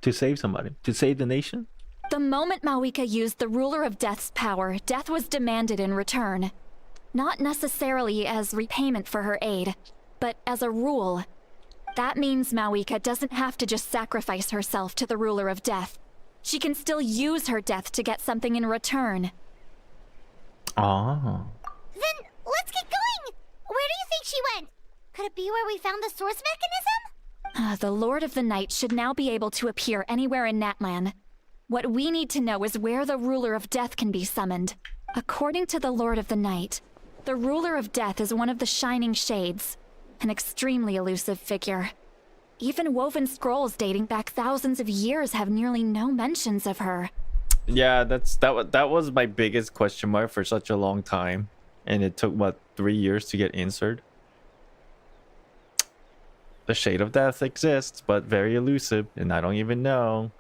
To save somebody? To save the nation? The moment Mawika used the Ruler of Death's power, death was demanded in return. Not necessarily as repayment for her aid, but as a rule. That means Mawika doesn't have to just sacrifice herself to the Ruler of Death. She can still use her death to get something in return. Oh. Then let's get going! Where do you think she went? Could it be where we found the source mechanism? The Lord of the Night should now be able to appear anywhere in Natlan. What we need to know is where the Ruler of Death can be summoned. According to the Lord of the Night, the Ruler of Death is one of the Shining Shades, an extremely elusive figure. Even woven scrolls dating back thousands of years have nearly no mentions of her. Yeah, that was my biggest question mark for such a long time, and it took what 3 years to get answered. The shade of death exists, but very elusive, and I don't even know.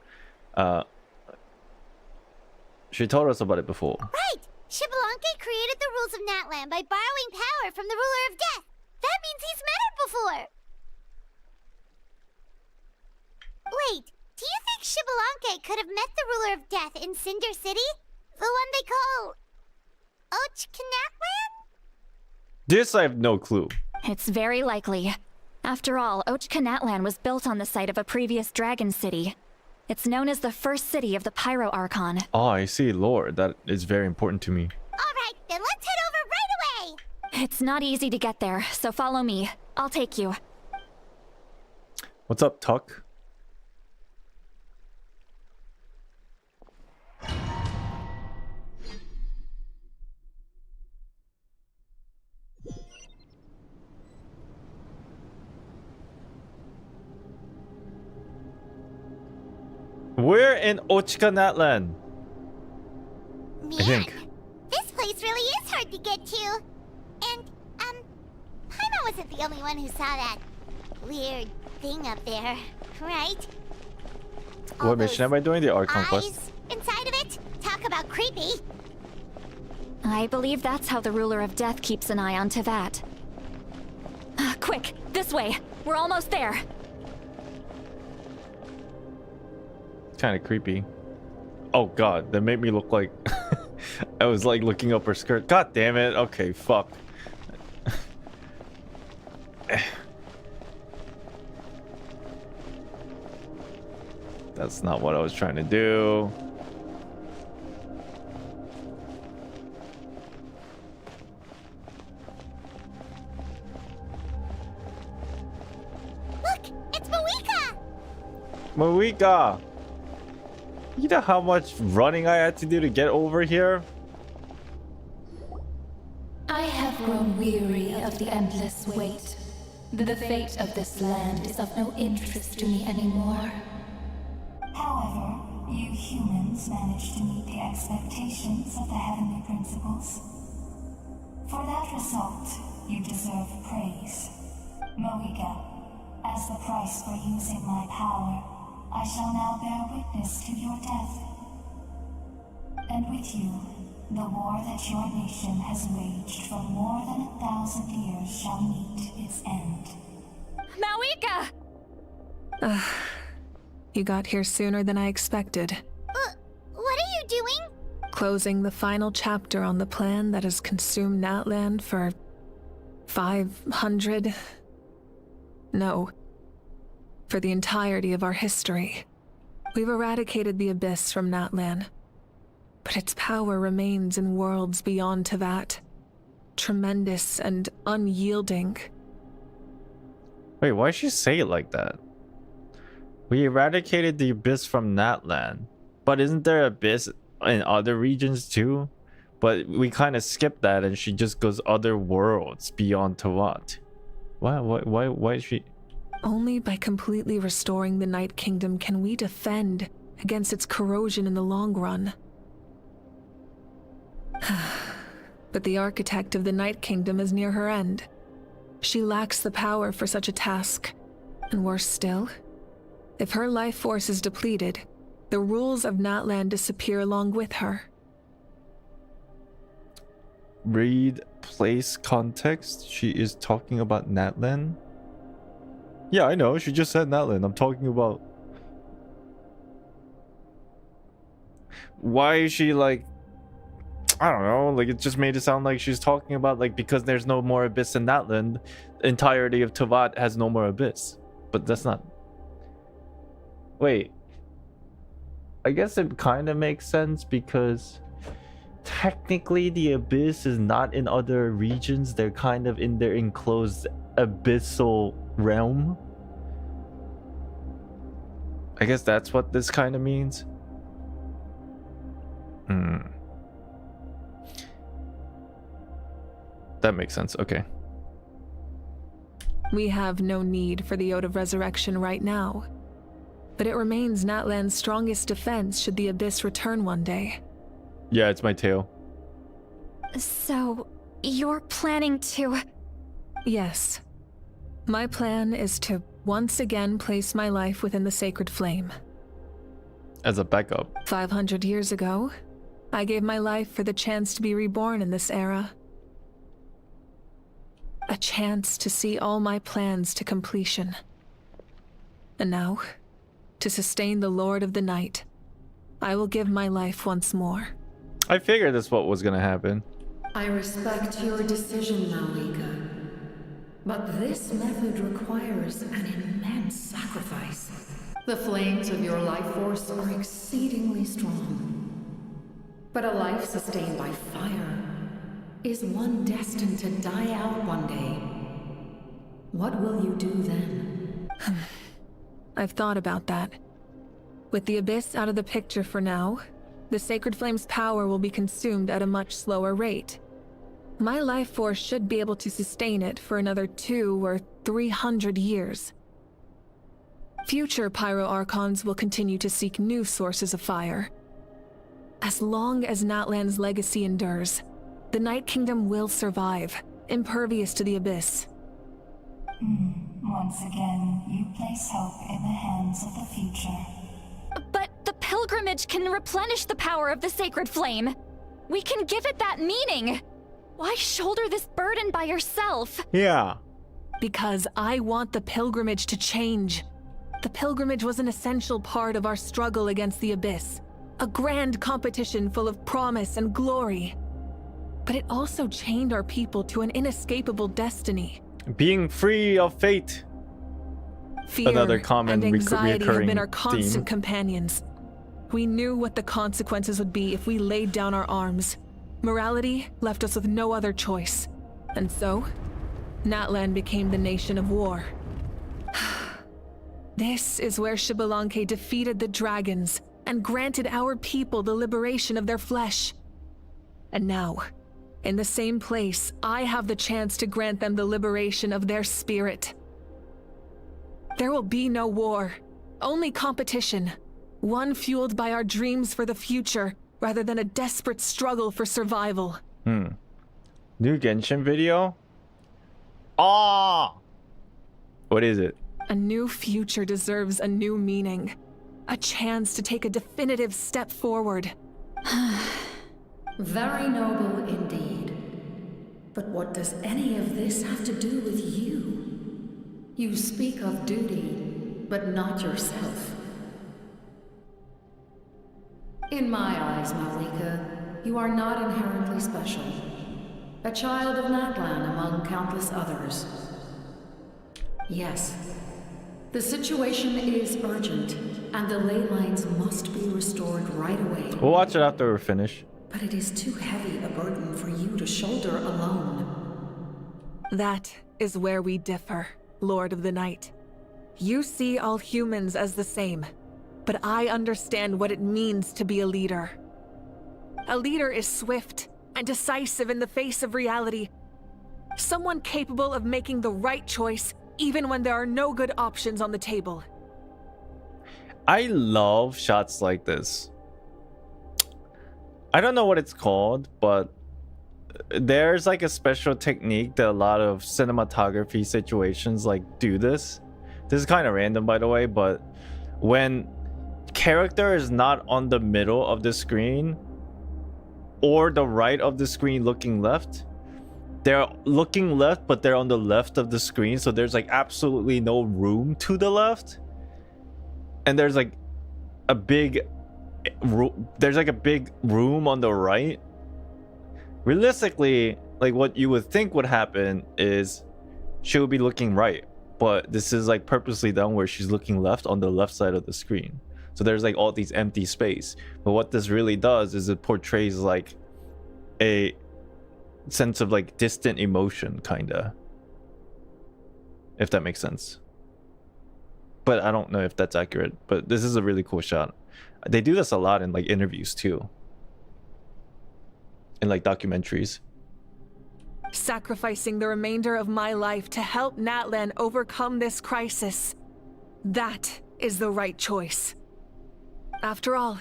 She told us about it before. Right! Xbalanque created the rules of Natlan by borrowing power from the ruler of death. That means he's met her before. Wait, do you think Xbalanque could have met the ruler of death in Cinder City? The one they call Ochkanatlan? This I have no clue. It's very likely. After all, Ochkanatlan was built on the site of a previous dragon city. It's known as the first city of the Pyro Archon. Oh, I see, lore. That is very important to me. Alright, then let's head over right away! It's not easy to get there, so follow me. I'll take you. What's up, Tuck? We're in Ochkanatlan. I think. This place really is hard to get to. And, Paimon wasn't the only one who saw that weird thing up there, right? What mission am I doing? The Archon quest? Inside of it? Talk about creepy. I believe that's how the ruler of death keeps an eye on Tevat. Quick, this way. We're almost there. Kind of creepy. Oh god, that made me look like I was like looking up her skirt. God damn it. Okay, fuck. That's not what I was trying to do. Look, it's Mawika! Mawika! You know how much running I had to do to get over here? I have grown weary of the endless wait. The fate of this land is of no interest to me anymore. However, you humans managed to meet the expectations of the heavenly principles. For that result, you deserve praise. Mawika, as the price for using my power, I shall now bear witness to your death. And with you, the war that your nation has waged for more than 1,000 years shall meet its end. Mawika! You got here sooner than I expected. What are you doing? Closing the final chapter on the plan that has consumed Natlan for 500... No. For the entirety of our history. We've eradicated the Abyss from Natlan. But its power remains in worlds beyond Tevat. Tremendous and unyielding. Wait, why'd she say it like that? We eradicated the Abyss from Natlan. But isn't there Abyss in other regions too? But we kind of skipped that and she just goes other worlds beyond Tevat. Why is she... Only by completely restoring the Night Kingdom can we defend against its corrosion in the long run. But the architect of the Night Kingdom is near her end. She lacks the power for such a task. And worse still, if her life force is depleted, the rules of Natlan disappear along with her. Read place context. She is talking about Natlan. Yeah, I know. She just said Natlan. I'm talking about... Why is she like... I don't know. Like, it just made it sound like she's talking about, like, because there's no more Abyss in Natlan, the entirety of Tevat has no more Abyss. But that's not... Wait. I guess it kind of makes sense because... Technically, the Abyss is not in other regions. They're kind of in their enclosed abyssal realm. I guess that's what this kind of means. That makes sense. Okay. We have no need for the Ode of Resurrection right now. But it remains Natlan's strongest defense should the Abyss return one day. Yeah, it's my tail. So, you're planning to... Yes. My plan is to once again place my life within the sacred flame. As a backup. 500 years ago, I gave my life for the chance to be reborn in this era. A chance to see all my plans to completion. And now, to sustain the Lord of the Night, I will give my life once more. I figured that's what was gonna happen. I respect your decision, Malika. But this method requires an immense sacrifice. The flames of your life force are exceedingly strong. But a life sustained by fire is one destined to die out one day. What will you do then? I've thought about that. With the Abyss out of the picture for now, the Sacred Flame's power will be consumed at a much slower rate. My life force should be able to sustain it for another 200 or 300 years. Future Pyro Archons will continue to seek new sources of fire. As long as Natlan's legacy endures, the Night Kingdom will survive, impervious to the Abyss. Once again, you place hope in the hands of the future. But the pilgrimage can replenish the power of the sacred flame. We can give it that meaning. Why shoulder this burden by yourself? Yeah. Because I want the pilgrimage to change. The pilgrimage was an essential part of our struggle against the Abyss. A grand competition full of promise and glory. But it also chained our people to an inescapable destiny. Being free of fate. Fear Another common and anxiety have been our recurring constant theme. companions. We knew what the consequences would be if we laid down our arms. Morality left us with no other choice. And so, Natlan became the nation of war. This is where Xbalanque defeated the dragons and granted our people the liberation of their flesh. And now, in the same place, I have the chance to grant them the liberation of their spirit. There will be no war, only competition. One fueled by our dreams for the future, rather than a desperate struggle for survival. New Genshin video? Ah! What is it? A new future deserves a new meaning. A chance to take a definitive step forward. Very noble indeed. But what does any of this have to do with you? You speak of duty, but not yourself. In my eyes, Malika, you are not inherently special. A child of Natlan among countless others. Yes, the situation is urgent, and the ley lines must be restored right away. We'll watch it after we're finished. But it is too heavy a burden for you to shoulder alone. That is where we differ, Lord of the Night. You see all humans as the same, but I understand what it means to be a leader. A leader is swift and decisive in the face of reality. Someone capable of making the right choice even when there are no good options on the table. I love shots like this. I don't know what it's called, but there's like a special technique that a lot of cinematography situations like do this. This is kind of random, by the way, but when character is not on the middle of the screen or the right of the screen looking left, they're looking left, but they're on the left of the screen, so there's like absolutely no room to the left, and there's like a big room on the right. Realistically, like what you would think would happen is she would be looking right, but this is like purposely done where she's looking left on the left side of the screen, so there's like all these empty space. But what this really does is it portrays like a sense of like distant emotion, kinda, if that makes sense. But I don't know if that's accurate, but this is a really cool shot. They do this a lot in like interviews too, in like documentaries. Sacrificing the remainder of my life to help Natlan overcome this crisis. That is the right choice. After all,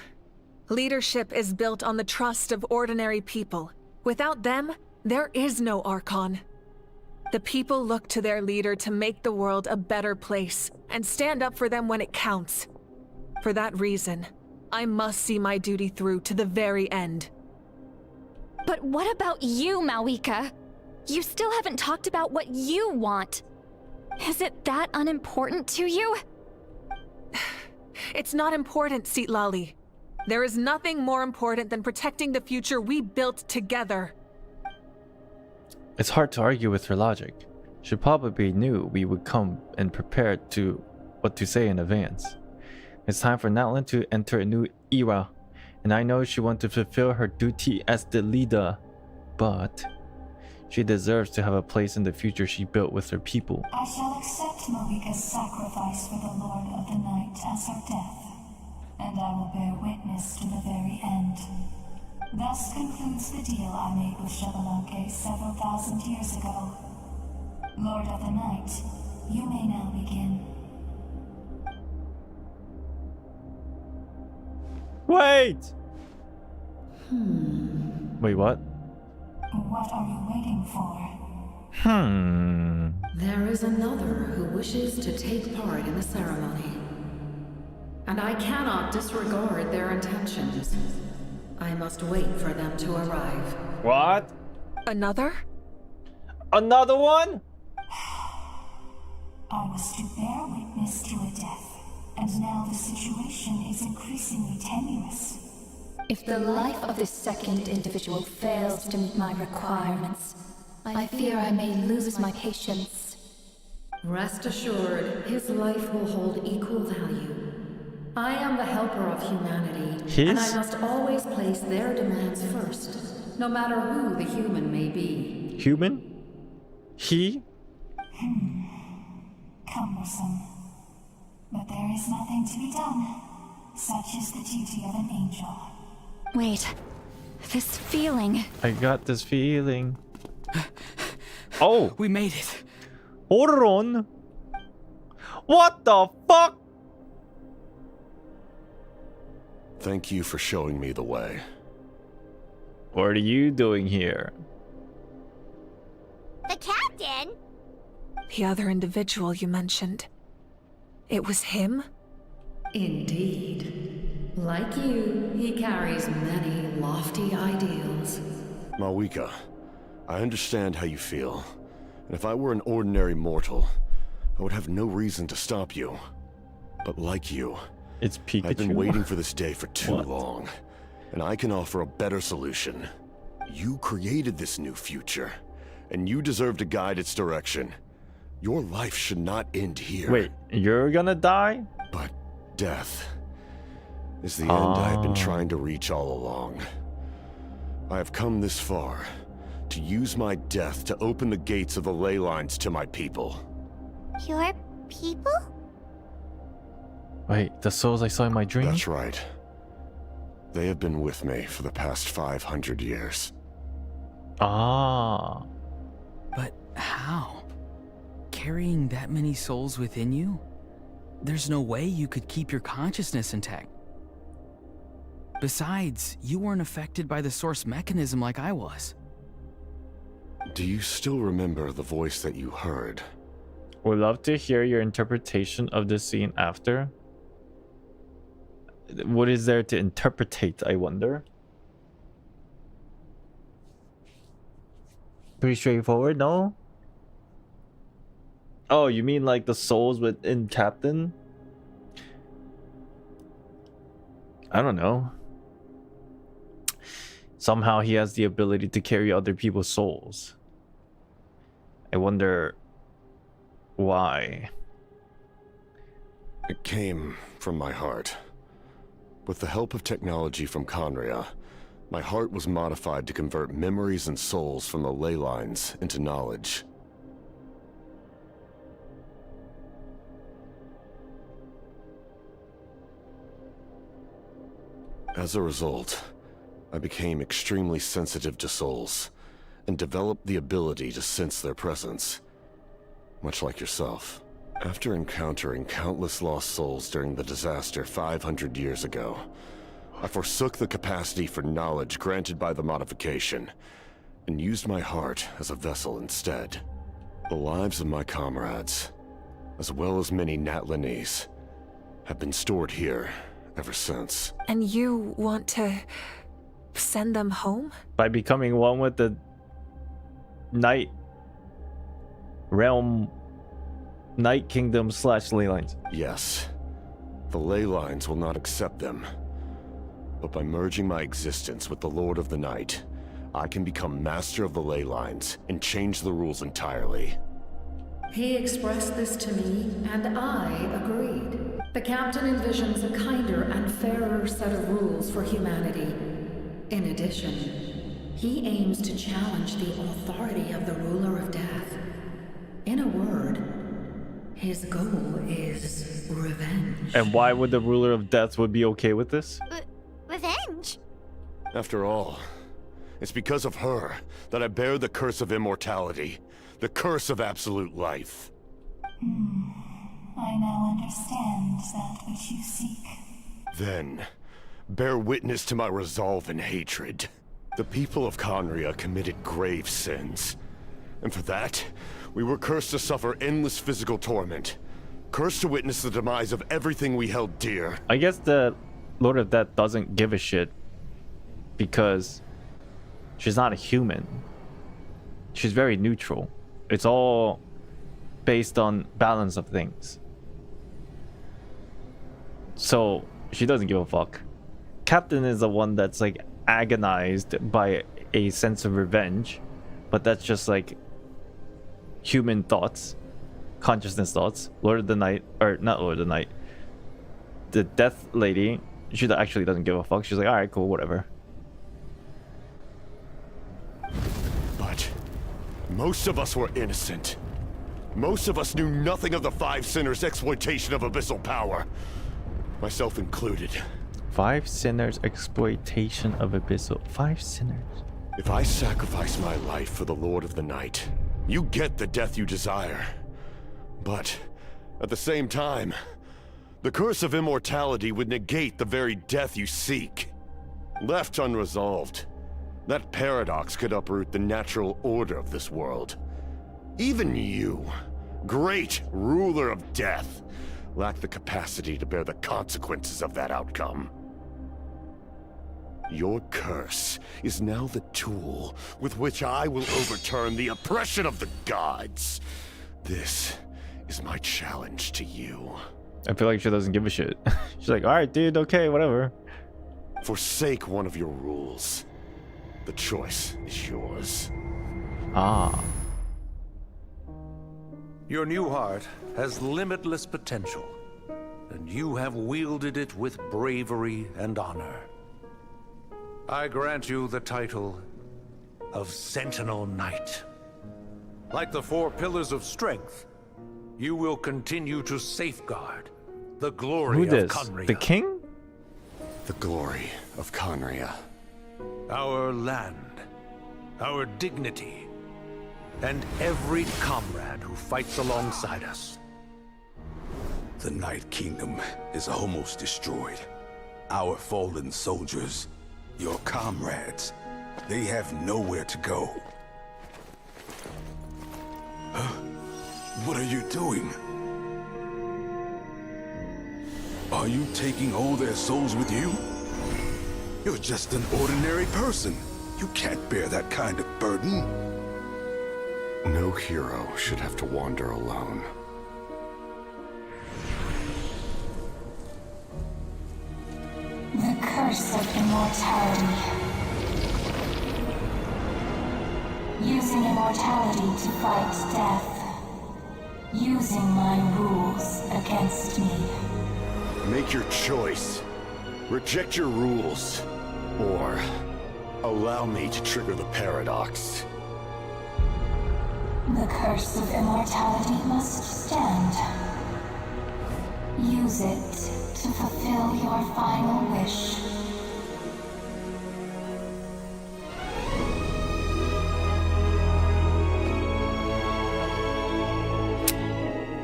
leadership is built on the trust of ordinary people. Without them, there is no Archon. The people look to their leader to make the world a better place and stand up for them when it counts. For that reason, I must see my duty through to the very end. But what about you, Malika? You still haven't talked about what you want. Is it that unimportant to you? It's not important, Citlali. There is nothing more important than protecting the future we built together. It's hard to argue with her logic. She probably knew we would come and prepared to what to say in advance. It's time for Natlan to enter a new era, and I know she wants to fulfill her duty as the leader, but she deserves to have a place in the future she built with her people. I shall accept Malika's sacrifice for the Lord of the Night as her death, and I will bear witness to the very end. Thus concludes the deal I made with Xbalanque several thousand years ago. Lord of the Night, you may now begin. Wait! Wait, what? What are you waiting for? There is another who wishes to take part in the ceremony. And I cannot disregard their intentions. I must wait for them to arrive. What? Another? Another one? I was to bear witness to a death, and now the situation is increasingly tenuous. If the life of this second individual fails to meet my requirements, I fear I may lose my patience. Rest assured, his life will hold equal value. I am the helper of humanity, and I must always place their demands first, no matter who the human may be. Human? He? Cumbersome. But there is nothing to be done. Such is the duty of an angel. Wait, this feeling. I got this feeling. Oh! We made it. Aron! What the fuck? Thank you for showing me the way. What are you doing here? The captain? The other individual you mentioned. It was him? Indeed. Like you, he carries many lofty ideals. Malika, I understand how you feel. And if I were an ordinary mortal, I would have no reason to stop you. But like you, it's Pikachu. I've been waiting for this day for too long. And I can offer a better solution. You created this new future, and you deserve to guide its direction. Your life should not end here. Wait, you're gonna die? But death is the end I have been trying to reach all along. I have come this far to use my death to open the gates of the ley lines to my people. Your people? Wait, the souls I saw in my dream? That's right. They have been with me for the past 500 years. But how? Carrying that many souls within you? There's no way you could keep your consciousness intact. Besides, you weren't affected by the source mechanism like I was. Do you still remember the voice that you heard? Would love to hear your interpretation of this scene after. What is there to interpretate, I wonder? Pretty straightforward, no? Oh, you mean like the souls within Captain? I don't know. Somehow he has the ability to carry other people's souls. I wonder why. It came from my heart. With the help of technology from Conria, my heart was modified to convert memories and souls from the ley lines into knowledge. As a result, I became extremely sensitive to souls, and developed the ability to sense their presence, much like yourself. After encountering countless lost souls during the disaster 500 years ago, I forsook the capacity for knowledge granted by the modification, and used my heart as a vessel instead. The lives of my comrades, as well as many Natlanese, have been stored here ever since. And you want to send them home? By becoming one with the Night Realm, Night Kingdom / ley lines. Yes. The ley lines will not accept them. But by merging my existence with the Lord of the Night, I can become master of the ley lines and change the rules entirely. He expressed this to me, and I agreed. The captain envisions a kinder and fairer set of rules for humanity. In addition, he aims to challenge the authority of the ruler of death. In a word, his goal is revenge. And why would the ruler of death would be okay with this? Revenge? After all, it's because of her that I bear the curse of immortality, the curse of absolute life. I now understand that which you seek. Then, bear witness to my resolve and hatred. The people of Conria committed grave sins. And for that, we were cursed to suffer endless physical torment. Cursed to witness the demise of everything we held dear. I guess the Lord of Death doesn't give a shit because she's not a human. She's very neutral. It's all based on balance of things. So she doesn't give a fuck. Captain is the one that's like agonized by a sense of revenge, but that's just like human thoughts, consciousness thoughts. Lord of the Night, or not Lord of the Night, the Death Lady, she actually doesn't give a fuck. She's like, alright, cool, whatever. But most of us were innocent. Most of us knew nothing of the Five Sinners' exploitation of abyssal power. Myself included. Five Sinners' exploitation of abyssal. Five Sinners. If I sacrifice my life for the Lord of the Night, you get the death you desire. But at the same time, the curse of immortality would negate the very death you seek. Left unresolved, that paradox could uproot the natural order of this world. Even you, great ruler of death, lack the capacity to bear the consequences of that outcome. Your curse is now the tool with which I will overturn the oppression of the gods. This is my challenge to you. I feel like she doesn't give a shit. She's like, alright, dude, okay, whatever. Forsake one of your rules. The choice is yours. Ah. Your new heart has limitless potential, and you have wielded it with bravery and honor. I grant you the title of Sentinel Knight. Like the four pillars of strength, you will continue to safeguard the glory of Conria. The king? The glory of Conria. Our land, our dignity, and every comrade who fights alongside us. The Night Kingdom is almost destroyed. Our fallen soldiers, your comrades, they have nowhere to go. What are you doing? Are you taking all their souls with you? You're just an ordinary person. You can't bear that kind of burden. No hero should have to wander alone. The curse of immortality. Using immortality to fight death. Using my rules against me. Make your choice. Reject your rules. Or allow me to trigger the paradox. The curse of immortality must stand. Use it to fulfill your final wish.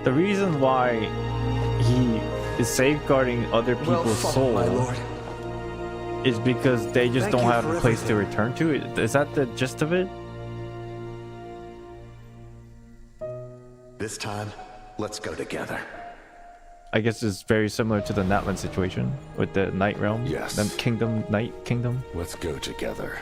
The reason why he is safeguarding other people's souls, my lord. is because they just Thank don't you have for a place to everything. return to. Is that the gist of it? This time, let's go together. I guess it's very similar to the Natlan situation with the Night Realm. Yes. The Kingdom, Night Kingdom. Let's go together.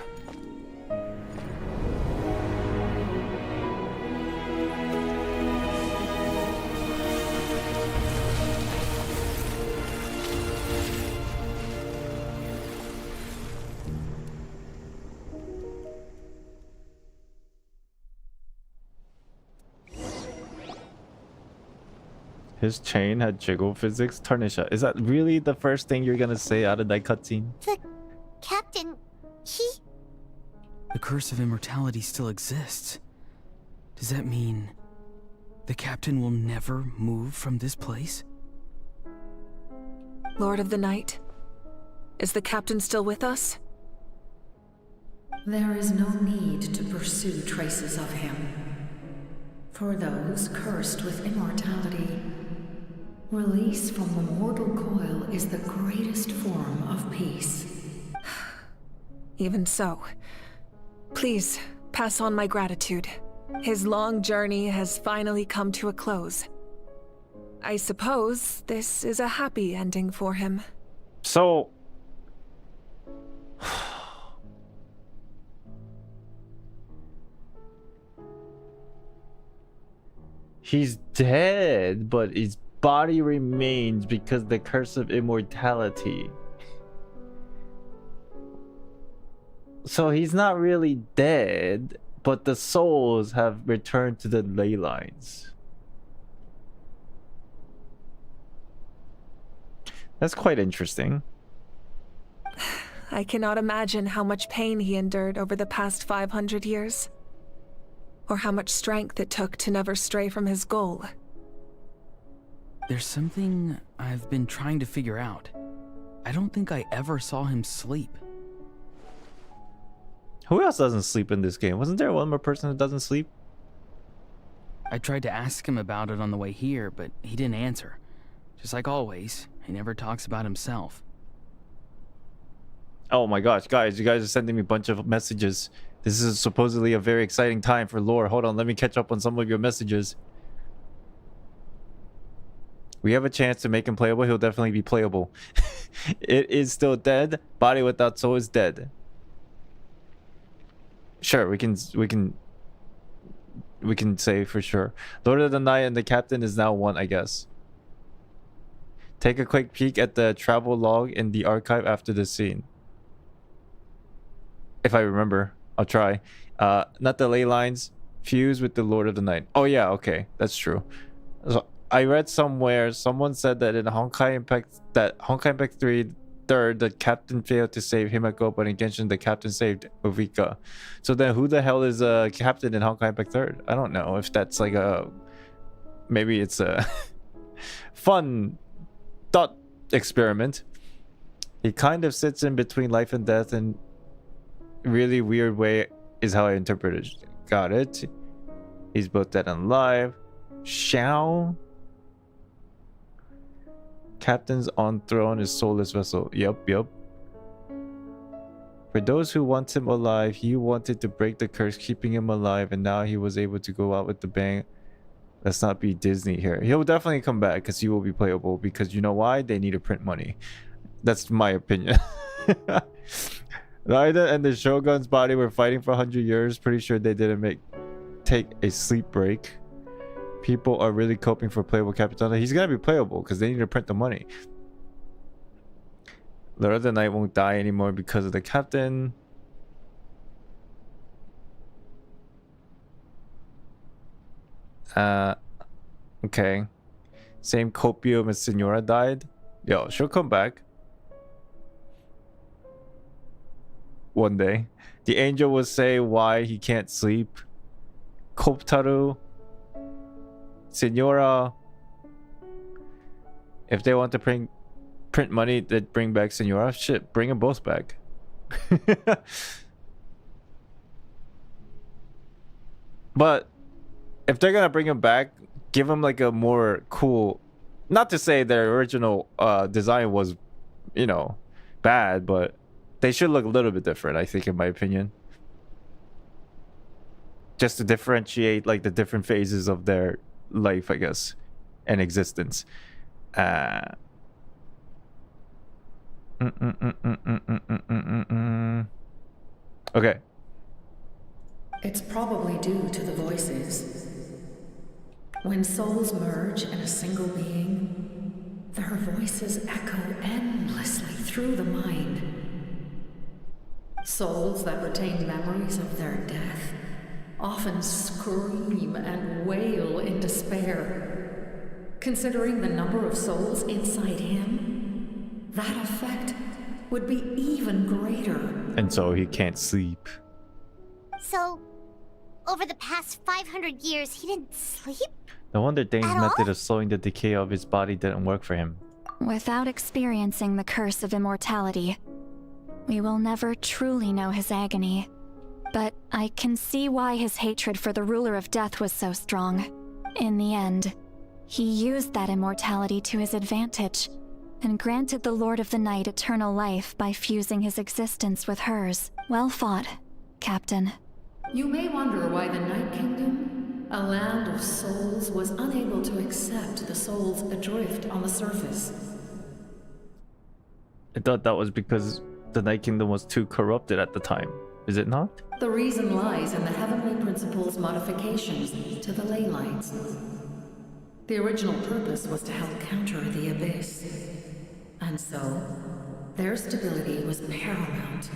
His chain had jiggle physics. Tarnisha. Is that really the first thing you're gonna say out of that cutscene? The captain, he... The curse of immortality still exists. Does that mean the captain will never move from this place? Lord of the Night, is the captain still with us? There is no need to pursue traces of him. For those cursed with immortality, release from the mortal coil is the greatest form of peace. Even so, please pass on my gratitude. His long journey has finally come to a close. I suppose this is a happy ending for him. So... he's dead, but his body remains because the curse of immortality. So he's not really dead, but the souls have returned to the ley lines. That's quite interesting. I cannot imagine how much pain he endured over the past 500 years. Or how much strength it took to never stray from his goal. There's something I've been trying to figure out. I don't think I ever saw him sleep. Who else doesn't sleep in this game? Wasn't there one more person that doesn't sleep? I tried to ask him about it on the way here, but he didn't answer. Just like always, he never talks about himself. Oh my gosh, guys, you guys are sending me a bunch of messages. This is supposedly a very exciting time for lore. Hold on, let me catch up on some of your messages. We have a chance to make him playable. He'll definitely be playable. It is still dead. Body without soul is dead. Sure, we can say for sure. Lord of the Night and the captain is now one, I guess. Take a quick peek at the travel log in the archive after this scene. If I remember, I'll try. Not the ley lines. Fuse with the Lord of the Night. Oh yeah, okay, that's true. So, I read somewhere, someone said that in Honkai Impact 3 third, the captain failed to save Himeko, but in Genshin, the captain saved Uvika. So then who the hell is a captain in Honkai Impact 3rd? I don't know if that's like a... Maybe it's a fun thought experiment. He kind of sits in between life and death in really weird way is how I interpret it. Got it. He's both dead and alive. Shao? Captain's on throne is soulless vessel. Yup. For those who want him alive, he wanted to break the curse keeping him alive, and now he was able to go out with the bang. Let's not be Disney here. He'll definitely come back because he will be playable, because you know why? They need to print money. That's my opinion. Raida and the Shogun's body were fighting for 100 years. Pretty sure they didn't take a sleep break. People are really coping for playable Capitana. He's gonna be playable because they need to print the money. Lord of the Night won't die anymore because of the captain. Okay. Same copium as Senora died. Yo, she'll come back. One day. The angel will say why he can't sleep. Koptaru. Senora. If they want to print money, they'd bring back Senora. Shit, bring them both back. But if they're gonna bring him back, give him like a more cool, not to say their original design was, you know, bad, but they should look a little bit different, I think, in my opinion. Just to differentiate like the different phases of their life, I guess, and existence. Okay. It's probably due to the voices. When souls merge in a single being, their voices echo endlessly through the mind. Souls that retain memories of their death often scream and wail in despair. Considering the number of souls inside him, that effect would be even greater. And so he can't sleep. So, over the past 500 years, he didn't sleep? No wonder Dane's method of slowing the decay of his body didn't work for him. Without experiencing the curse of immortality, we will never truly know his agony. But I can see why his hatred for the ruler of death was so strong. In the end, he used that immortality to his advantage, and granted the Lord of the Night eternal life by fusing his existence with hers. Well fought, Captain. You may wonder why the Night Kingdom, a land of souls, was unable to accept the souls adrift on the surface. I thought that was because the Night Kingdom was too corrupted at the time. Is it not? The reason lies in the Heavenly Principle's modifications to the ley lines. The original purpose was to help counter the Abyss. And so, their stability was paramount.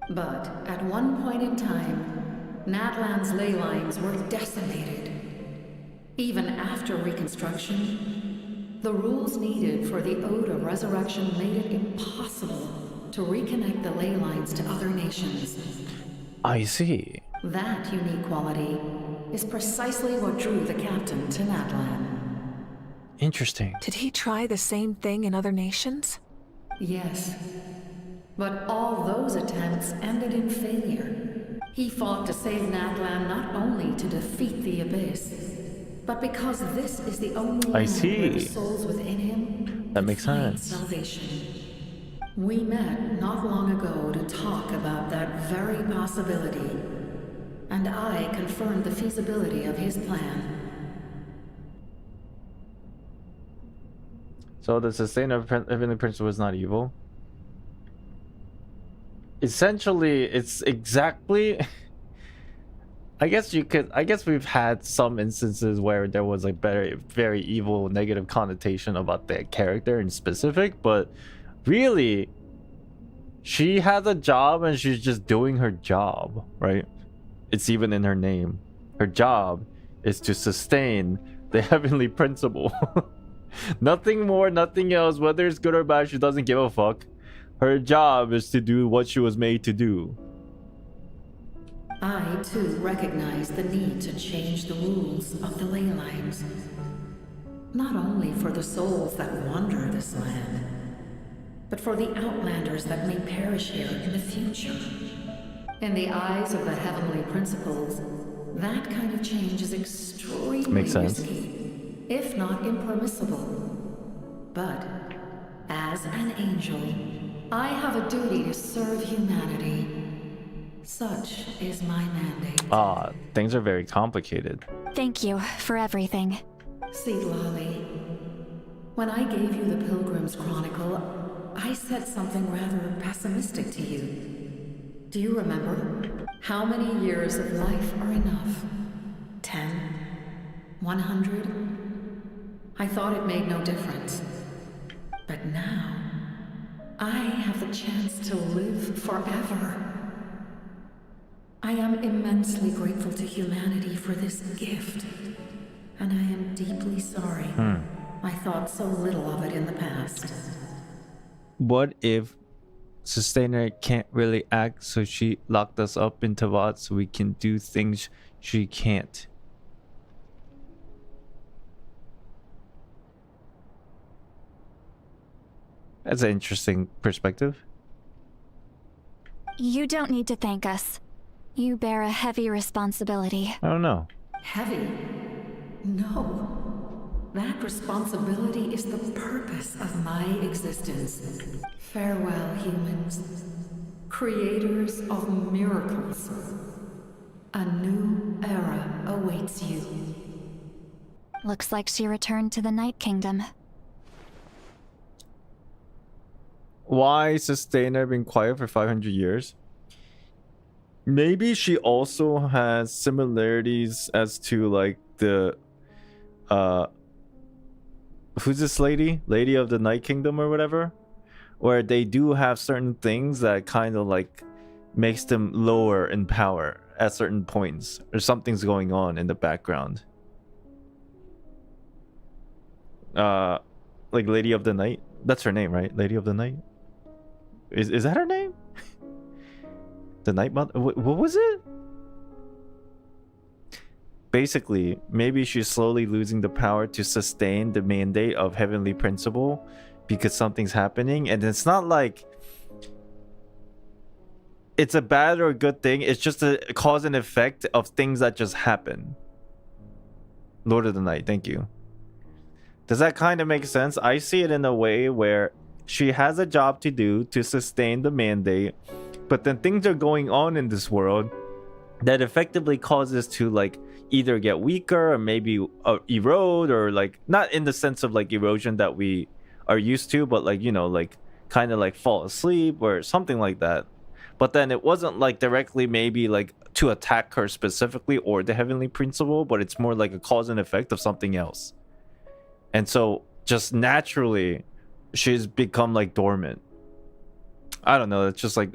But at one point in time, Natlan's ley lines were decimated. Even after reconstruction, the rules needed for the Ode of Resurrection made it impossible to reconnect the ley lines to other nations. I see. That unique quality is precisely what drew the captain to Natlan. Interesting. Did he try the same thing in other nations? Yes. But all those attempts ended in failure. He fought to save Natlan not only to defeat the Abyss, but because this is the only land where the souls within him that makes sense. Salvation. We met not long ago to talk about that very possibility, and I confirmed the feasibility of his plan. So the sustainer of Heavenly Principle is not evil? Essentially, it's exactly... I guess we've had some instances where there was like very evil negative connotation about that character in specific, but really she has a job and she's just doing her job, right? It's even in her name. Her job is to sustain the Heavenly Principle. Nothing more, nothing else. Whether it's good or bad, she doesn't give a fuck. Her job is to do what she was made to do. I, too, recognize the need to change the rules of the ley lines. Not only for the souls that wander this land, but for the outlanders that may perish here in the future. In the eyes of the Heavenly Principles, that kind of change is extremely risky, if not impermissible. But, as an angel, I have a duty to serve humanity. Such is my mandate. Things are very complicated. Thank you for everything. See, Lolly, when I gave you the Pilgrim's Chronicle, I said something rather pessimistic to you. Do you remember? How many years of life are enough? 10? 100? I thought it made no difference. But now, I have the chance to live forever. I am immensely grateful to humanity for this gift, and I am deeply sorry I thought so little of it in the past. What if Sustainer can't really act, so she locked us up in Tavad so we can do things she can't? That's an interesting perspective. You don't need to thank us. You bear a heavy responsibility. I don't know. Heavy? No. That responsibility is the purpose of my existence. Farewell, humans. Creators of miracles. A new era awaits you. Looks like she returned to the Night Kingdom. Why Sustainer been quiet for 500 years? Maybe she also has similarities as to like the who's this lady? Lady of the Night Kingdom or whatever? Where they do have certain things that kind of like makes them lower in power at certain points, or something's going on in the background. Like Lady of the Night? That's her name, right? Lady of the Night? Is that her name? The Night Mother? What was it? Basically, maybe she's slowly losing the power to sustain the mandate of Heavenly Principle because something's happening, and it's not like it's a bad or a good thing. It's just a cause and effect of things that just happen. Lord of the Night, thank you. Does that kind of make sense? I see it in a way where she has a job to do to sustain the mandate, but then things are going on in this world that effectively causes to like either get weaker or maybe erode, or like not in the sense of like erosion that we are used to, but like, you know, like kind of like fall asleep or something like that. But then it wasn't like directly maybe like to attack her specifically or the Heavenly Principle, but it's more like a cause and effect of something else. And so just naturally she's become like dormant. I don't know, it's just like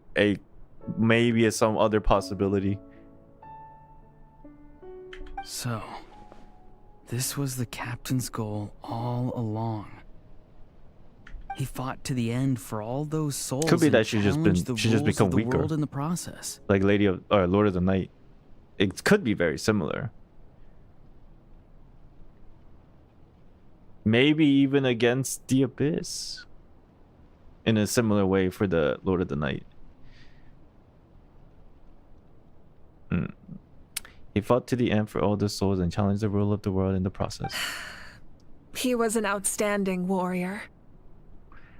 maybe some other possibility. So, this was the captain's goal all along. He fought to the end for all those souls. Could be that she's just become weaker in the process. like Lady of or Lord of the Night. It could be very similar. Maybe even against the Abyss in a similar way for the Lord of the Night. He fought to the end for all the souls and challenged the rule of the world in the process. He was an outstanding warrior.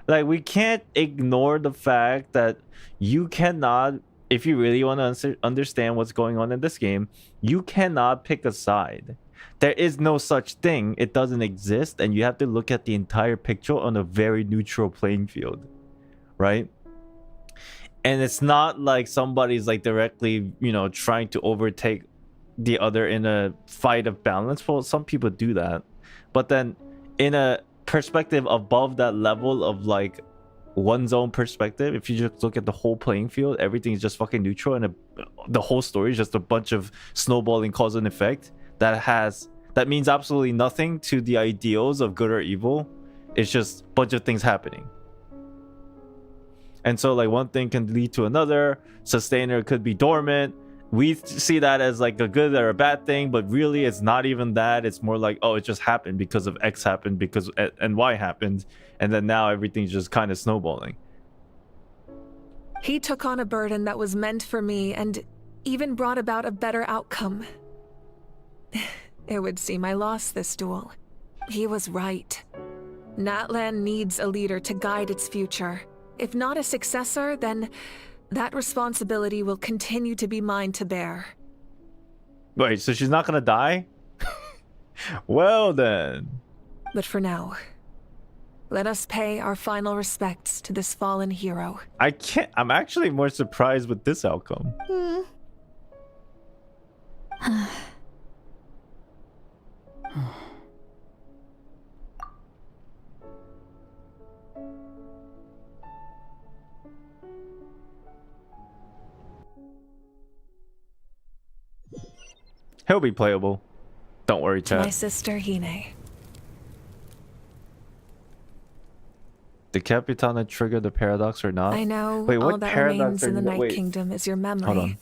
Like, we can't ignore the fact that you cannot, if you really want to understand what's going on in this game, you cannot pick a side. There is no such thing. It doesn't exist, and you have to look at the entire picture on a very neutral playing field, right? And it's not like somebody's like directly, you know, trying to overtake the other in a fight of balance. Well, some people do that, but then in a perspective above that level of like one's own perspective, if you just look at the whole playing field, everything's just fucking neutral, and the whole story is just a bunch of snowballing cause and effect that means absolutely nothing to the ideals of good or evil. It's just a bunch of things happening. And so like one thing can lead to another. Sustainer could be dormant. We see that as like a good or a bad thing, but really it's not even that. It's more like, oh, it just happened because of X happened, because and Y happened, and then now everything's just kind of snowballing. He took on a burden that was meant for me and even brought about a better outcome. It would seem I lost this duel. He was right. Natlan needs a leader to guide its future. If not a successor, then that responsibility will continue to be mine to bear. Wait, so she's not gonna die? Well then. But for now, let us pay our final respects to this fallen hero. I'm actually more surprised with this outcome. He'll be playable. Don't worry, To my chat. sister Hine. Did Capitana trigger the paradox or not? I know Wait, all what that paradox remains are in the you- Night wait. Kingdom is your memory. Hold on.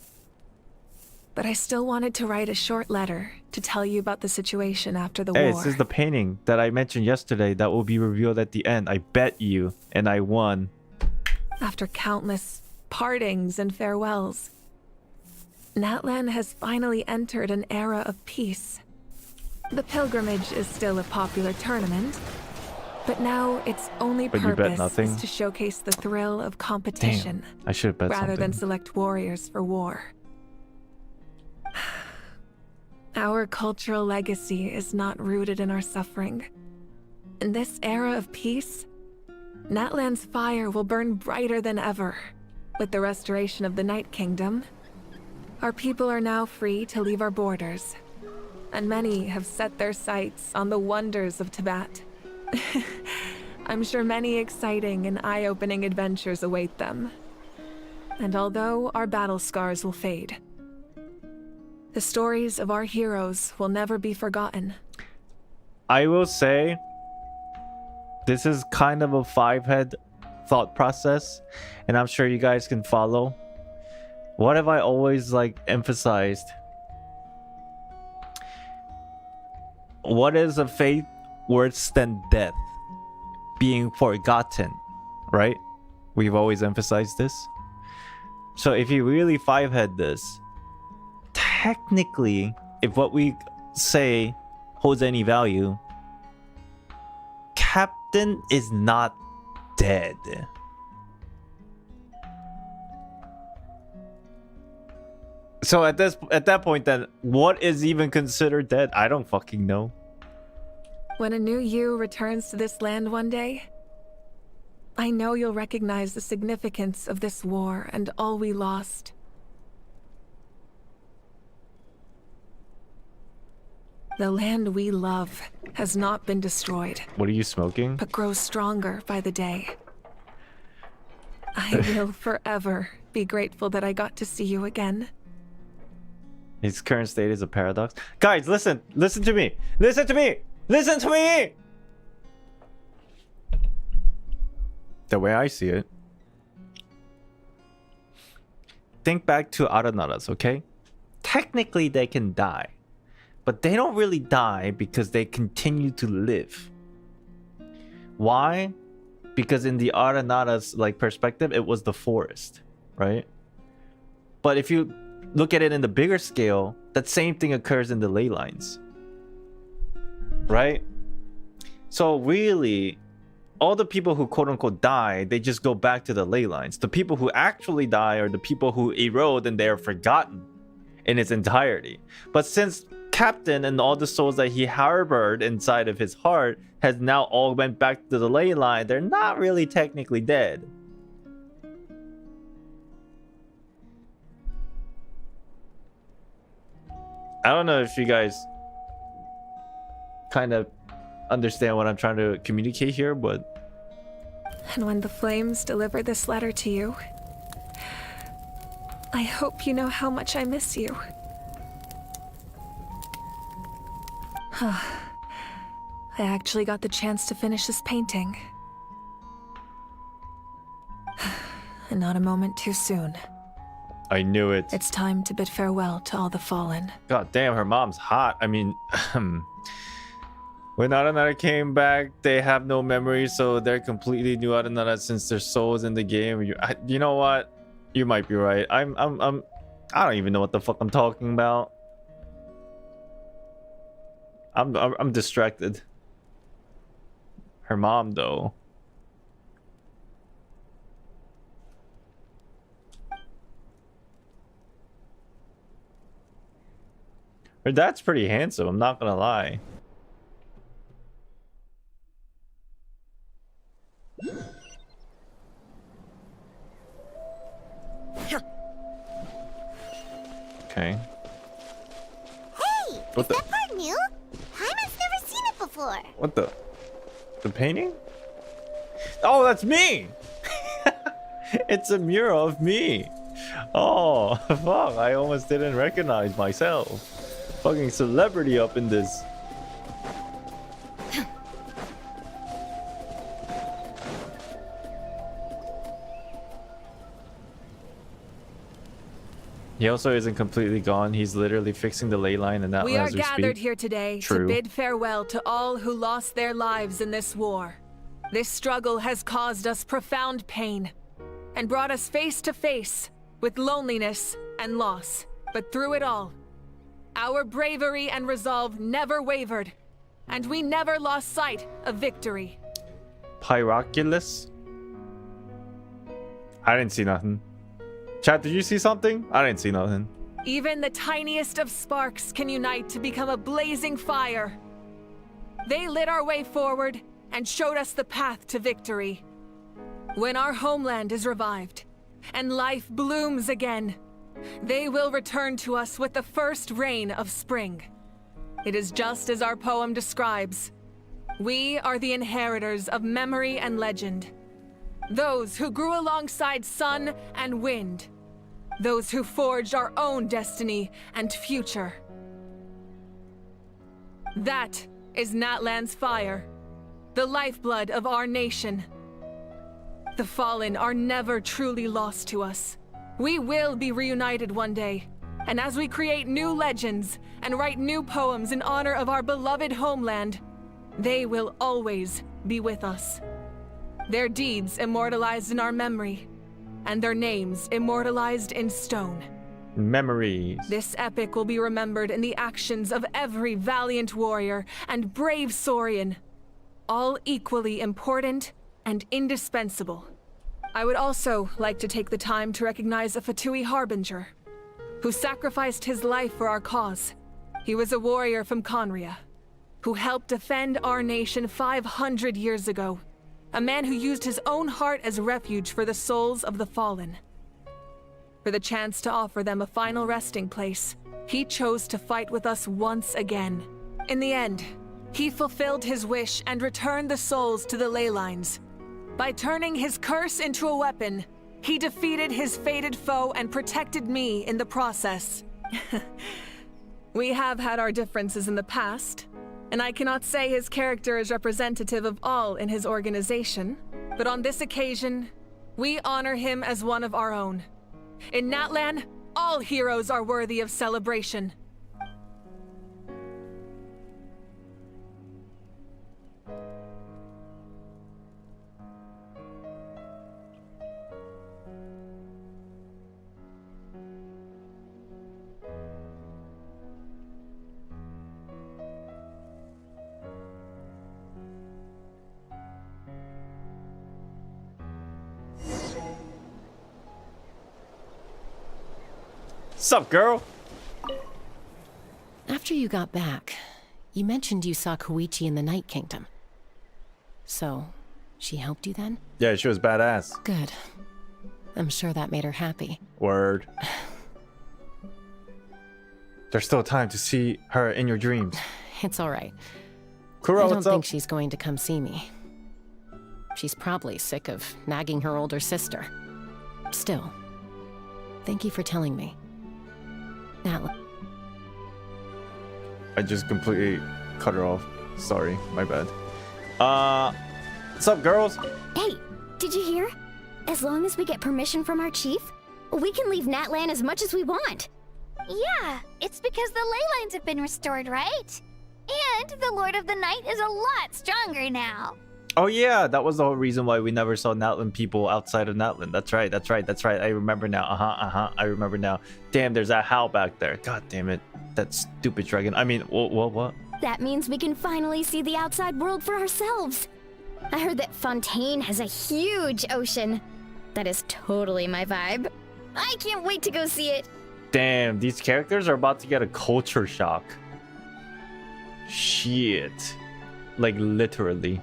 But I still wanted to write a short letter to tell you about the situation after the Hey, war. this is the painting that I mentioned yesterday that will be revealed at the end. I bet you, and I won. After countless partings and farewells. Natlan has finally entered an era of peace. The pilgrimage is still a popular tournament, but now its only But you bet purpose nothing? is to showcase the thrill of competition I should have bet rather than something. select warriors for war. Our cultural legacy is not rooted in our suffering. In this era of peace, Natlan's fire will burn brighter than ever. With the restoration of the Night Kingdom, our people are now free to leave our borders, and many have set their sights on the wonders of Tibet. I'm sure many exciting and eye-opening adventures await them. And although our battle scars will fade, the stories of our heroes will never be forgotten. I will say, this is kind of a five-head thought process, and I'm sure you guys can follow. What have I always emphasized? What is a fate worse than death? Being forgotten, right? We've always emphasized this. So if you really five-head this, technically, if what we say holds any value, Captain is not dead. So at that point, then what is even considered dead? I don't fucking know. When a new you returns to this land one day, I know you'll recognize the significance of this war and all we lost. The land we love has not been destroyed, What are you smoking? but grows stronger by the day. I will forever be grateful that I got to see you again. His current state is a paradox. Guys, listen to me. Listen to me. The way I see it, think back to Aranaras, okay? Technically, they can die, but they don't really die because they continue to live. Why? Because in the Aranara's perspective, it was the forest, right? But if you look at it in the bigger scale, that same thing occurs in the ley lines, right? So really, all the people who quote-unquote die, they just go back to the ley lines. The people who actually die are the people who erode and they are forgotten in its entirety. But since Captain and all the souls that he harbored inside of his heart has now all went back to the ley line, they're not really technically dead. I don't know if you guys kind of understand what I'm trying to communicate here, but... And when the flames deliver this letter to you, I hope you know how much I miss you. I actually got the chance to finish this painting. And not a moment too soon. I knew it. It's time to bid farewell to all the fallen. God damn, her mom's hot. I mean, when Aranara came back, they have no memory, so they're completely new Aranara since their soul's in the game. You know what? You might be right. I don't even know what the fuck I'm talking about. I'm distracted. Her mom, though. Her dad's pretty handsome, I'm not gonna lie. Okay. Hey, What is that part new? Hyman's never seen it before. What the painting? Oh, that's me! It's a mural of me. Oh, fuck, I almost didn't recognize myself. Fucking celebrity up in this. He also isn't completely gone. He's literally fixing the ley line and that We are as we gathered speak. here today True. to bid farewell to all who lost their lives in this war. This struggle has caused us profound pain and brought us face to face with loneliness and loss. But through it all, our bravery and resolve never wavered, and we never lost sight of victory. Pyroculus? I didn't see nothing. Chat, did you see something? I didn't see nothing. Even the tiniest of sparks can unite to become a blazing fire. They lit our way forward and showed us the path to victory. When our homeland is revived and life blooms again, they will return to us with the first rain of spring. It is just as our poem describes. We are the inheritors of memory and legend. Those who grew alongside sun and wind. Those who forged our own destiny and future. That is Natlan's fire, the lifeblood of our nation. The fallen are never truly lost to us. We will be reunited one day, and as we create new legends and write new poems in honor of our beloved homeland, they will always be with us. Their deeds immortalized in our memory, and their names immortalized in stone. Memories. This epic will be remembered in the actions of every valiant warrior and brave Saurian, all equally important and indispensable. I would also like to take the time to recognize a Fatui Harbinger, who sacrificed his life for our cause. He was a warrior from Conria, who helped defend our nation 500 years ago. A man who used his own heart as refuge for the souls of the fallen. For the chance to offer them a final resting place, he chose to fight with us once again. In the end, he fulfilled his wish and returned the souls to the ley lines. By turning his curse into a weapon, he defeated his fated foe and protected me in the process. We have had our differences in the past, and I cannot say his character is representative of all in his organization, but on this occasion, we honor him as one of our own. In Natlan, all heroes are worthy of celebration. Sup, girl? After you got back, you mentioned you saw Koichi in the Night Kingdom. So, she helped you then? Yeah, she was badass. Good. I'm sure that made her happy. Word. There's still time to see her in your dreams. It's alright. Kuro, I don't what's think up? she's going to come see me. She's probably sick of nagging her older sister. Still, thank you for telling me. Natlan. I just completely cut her off. Sorry, my bad. What's up, girls? Hey, did you hear? As long as we get permission from our chief, we can leave Natlan as much as we want. Yeah, it's because the ley lines have been restored, right? And the Lord of the Night is a lot stronger now. Oh yeah, that was the whole reason why we never saw Natlan people outside of Natlan. That's right. I remember now. I remember now. Damn, there's that Hal back there. God damn it. That stupid dragon. I mean, what? That means we can finally see the outside world for ourselves. I heard that Fontaine has a huge ocean. That is totally my vibe. I can't wait to go see it. Damn, these characters are about to get a culture shock. Shit. Like, literally.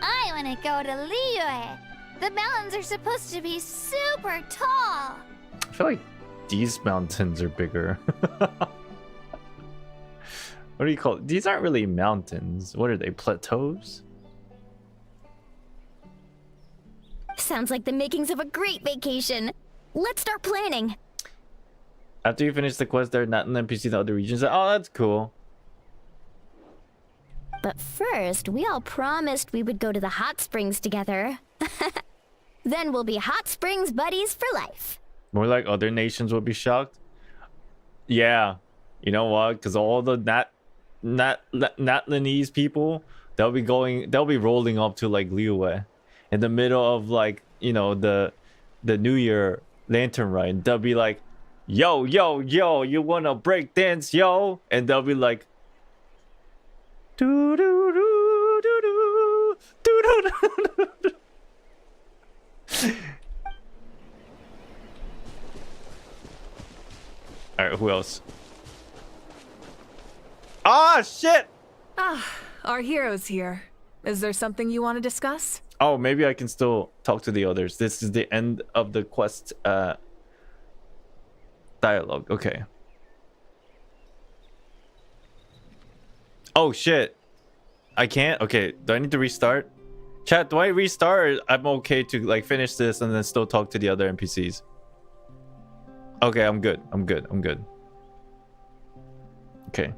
I want to go to Liyue. The mountains are supposed to be super tall. I feel like these mountains are bigger. What do you call it? These aren't really mountains. What are they, plateaus? Sounds like the makings of a great vacation. Let's start planning. After you finish the quest, there are not an NPC in the other regions. Oh, that's cool. But first, we all promised we would go to the hot springs together. Then we'll be hot springs buddies for life. More like other nations will be shocked. Yeah, you know what? Because all the Natlanese people, they'll be rolling up to like Liyue in the middle of like, you know, the New Year lantern ride. They'll be like, yo, yo, yo, you wanna break dance, yo? And they'll be like, doo doo doo doo doo doo doo doo. All right, who else? Ah, shit! Ah, our hero's here. Is there something you want to discuss? Oh, maybe I can still talk to the others. This is the end of the quest dialogue. Okay. Oh, shit. I can't? Okay, do I need to restart? Chat, do I restart? I'm okay to like finish this and then still talk to the other NPCs. Okay, I'm good. I'm good. I'm good. Okay.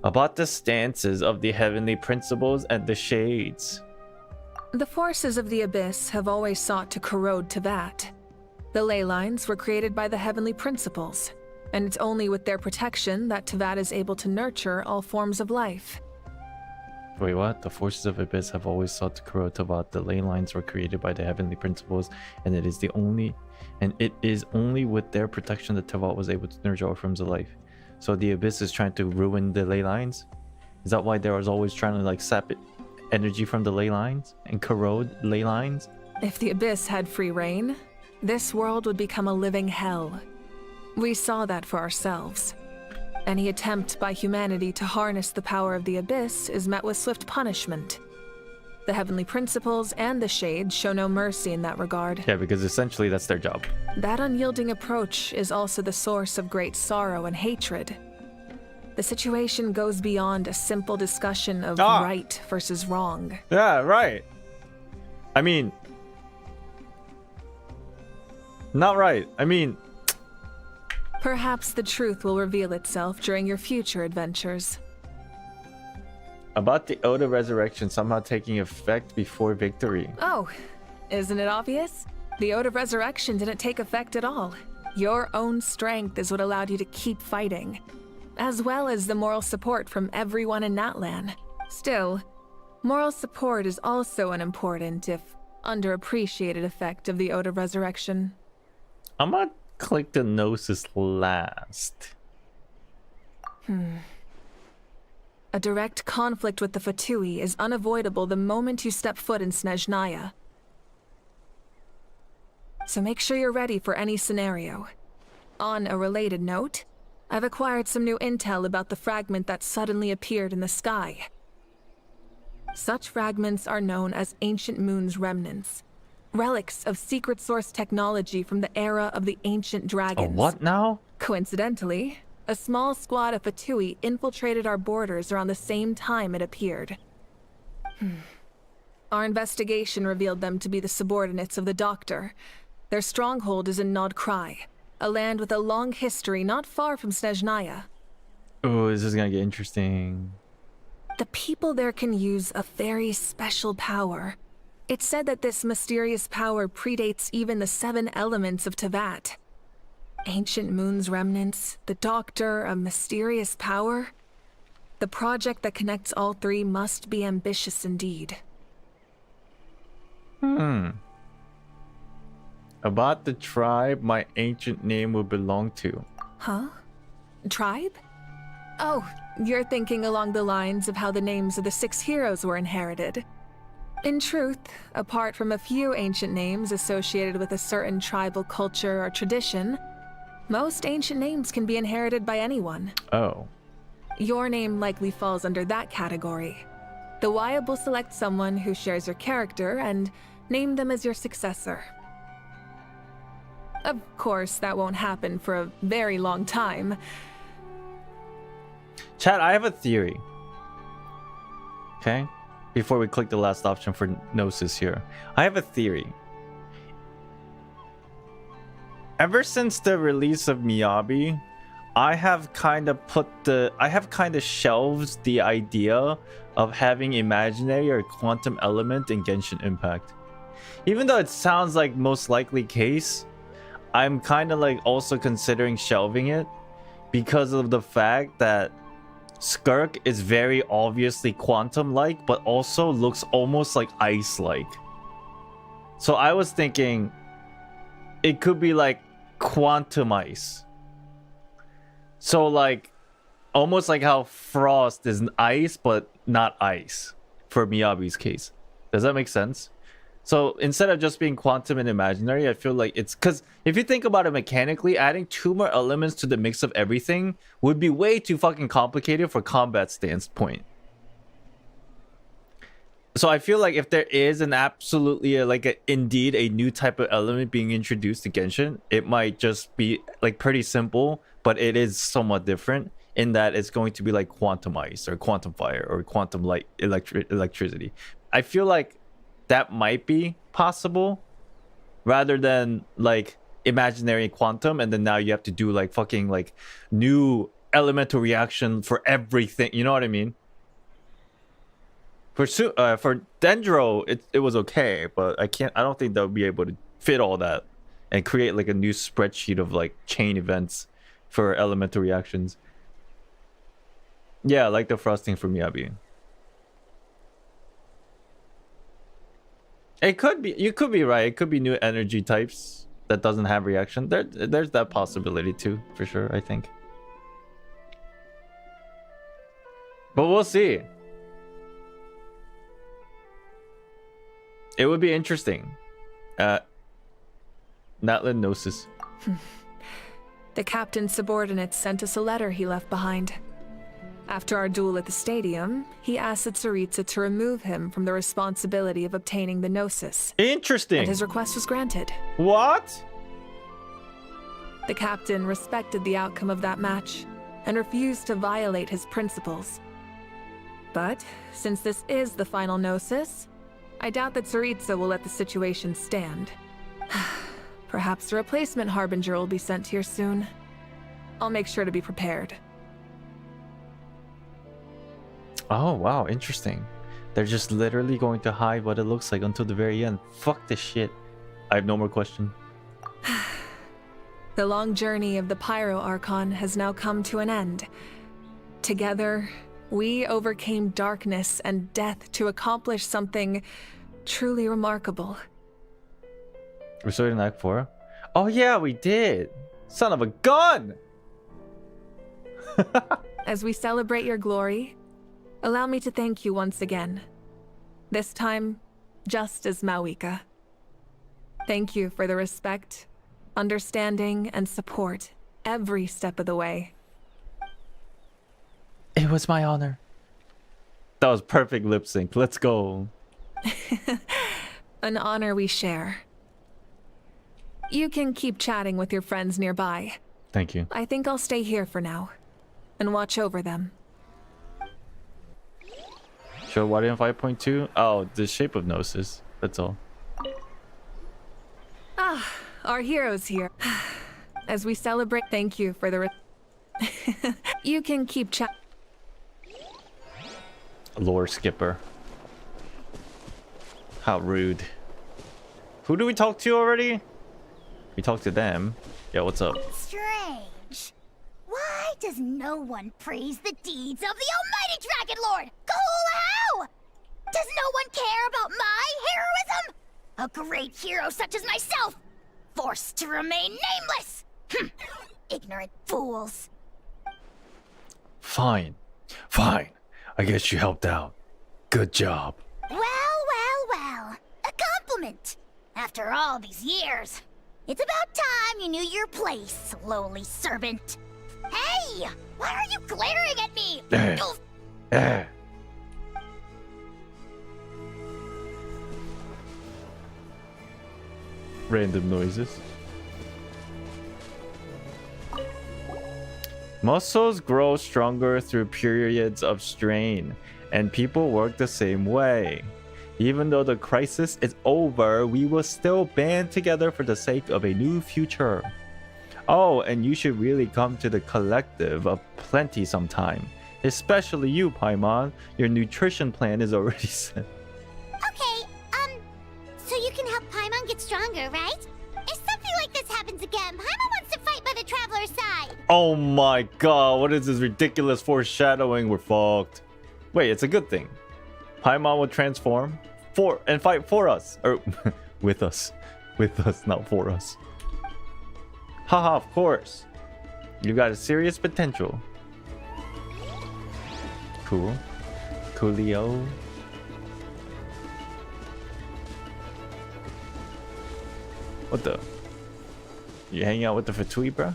About the stances of the heavenly principles and the shades. The forces of the Abyss have always sought to corrode Tevat. The ley lines were created by the heavenly principles, and it's only with their protection that Tevat is able to nurture all forms of life. Wait, what? The forces of Abyss have always sought to corrode Tevat. The ley lines were created by the heavenly principles, and it is only with their protection that Tevat was able to nurture all forms of life. So the Abyss is trying to ruin the ley lines? Is that why they was always trying to like sap energy from the ley lines and corrode ley lines? If the Abyss had free reign, this world would become a living hell. We saw that for ourselves. Any attempt by humanity to harness the power of the Abyss is met with swift punishment. The heavenly principles and the shades show no mercy in that regard. Yeah, because essentially that's their job. That unyielding approach is also the source of great sorrow and hatred. The situation goes beyond a simple discussion of right versus wrong. Yeah, right. I mean, not right. I mean, perhaps the truth will reveal itself during your future adventures. about the Ode of Resurrection somehow taking effect before victory. Oh, isn't it obvious? The Ode of Resurrection didn't take effect at all. Your own strength is what allowed you to keep fighting, as well as the moral support from everyone in Natlan. Still, moral support is also an important, if underappreciated, effect of the Ode of Resurrection. I'm gonna click the Gnosis last. A direct conflict with the Fatui is unavoidable the moment you step foot in Snezhnaya. So make sure you're ready for any scenario. On a related note, I've acquired some new intel about the fragment that suddenly appeared in the sky. Such fragments are known as Ancient Moon's remnants, relics of secret source technology from the era of the Ancient Dragons. A what now? Coincidentally, a small squad of Fatui infiltrated our borders around the same time it appeared. Our investigation revealed them to be the subordinates of the Doctor. Their stronghold is in Nod Krai, a land with a long history not far from Snezhnaya. Oh, this is gonna get interesting. The people there can use a very special power. It's said that this mysterious power predates even the 7 elements of Tevat. Ancient Moon's remnants, the Doctor, a mysterious power. The project that connects all 3 must be ambitious indeed. About the tribe my ancient name will belong to. Huh? Tribe? Oh, you're thinking along the lines of how the names of the 6 heroes were inherited. In truth, apart from a few ancient names associated with a certain tribal culture or tradition, most ancient names can be inherited by anyone. Oh. Your name likely falls under that category. The Wyab will select someone who shares your character and name them as your successor. Of course, that won't happen for a very long time. Chat, I have a theory. Okay? Before we click the last option for Gnosis here. I have a theory. Ever since the release of Miyabi, I have kind of shelved the idea of having imaginary or quantum element in Genshin Impact. Even though it sounds like most likely case, I'm kind of like also considering shelving it because of the fact that Skirk is very obviously quantum-like, but also looks almost like ice-like. So I was thinking it could be like quantum ice. So like almost like how frost is ice but not ice for Miyabi's case. Does that make sense? So instead of just being quantum and imaginary, I feel like it's because if you think about it mechanically, adding 2 more elements to the mix of everything would be way too fucking complicated for combat standpoint. So I feel like if there is an absolutely indeed a new type of element being introduced to Genshin, it might just be like pretty simple, but it is somewhat different in that it's going to be like quantum ice or quantum fire or quantum light electricity. I feel like that might be possible rather than like imaginary quantum, and then now you have to do like fucking like new elemental reaction for everything. You know what I mean? For Dendro, it was okay, but I don't think they'll be able to fit all that and create like a new spreadsheet of like chain events for elemental reactions. Yeah, like the frosting for Miyabi. It could be, you could be right. It could be new energy types that doesn't have reaction. There's that possibility too, for sure, I think. But we'll see. It would be interesting. Natlan Gnosis. The captain's subordinates sent us a letter he left behind. After our duel at the stadium, he asked Tsaritsa to remove him from the responsibility of obtaining the Gnosis. Interesting. And his request was granted. What? The captain respected the outcome of that match and refused to violate his principles. But since this is the final Gnosis, I doubt that Tsaritsa will let the situation stand. Perhaps a replacement Harbinger will be sent here soon. I'll make sure to be prepared. Oh, wow, interesting. They're just literally going to hide what it looks like until the very end. Fuck this shit. I have no more question. The long journey of the Pyro Archon has now come to an end. Together, we overcame darkness and death to accomplish something truly remarkable. We started in Act 4? Oh yeah, we did! Son of a gun! As we celebrate your glory, allow me to thank you once again. This time, just as Mawika. Thank you for the respect, understanding, and support every step of the way. It was my honor. That was perfect lip sync. Let's go. An honor we share. You can keep chatting with your friends nearby. Thank you. I think I'll stay here for now and watch over them. Show what in 5.2? Oh, the shape of Gnosis. That's all. Ah, our heroes here. As we celebrate, thank you for the You can keep chat. Lore skipper. How rude. Who do we talk to already? We talked to them. Yeah, what's up? Strange. Why does no one praise the deeds of the almighty Dragon Lord? How? Does no one care about my heroism? A great hero such as myself, forced to remain nameless. Ignorant fools. Fine. Fine. I guess you helped out. Good job. Well. A compliment. After all these years, it's about time you knew your place, lowly servant. Hey! Why are you glaring at me? Random noises. Muscles grow stronger through periods of strain, and people work the same way. Even though the crisis is over, we will still band together for the sake of a new future. Oh, and you should really come to the collective of plenty sometime. Especially you, Paimon. Your nutrition plan is already set. Okay, so you can help Paimon get stronger, right? If something like this happens again, Paimon wants to fight by the Traveler's side. Oh my god, what is this ridiculous foreshadowing? We're fucked. Wait, it's a good thing. Paimon will transform and fight for us. Or with us. With us, not for us. Haha, of course. You got a serious potential. Cool. Coolio. What the? You hanging out with the Fatui, bro?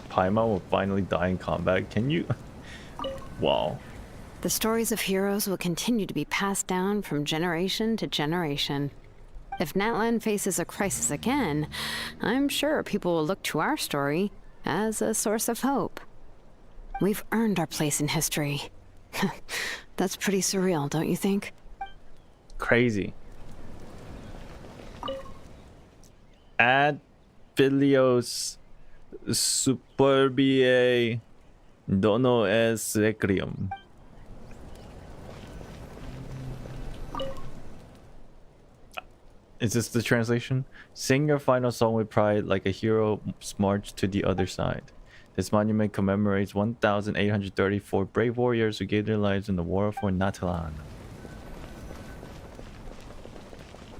Paimon will finally die in combat. Can you? Wow. The stories of heroes will continue to be passed down from generation to generation. If Natlan faces a crisis again, I'm sure people will look to our story as a source of hope. We've earned our place in history. That's pretty surreal, don't you think? Crazy. Ad filios superbiae dono es requiem. Is this the translation? Sing your final song with pride like a hero march to the other side. This monument commemorates 1,834 brave warriors who gave their lives in the war for Natlan.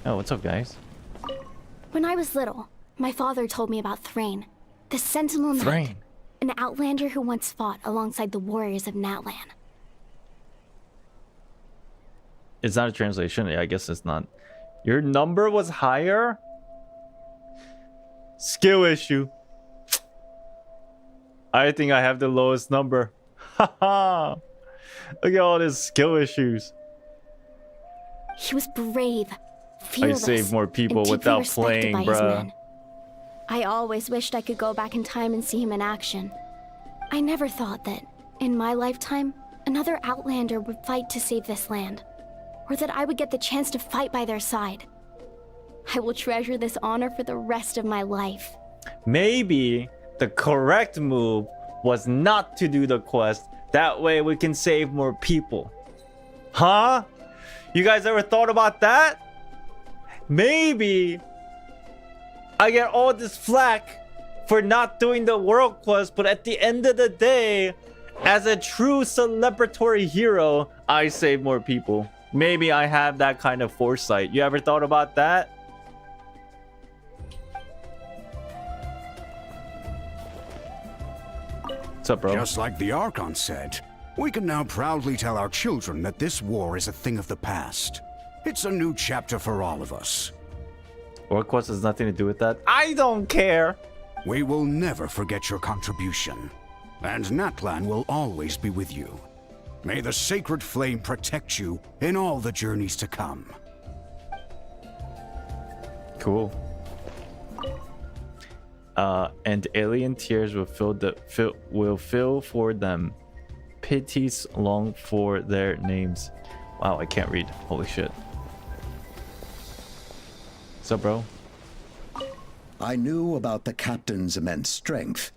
Oh, what's up, guys? When I was little, my father told me about Thrain, the Sentinel Knight, Thrain, an outlander who once fought alongside the warriors of Natlan. It's not a translation. Yeah, I guess it's not. Your number was higher? Skill issue. I think I have the lowest number. Haha. Look at all these skill issues. He was brave, I fearless, save more people and without deeply respected playing, by his bruh. men. I always wished I could go back in time and see him in action. I never thought that, in my lifetime, another outlander would fight to save this land, or that I would get the chance to fight by their side. I will treasure this honor for the rest of my life. Maybe the correct move was not to do the quest. That way we can save more people. Huh? You guys ever thought about that? Maybe I get all this flack for not doing the world quest, but at the end of the day, as a true celebratory hero, I save more people. Maybe I have that kind of foresight. You ever thought about that? What's up, bro? Just like the Archon said, we can now proudly tell our children that this war is a thing of the past. It's a new chapter for all of us. World quest has nothing to do with that. I don't care. We will never forget your contribution, and Natlan will always be with you. May the sacred flame protect you in all the journeys to come. Cool. And alien tears will fill for them. Pities long for their names. Wow, I can't read. Holy shit. What's up, bro? I knew about the captain's immense strength,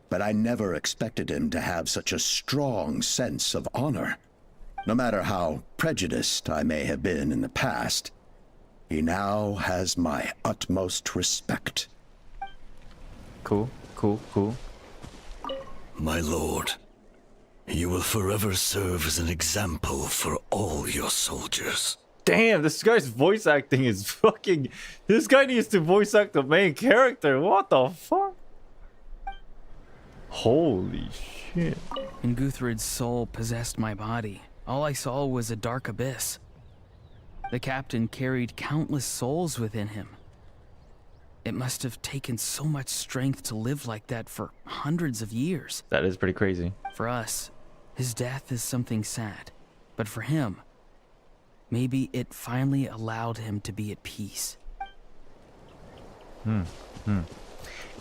but I never expected him to have such a strong sense of honor. No matter how prejudiced I may have been in the past, he now has my utmost respect. Cool, cool, cool. My lord, you will forever serve as an example for all your soldiers. Damn, this guy's voice acting is fucking... This guy needs to voice act the main character. What the fuck? Holy shit. And Guthred's soul possessed my body. All I saw was a dark abyss. The captain carried countless souls within him. It must have taken so much strength to live like that for hundreds of years. That is pretty crazy. For us, his death is something sad. But for him, maybe it finally allowed him to be at peace. And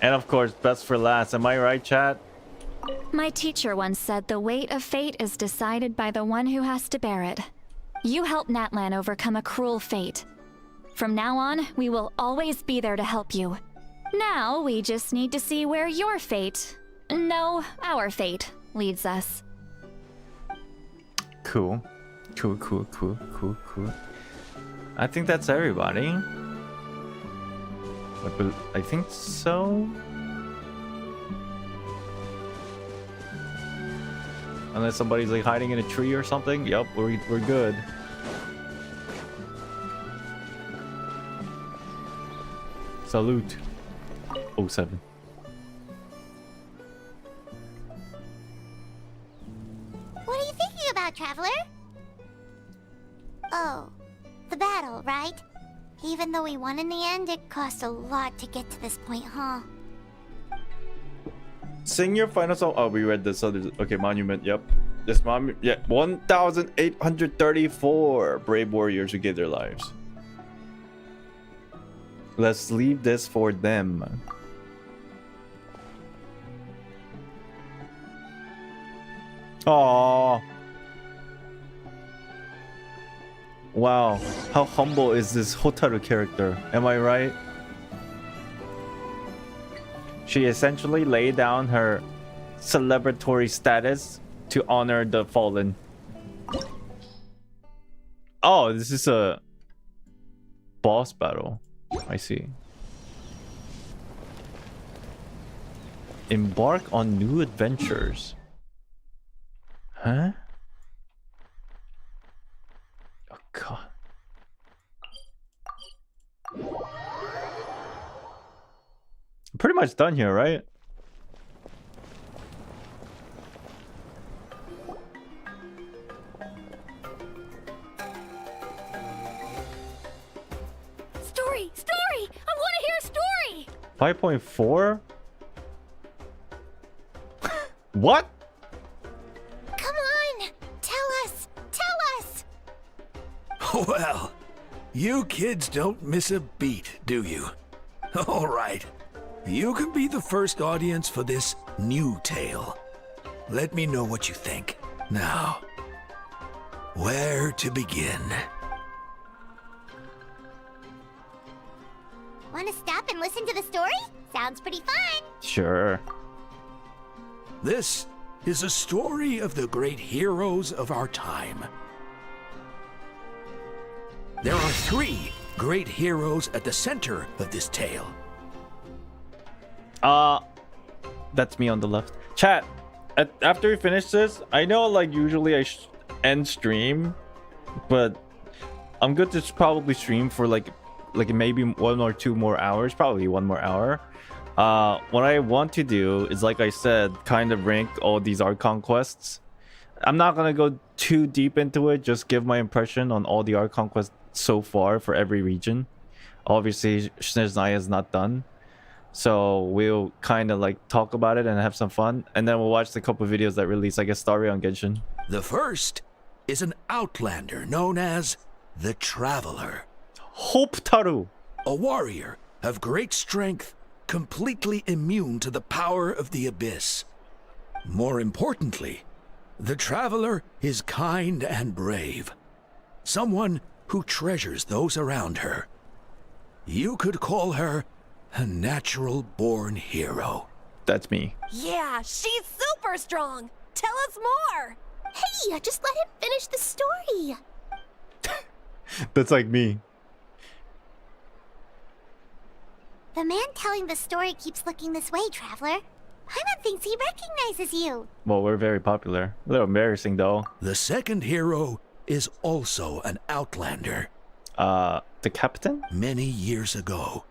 of course, best for last. Am I right, chat? My teacher once said the weight of fate is decided by the one who has to bear it. You helped Natlan overcome a cruel fate. From now on, we will always be there to help you. Now, we just need to see where your fate, no, our fate, leads us. Cool. Cool, cool, cool, cool, cool. I think that's everybody. I think so. Unless somebody's like hiding in a tree or something. Yep, we're good. Salute. 07. What are you thinking about, Traveler? Oh, the battle, right? Even though we won in the end, it cost a lot to get to this point, huh? Sing your final song. Oh, we read this other. Okay, monument. Yep. This monument. Yeah, 1,834 brave warriors who gave their lives. Let's leave this for them. Aww. Wow, how humble is this Hotaru character? Am I right? She essentially laid down her celebratory status to honor the fallen. Oh, this is a boss battle. I see. Embark on new adventures. Huh? Oh god. I'm pretty much done here, right? Story! Story! I want to hear a story! 5.4? What? Come on! Tell us! Tell us! Well, you kids don't miss a beat, do you? All right. You can be the first audience for this new tale. Let me know what you think. Now, where to begin? Want to stop and listen to the story? Sounds pretty fun. Sure. This is a story of the great heroes of our time. There are 3 great heroes at the center of this tale. That's me on the left. Chat, after we finish this, I know like usually I end stream, but I'm good to probably stream for like maybe 1 or 2 more hours, probably 1 more hour. What I want to do is, like I said, kind of rank all these Archon quests. I'm not gonna go too deep into it, just give my impression on all the Archon quests so far for every region. Obviously, Snezhnaya is not done. So we'll kind of like talk about it and have some fun, and then we'll watch the couple videos that release like a story on Genshin. The first is an outlander known as the Traveler. Hotaru, a warrior of great strength, completely immune to the power of the abyss. More importantly, the Traveler is kind and brave. Someone who treasures those around her. You could call her a natural-born hero. That's me. Yeah, she's super strong! Tell us more! Hey, just let him finish the story! That's like me. The man telling the story keeps looking this way, Traveler. Paimon thinks he recognizes you. Well, we're very popular. A little embarrassing though. The second hero is also an outlander. The captain? Many years ago,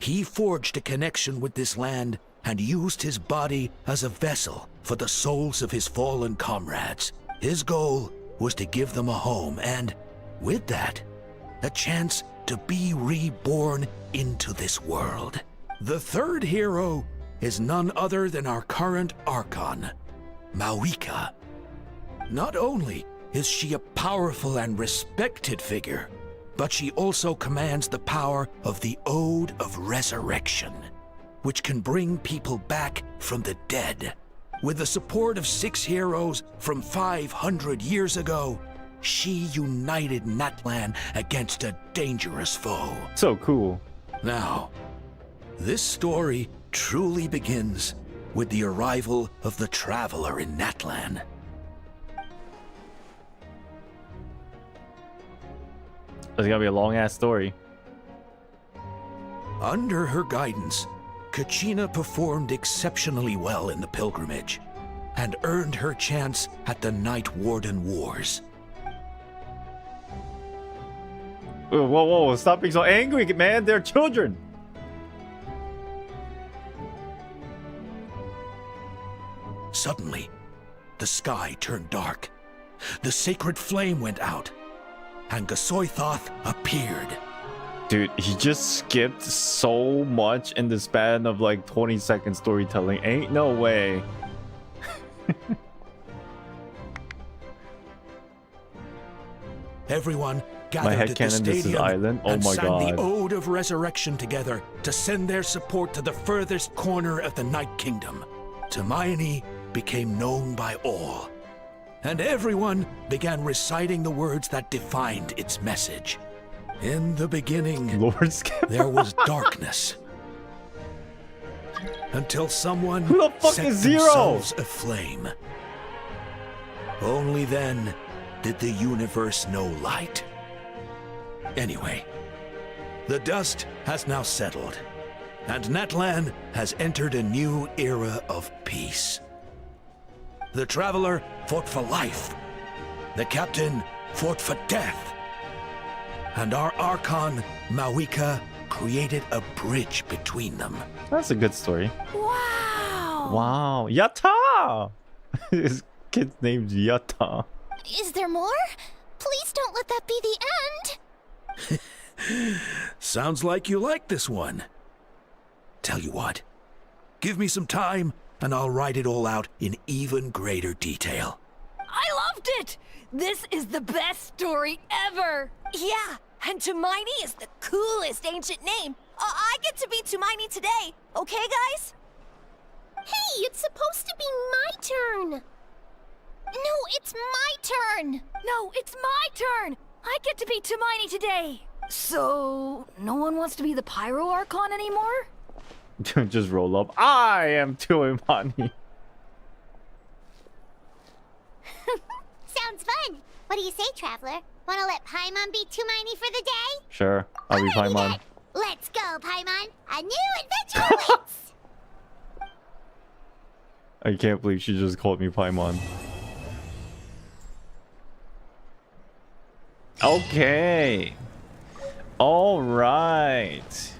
he forged a connection with this land and used his body as a vessel for the souls of his fallen comrades. His goal was to give them a home and, with that, a chance to be reborn into this world. The third hero is none other than our current Archon, Mawika. Not only is she a powerful and respected figure, but she also commands the power of the Ode of Resurrection, which can bring people back from the dead. With the support of 6 heroes from 500 years ago, she united Natlan against a dangerous foe. So cool. Now, this story truly begins with the arrival of the Traveler in Natlan. It's gonna be a long-ass story. Under her guidance, Kachina performed exceptionally well in the pilgrimage and earned her chance at the Night Warden Wars. Whoa, stop being so angry, man. They're children. Suddenly, the sky turned dark. The sacred flame went out, and Gasoithoth appeared. Dude, he just skipped so much in the span of like 20-second storytelling. Ain't no way. Everyone gathered at the stadium Island. Oh and my sang god. the Ode of Resurrection together to send their support to the furthest corner of the Night Kingdom. Hermione became known by all, and everyone began reciting the words that defined its message. In the beginning, there was darkness. Until someone Who the fuck set is Zero? themselves aflame. Only then did the universe know light. Anyway, the dust has now settled, and Natlan has entered a new era of peace. The Traveler fought for life. The Captain fought for death. And our Archon, Mawika, created a bridge between them. That's a good story. Wow! Wow. Yatta! His kid's name's Yatta. Is there more? Please don't let that be the end. Sounds like you like this one. Tell you what, give me some time and I'll write it all out in even greater detail. I loved it! This is the best story ever! Yeah, and Hermione is the coolest ancient name. I get to be Hermione today, okay, guys? Hey, it's supposed to be my turn! No, it's my turn! No, it's my turn! I get to be Hermione today! So, no one wants to be the Pyro Archon anymore? Just roll up. I am Tuimani. Sounds fun. What do you say, Traveler? Wanna let Paimon be Hermione for the day? Sure, I'll be Paimon. Let's go, Paimon. A new adventure awaits! I can't believe she just called me Paimon. Okay. All right.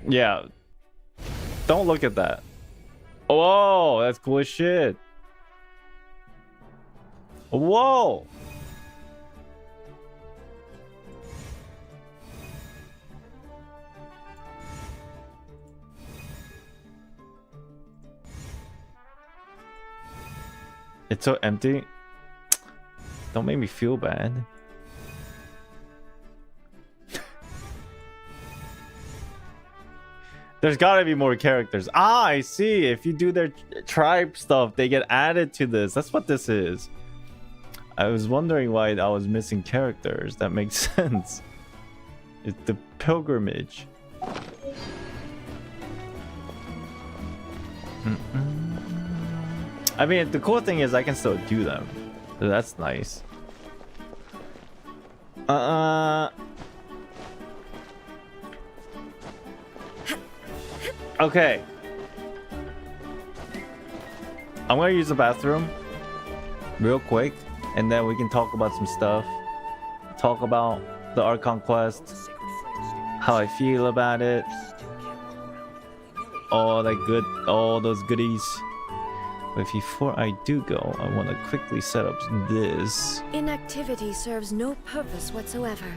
Yeah. Don't look at that. Whoa, that's cool as shit. Whoa. It's so empty. Don't make me feel bad. There's gotta be more characters. Ah, I see. If you do their tribe stuff, they get added to this. That's what this is. I was wondering why I was missing characters. That makes sense. It's the pilgrimage. I mean, the cool thing is I can still do them. So that's nice. Okay. I'm gonna use the bathroom real quick, and then we can talk about some stuff. Talk about the Archon quest, how I feel about it, all those goodies. But before I do go, I want to quickly set up this. Inactivity serves no purpose whatsoever.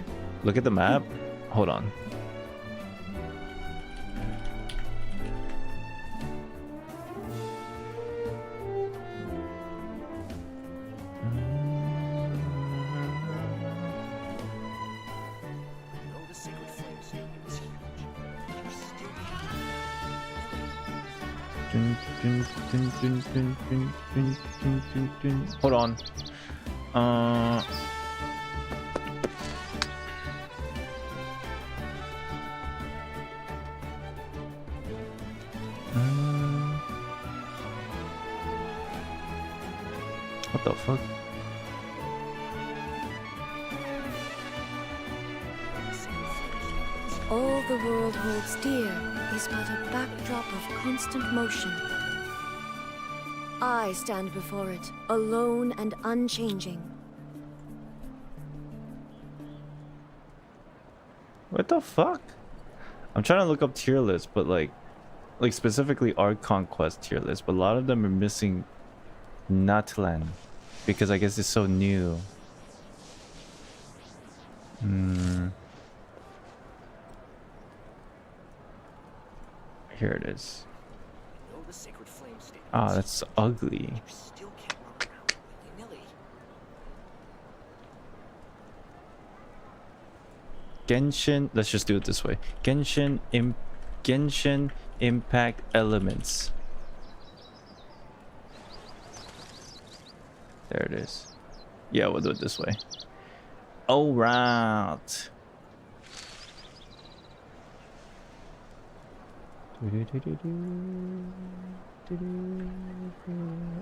Look at the map. Hold on. Hold on. What the fuck? All the world holds dear is but a backdrop of constant motion. I stand before it, alone and unchanging. What the fuck? I'm trying to look up tier list, but like like specifically Archon quest tier list, but a lot of them are missing Natlan because I guess it's so new. Here it is. Ah, that's ugly. Genshin, let's just do it this way. Genshin impact elements. There it is. Yeah, we'll do it this way. All right.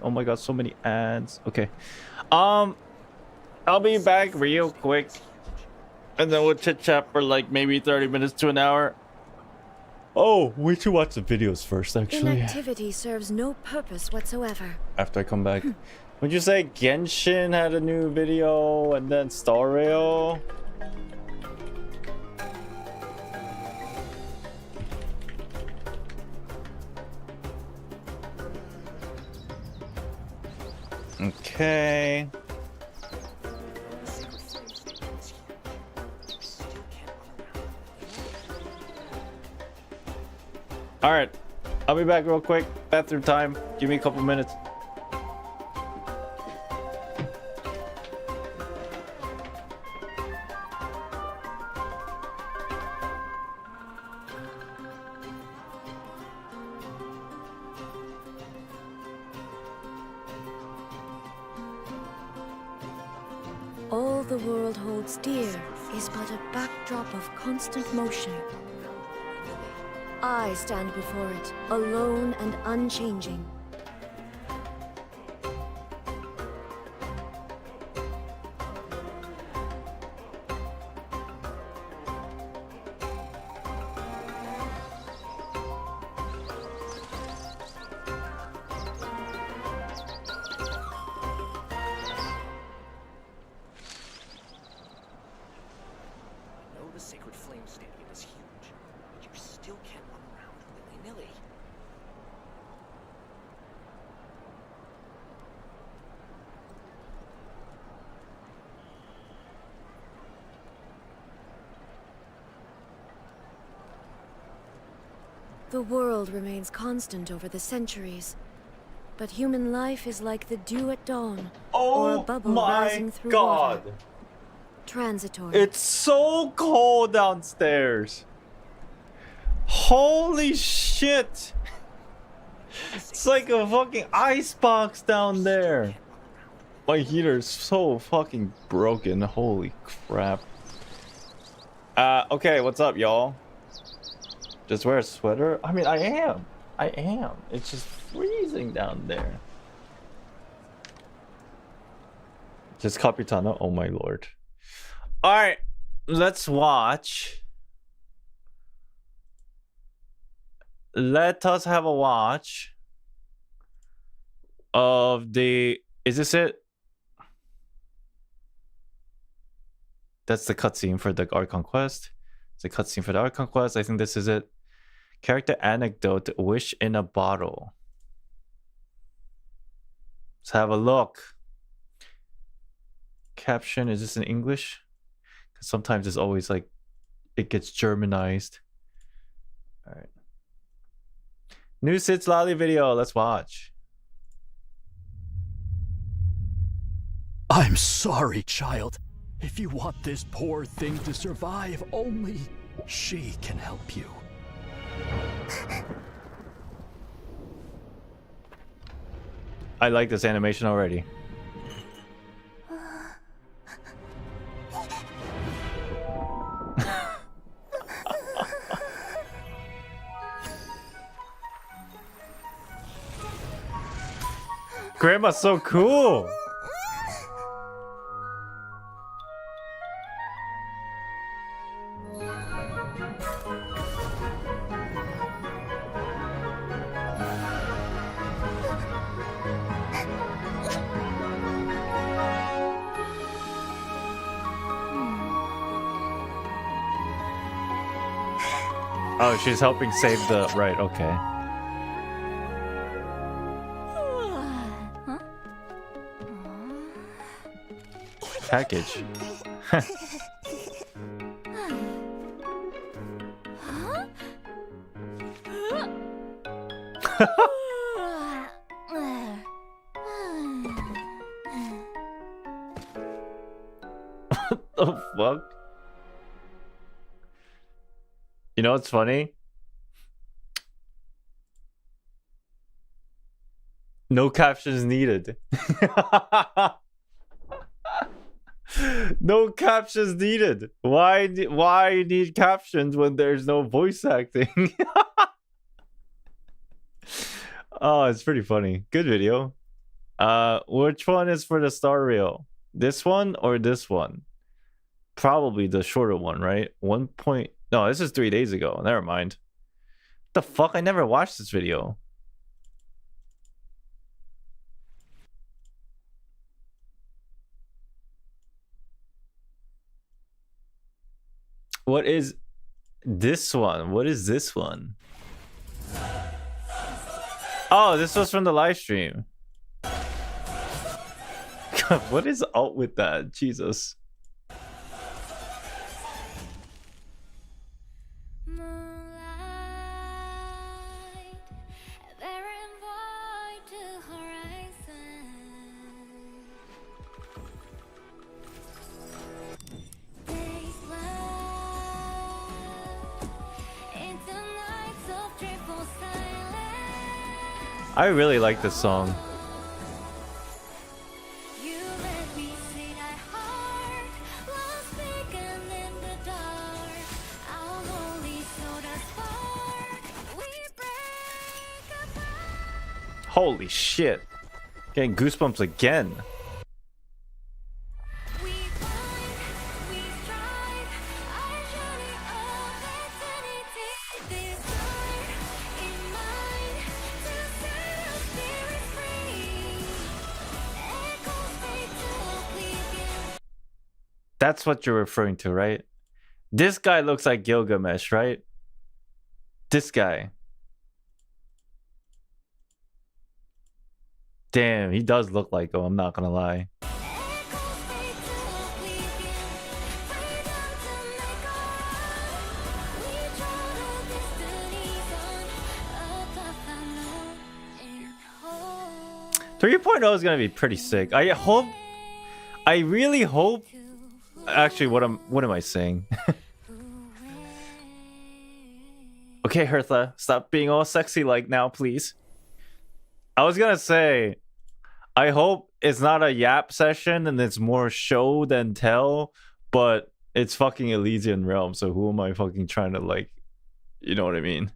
Oh my god, so many ads. Okay. I'll be back real quick. And then we'll chit chat for like maybe 30 minutes to an hour. Oh, we should watch the videos first, actually. Inactivity serves no purpose whatsoever. After I come back. Would you say Genshin had a new video and then Star Rail? Okay. All right, I'll be back real quick. Bathroom time. Give me a couple minutes. All the world holds dear is but a backdrop of constant motion. I stand before it, alone and unchanging. The world remains constant over the centuries, but human life is like the dew at dawn, or a bubble rising through water. Transitory. It's so cold downstairs. Holy shit. It's like a fucking ice box down there. My heater is so fucking broken. Holy crap. Okay, what's up, y'all? Just wear a sweater? I mean, I am. It's just freezing down there. Just Capitano. Oh my lord. Alright, let's watch. Let us have a watch of the... Is this it? That's the cutscene for the Archon quest. It's a cutscene for the Archon quest. I think this is it. Character anecdote, wish in a bottle. Let's have a look. Caption, is this in English? Because sometimes it's always like, it gets Germanized. Alright. New Sits Lolly video, let's watch. I'm sorry, child. If you want this poor thing to survive, only she can help you. I like this animation already. Grandma's so cool. Oh, she's helping save the... Right, okay. package. What the fuck? You know what's funny? No captions needed. No captions needed. Why need captions when there's no voice acting? Oh, it's pretty funny. Good video. Which one is for the star rail? This one or this one? Probably the shorter one, right? No, this is 3 days ago. Never mind. What the fuck? I never watched this video. What is this one? What is this one? Oh, this was from the live stream. God, what is up with that? Jesus. I really like this song. Holy shit. Getting goosebumps again. That's what you're referring to, right? This guy looks like Gilgamesh, right? This guy. Damn, he does look like him, I'm not gonna lie. .3 is gonna be pretty sick. I really hope. Actually, what am I saying? Okay, Hertha, stop being all sexy like now, please. I was gonna say, I hope it's not a yap session and it's more show than tell, but it's fucking Elysian Realm, so who am I fucking trying to, like, you know what I mean?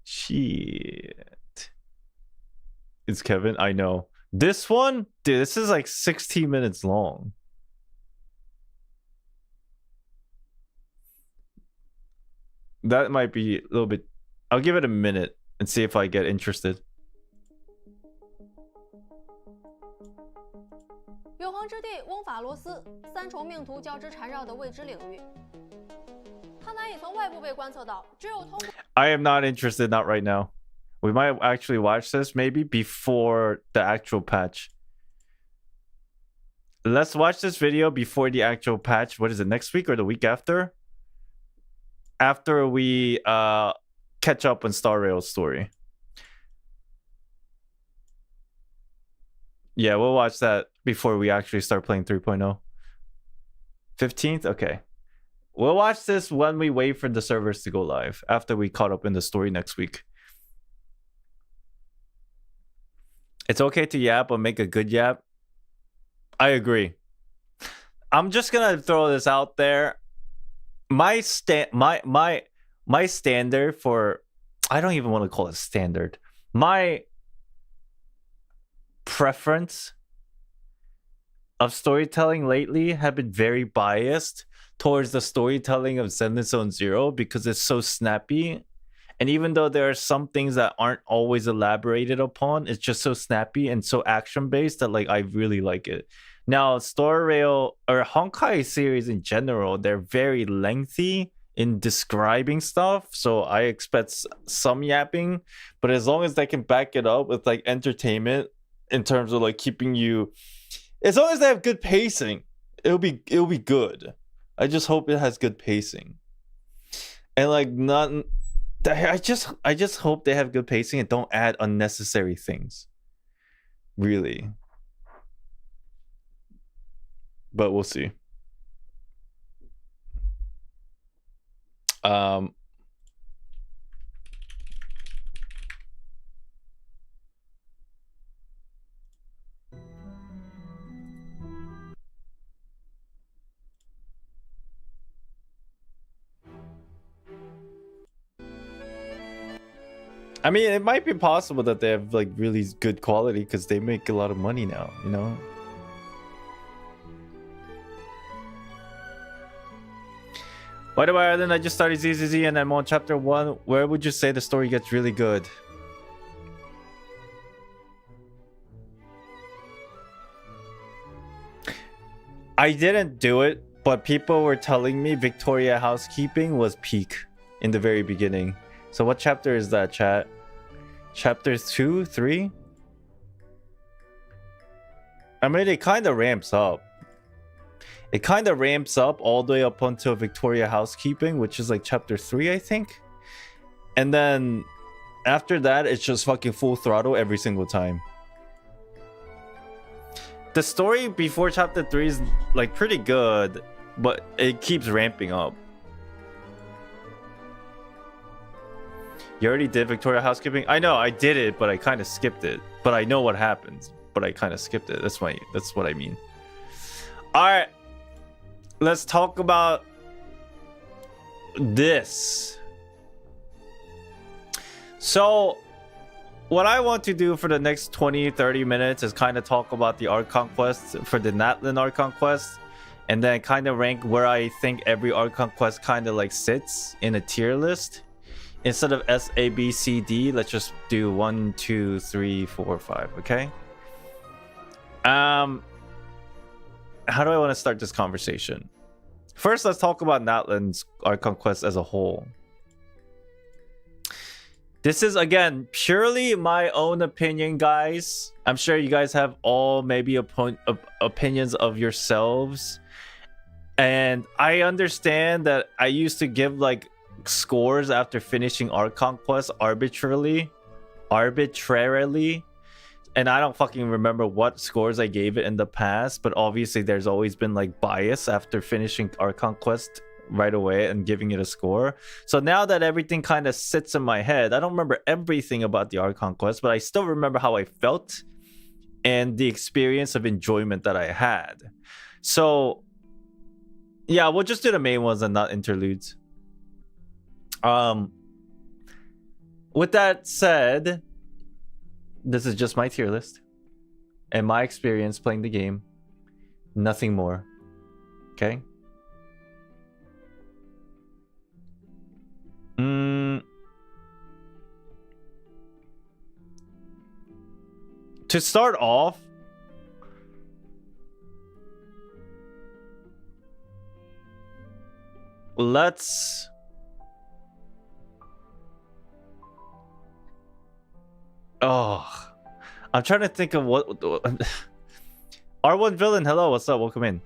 Shit. It's Kevin, I know. This one, dude, this is like 16 minutes long. That might be a little bit. I'll give it a minute and see if I get interested. 永恒之地翁法罗斯，三重命途交织缠绕的未知领域。它难以从外部被观测到，只有通过。I am not interested, not right now. We might actually watch this maybe before the actual patch. Let's watch this video before the actual patch. What is it, next week or the week after? After we catch up on Star Rail's story. Yeah, we'll watch that before we actually start playing 3.0. 15th? Okay. We'll watch this when we wait for the servers to go live, after we caught up in the story next week. It's okay to yap, but make a good yap. I agree. I'm just gonna throw this out there. My standard for, I don't even want to call it standard. My preference of storytelling lately have been very biased towards the storytelling of Zenless Zone Zero because it's so snappy. And even though there are some things that aren't always elaborated upon, it's just so snappy and so action-based that, like, I really like it. Now, Star Rail or Honkai series in general, they're very lengthy in describing stuff, so I expect some yapping, but as long as they can back it up with like entertainment in terms of like keeping you, as long as they have good pacing, it'll be good. I just hope it has good pacing. And like I just hope they have good pacing and don't add unnecessary things. Really. But we'll see. I mean, it might be possible that they have like really good quality because they make a lot of money now, you know? By the way, Arlen, I just started ZZZ and I'm on chapter 1. Where would you say the story gets really good? I didn't do it, but people were telling me Victoria Housekeeping was peak in the very beginning. So what chapter is that, chat? Chapter 2, 3? I mean, it kind of ramps up. It kind of ramps up all the way up until Victoria Housekeeping, which is like chapter 3, I think. And then after that, it's just fucking full throttle every single time. The story before chapter 3 is like pretty good, but it keeps ramping up. You already did Victoria Housekeeping? I know, I did it, but I kind of skipped it. But I know what happens, but I kind of skipped it. That's what I mean. All right. Let's talk about this. So, what I want to do for the next 20-30 minutes is kind of talk about the Archon quest for the Natlan Archon quest, and then kind of rank where I think every Archon quest kind of like sits in a tier list. Instead of S, A, B, C, D, let's just do 1, 2, 3, 4, 5, okay? How do I want to start this conversation? First, let's talk about Natlan's Archon quest as a whole. This is, again, purely my own opinion, guys. I'm sure you guys have all maybe opinions of yourselves. And I understand that I used to give, like, scores after finishing Archon quest arbitrarily, and I don't fucking remember what scores I gave it in the past, but obviously there's always been like bias after finishing Archon quest right away and giving it a score. So now that everything kind of sits in my head, I don't remember everything about the Archon quest, but I still remember how I felt and the experience of enjoyment that I had. So yeah, we'll just do the main ones and not interludes. With that said, this is just my tier list and my experience playing the game. Nothing more. Okay? To start off, let's... Oh, I'm trying to think of what... R1 Villain, hello, what's up? Welcome in.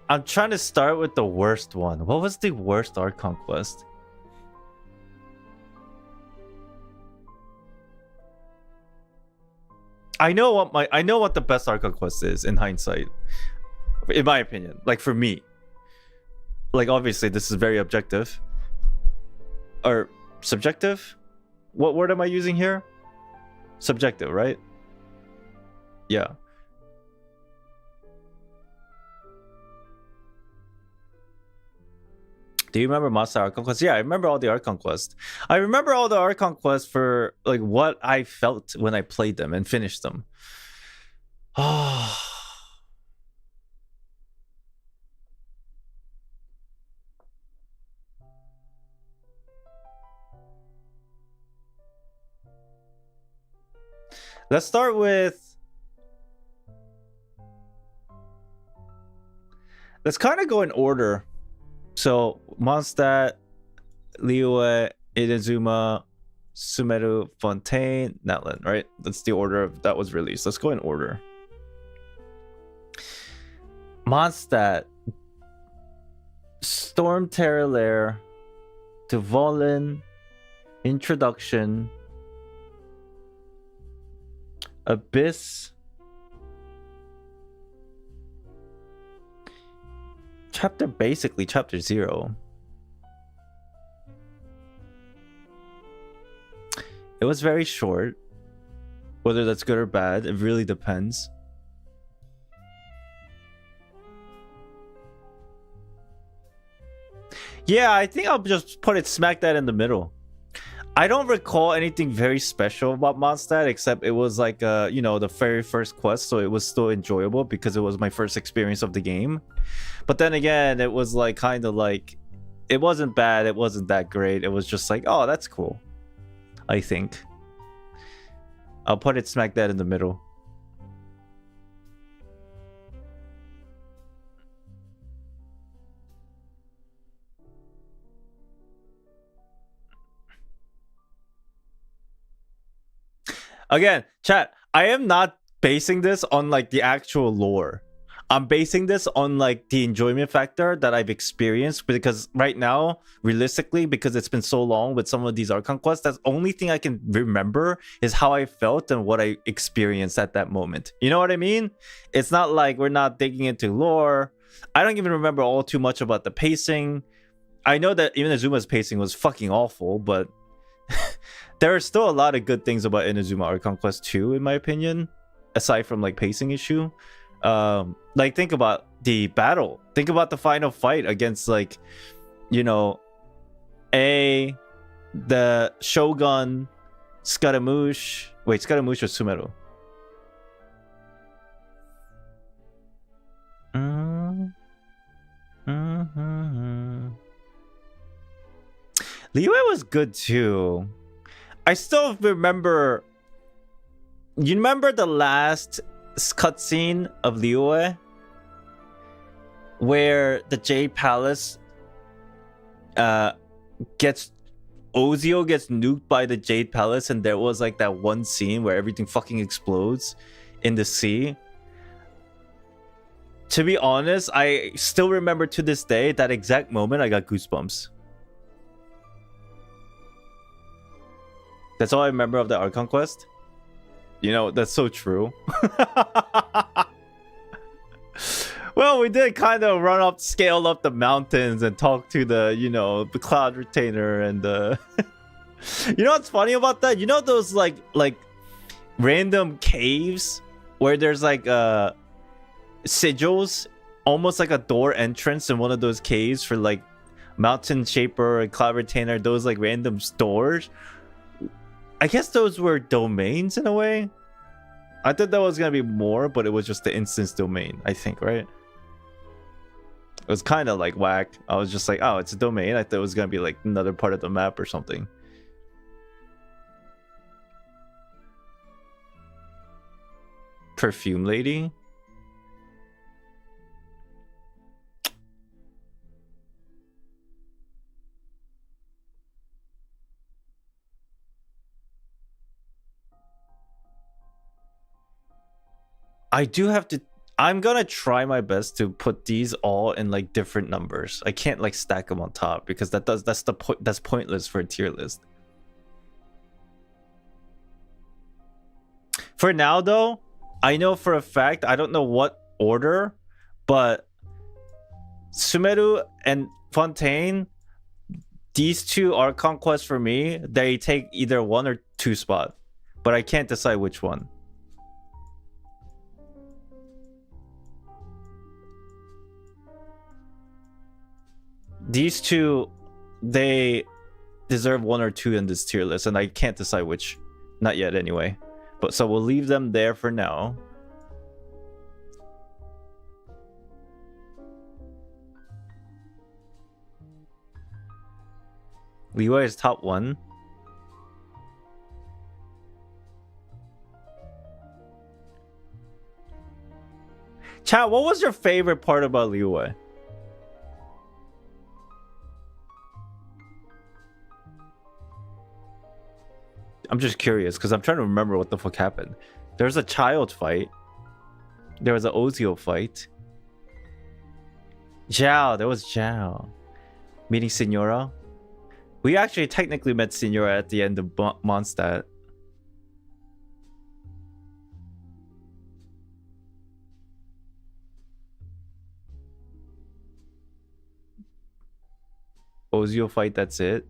I'm trying to start with the worst one. What was the worst Archon quest? I know what the best Archon quest is in hindsight. In my opinion. Like for me. Like obviously this is very objective. Or subjective? What word am I using here? Subjective, right? Yeah. Do you remember Master Archon Quest? Yeah, I remember all the Archon Quests. I remember all the Archon Quests for like what I felt when I played them and finished them. Oh. Let's start with... Let's kind of go in order. So Mondstadt, Liyue, Inazuma, Sumeru, Fontaine, Natlan, right? That's the order that was released. Let's go in order. Mondstadt, Storm Terror Lair, Dvalin, Introduction, Abyss, basically chapter 0. It was very short. Whether that's good or bad, it really depends. Yeah, I think I'll just put it smack that in the middle. I don't recall anything very special about Mondstadt, except it was like, you know, the very first quest, so it was still enjoyable because it was my first experience of the game. But then again, it was like kind of like, it wasn't bad, it wasn't that great. It was just like, oh, that's cool. I think I'll put it smack that in the middle. Again, chat, I am not basing this on like the actual lore. I'm basing this on like the enjoyment factor that I've experienced, because right now, realistically, because it's been so long with some of these Archon quests, that's the only thing I can remember is how I felt and what I experienced at that moment. You know what I mean? It's not like we're not digging into lore. I don't even remember all too much about the pacing. I know that even Azuma's pacing was fucking awful, but there are still a lot of good things about Inazuma Archon Quest 2, in my opinion, aside from like pacing issue. Like, think about the battle. Think about the final fight against, like, you know, the Shogun, Scaramouche. Wait, Scaramouche was Sumeru. Liyue was good too. I still remember. You remember the last cutscene of Liyue, where the Jade Palace Ozio gets nuked by the Jade Palace, and there was like that one scene where everything fucking explodes in the sea. To be honest, I still remember to this day that exact moment. I got goosebumps. That's all I remember of the Archon quest. You know, that's so true. Well, we did kind of scale up the mountains and talk to the, you know, the cloud retainer and the... You know what's funny about that? You know those like random caves where there's like sigils, almost like a door entrance in one of those caves for like mountain shaper and cloud retainer, those like random doors. I guess those were domains in a way. I thought that was gonna be more, but it was just the instance domain, I think, right? It was kind of like whack. I was just like, oh, it's a domain. I thought it was gonna be like another part of the map or something. Perfume lady? I'm gonna try my best to put these all in like different numbers. I can't like stack them on top because that's pointless for a tier list. For now though, I know for a fact, I don't know what order, but Sumeru and Fontaine, these two are conquests for me. They take either 1 or 2 spot, but I can't decide which one. These two, they deserve 1 or 2 in this tier list, and I can't decide which. Not yet, anyway. But so we'll leave them there for now. Liyue is top 1. Chat, what was your favorite part about Liyue? I'm just curious because I'm trying to remember what the fuck happened. There's a child fight. There was an Ozio fight. Zhao, there was Zhao. Meeting Signora. We actually technically met Signora at the end of Mondstadt. Ozio fight, that's it.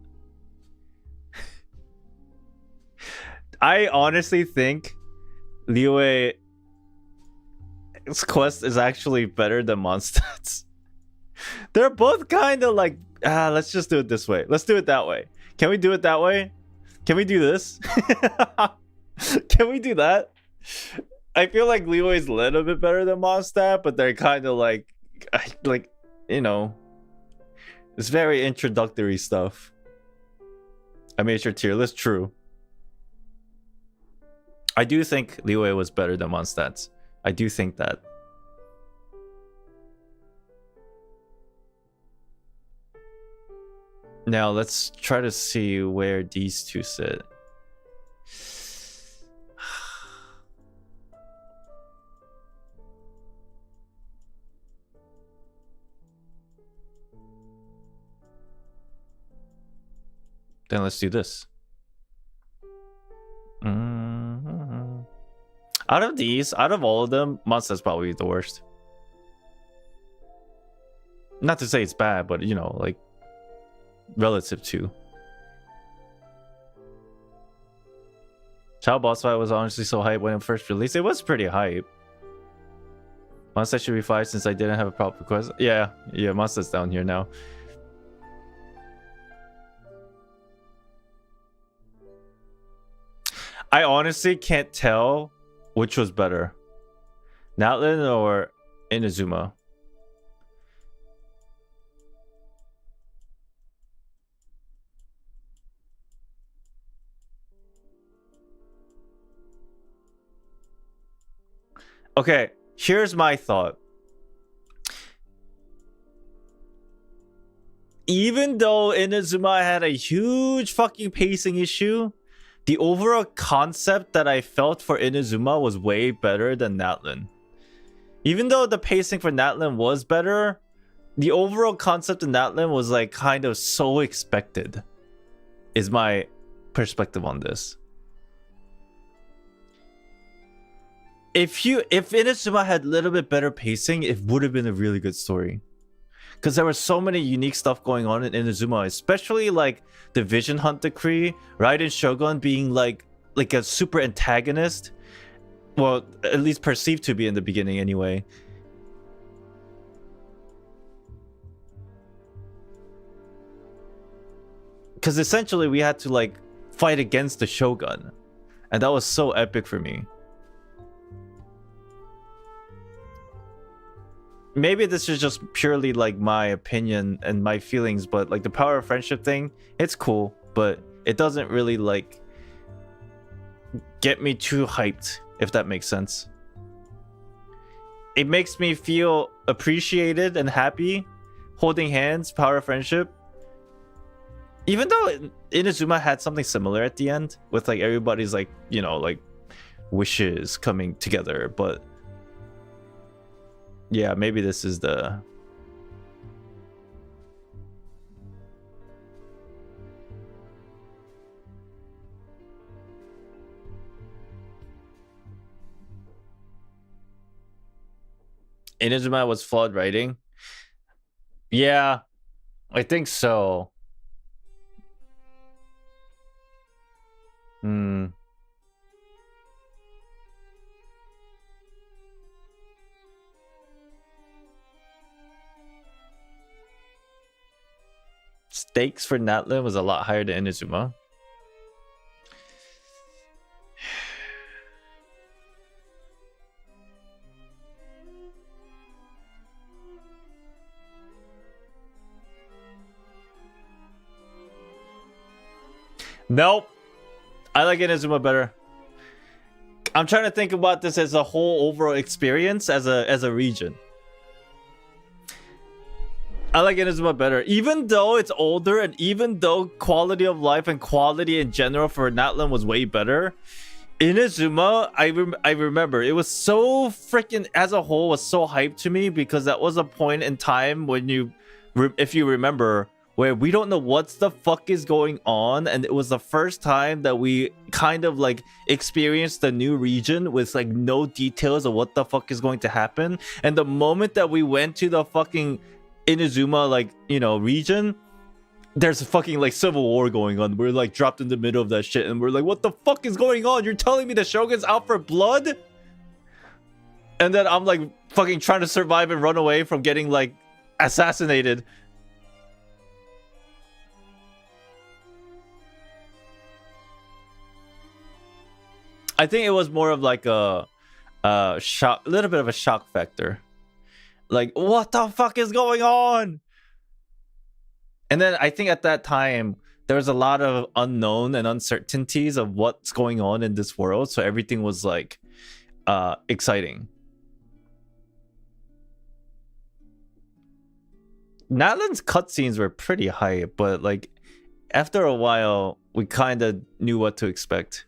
I honestly think Liyue's quest is actually better than Mondstadt's. They're both kind of like, let's just do it this way. Let's do it that way. Can we do it that way? Can we do this? Can we do that? I feel like Liyue is a little bit better than Mondstadt, but they're kind of like, you know, it's very introductory stuff. I made your tier list, true. I do think Liyue was better than Mondstadt's. I do think that. Now let's try to see where these two sit. Then let's do this. Out of these, out of all of them, Mondstadt's probably the worst. Not to say it's bad, but you know, like relative to. Child boss fight was honestly so hype when it first released. It was pretty hype. Mondstadt should be 5 since I didn't have a proper quest. Yeah, Mondstadt's down here now. I honestly can't tell which was better, Natlan or Inazuma. Okay, here's my thought. Even though Inazuma had a huge fucking pacing issue, the overall concept that I felt for Inazuma was way better than Natlan. Even though the pacing for Natlan was better, the overall concept in Natlan was like kind of so expected, is my perspective on this. If Inazuma had a little bit better pacing, it would have been a really good story. Because there was so many unique stuff going on in Inazuma, especially like the Vision Hunt decree, Raiden Shogun being like a super antagonist. Well, at least perceived to be in the beginning anyway. Because essentially we had to like fight against the Shogun. And that was so epic for me. Maybe this is just purely like my opinion and my feelings, but like the power of friendship thing, it's cool, but it doesn't really like get me too hyped, if that makes sense. It makes me feel appreciated and happy, holding hands, power of friendship. Even though Inazuma had something similar at the end, with like everybody's like, you know, like wishes coming together, but yeah, maybe this is the... Inazuma was flawed writing? Yeah, I think so. Stakes for Natlan was a lot higher than Inazuma. Nope. I like Inazuma better. I'm trying to think about this as a whole overall experience as a region. I like Inazuma better. Even though it's older and even though quality of life and quality in general for Natlan was way better, Inazuma, I remember it was so freaking, as a whole, was so hyped to me because that was a point in time when if you remember, where we don't know what the fuck is going on, and it was the first time that we kind of like experienced the new region with like no details of what the fuck is going to happen. And the moment that we went to the fucking Inazuma, like, you know, region, there's a fucking like civil war going on. We're like dropped in the middle of that shit and we're like, what the fuck is going on? You're telling me the Shogun's out for blood? And then I'm like fucking trying to survive and run away from getting like assassinated. I think it was more of like a shock, a little bit of a shock factor. Like, what the fuck is going on? And then I think at that time, there was a lot of unknown and uncertainties of what's going on in this world. So everything was like exciting. Natlan's cutscenes were pretty hype, but like after a while, we kind of knew what to expect.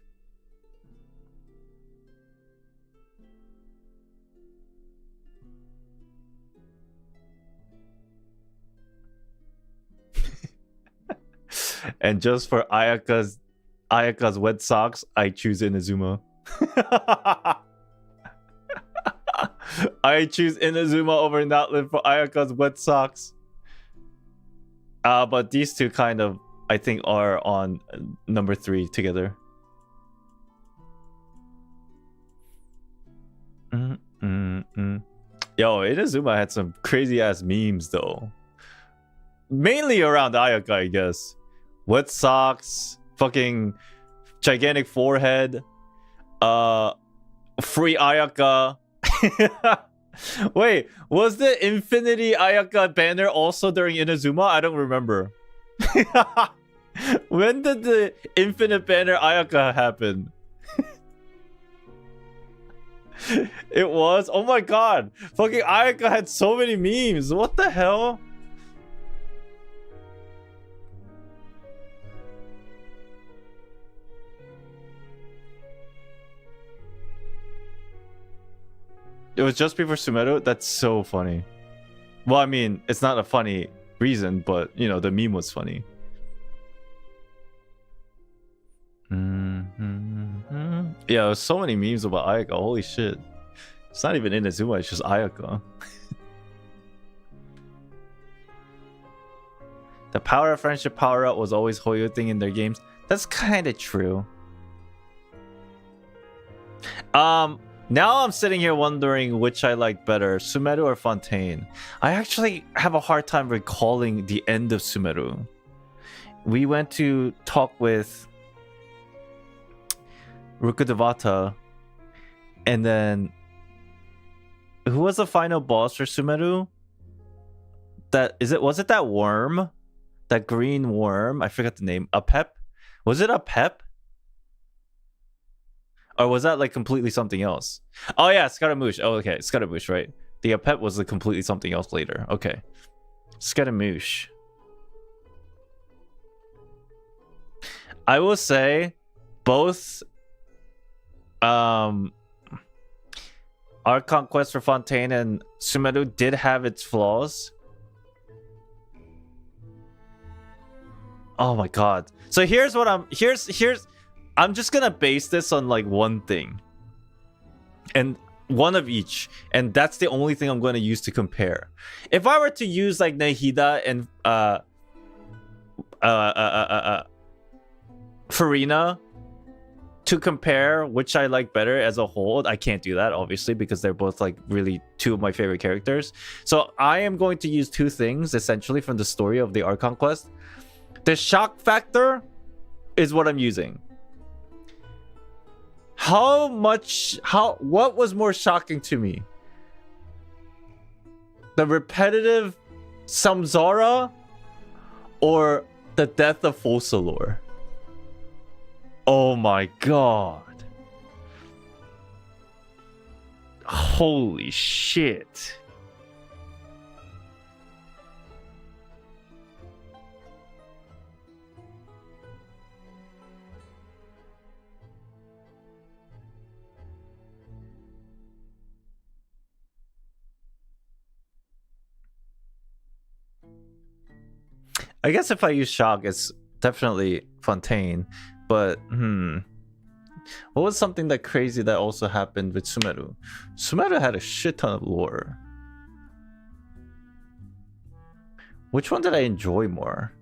And just for Ayaka's wet socks, I choose Inazuma. I choose Inazuma over Natlan for Ayaka's wet socks. But these two kind of, I think, are on number 3 together. Yo, Inazuma had some crazy ass memes though. Mainly around Ayaka, I guess. Wet socks, fucking gigantic forehead, free Ayaka. Wait, was the Infinity Ayaka banner also during Inazuma? I don't remember. When did the Infinite Banner Ayaka happen? It was? Oh my god. Fucking Ayaka had so many memes. What the hell? It was just before Sumeru? That's so funny. Well, I mean, it's not a funny reason, but, you know, the meme was funny. Yeah, there's so many memes about Ayaka. Holy shit. It's not even Inazuma, it's just Ayaka. The power of friendship power-up was always Hoyo thing in their games. That's kind of true. Now I'm sitting here wondering which I like better, Sumeru or Fontaine. I actually have a hard time recalling the end of Sumeru. We went to talk with Rukudevata, and then who was the final boss for Sumeru? Was it that worm? That green worm? I forgot the name. A Pep? Was it a Pep? Or was that like completely something else? Oh yeah, Scaramouche. Oh, okay, Scaramouche, right? The Apep was like completely something else later. Okay. Scaramouche. I will say both Archon Quest for Fontaine and Sumeru did have its flaws. Oh my god. So here's what I'm just gonna base this on like one thing. And one of each. And that's the only thing I'm gonna use to compare. If I were to use like Nahida and Farina to compare which I like better as a whole, I can't do that obviously because they're both like really two of my favorite characters. So I am going to use two things essentially from the story of the Archon Quest. The shock factor is what I'm using. What was more shocking to me? The repetitive Samsara or the death of Focalor? Oh my god. Holy shit. I guess if I use shock, it's definitely Fontaine. But what was something that crazy that also happened with Sumeru? Sumeru had a shit ton of lore. Which one did I enjoy more?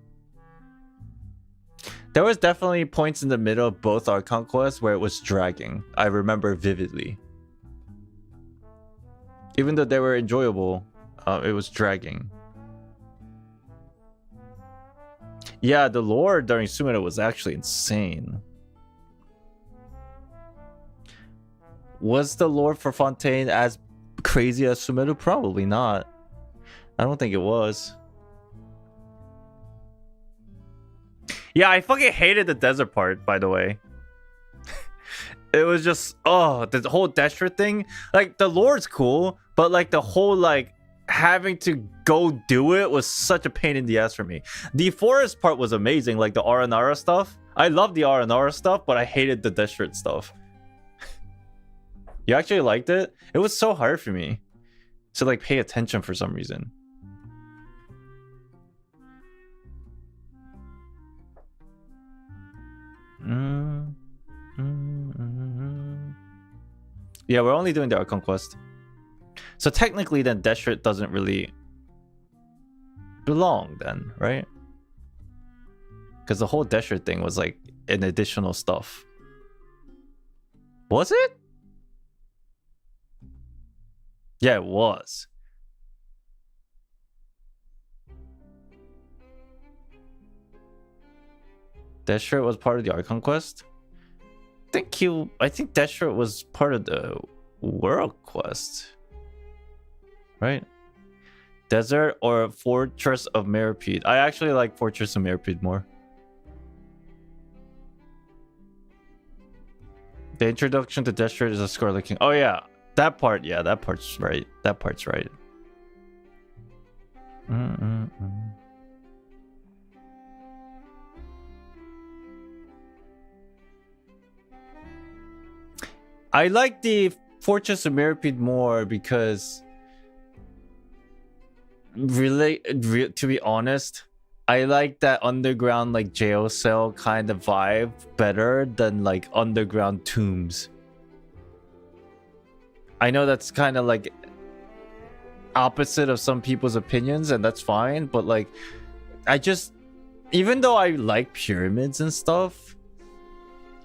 There was definitely points in the middle of both our conquests where it was dragging. I remember vividly. Even though they were enjoyable, it was dragging. Yeah, the lore during Sumeru was actually insane. Was the lore for Fontaine as crazy as Sumeru? Probably not. I don't think it was. Yeah, I fucking hated the desert part, by the way. It was just, oh, the whole desert thing. Like, the lore's cool, but like the whole like having to go do it was such a pain in the ass for me. The forest part was amazing, like the Aranara stuff. I love the Aranara stuff, but I hated the desert stuff. You actually liked it? It was so hard for me to like pay attention for some reason. Yeah, we're only doing the Archon quest. So technically then Desert doesn't really belong then, right? Because the whole Desert thing was like an additional stuff. Was it? Yeah, it was. Desert was part of the Archon quest? I think Desert was part of the World quest. Right? Desert or Fortress of Meripede. I actually like Fortress of Meripede more. The introduction to Desert is a Scarlet King. Oh yeah, that part. Yeah, that part's right. That part's right. I like the Fortress of Meripede more because, to be honest, I like that underground like jail cell kind of vibe better than like underground tombs. I know that's kind of like opposite of some people's opinions, and that's fine, but like I just, even though I like pyramids and stuff,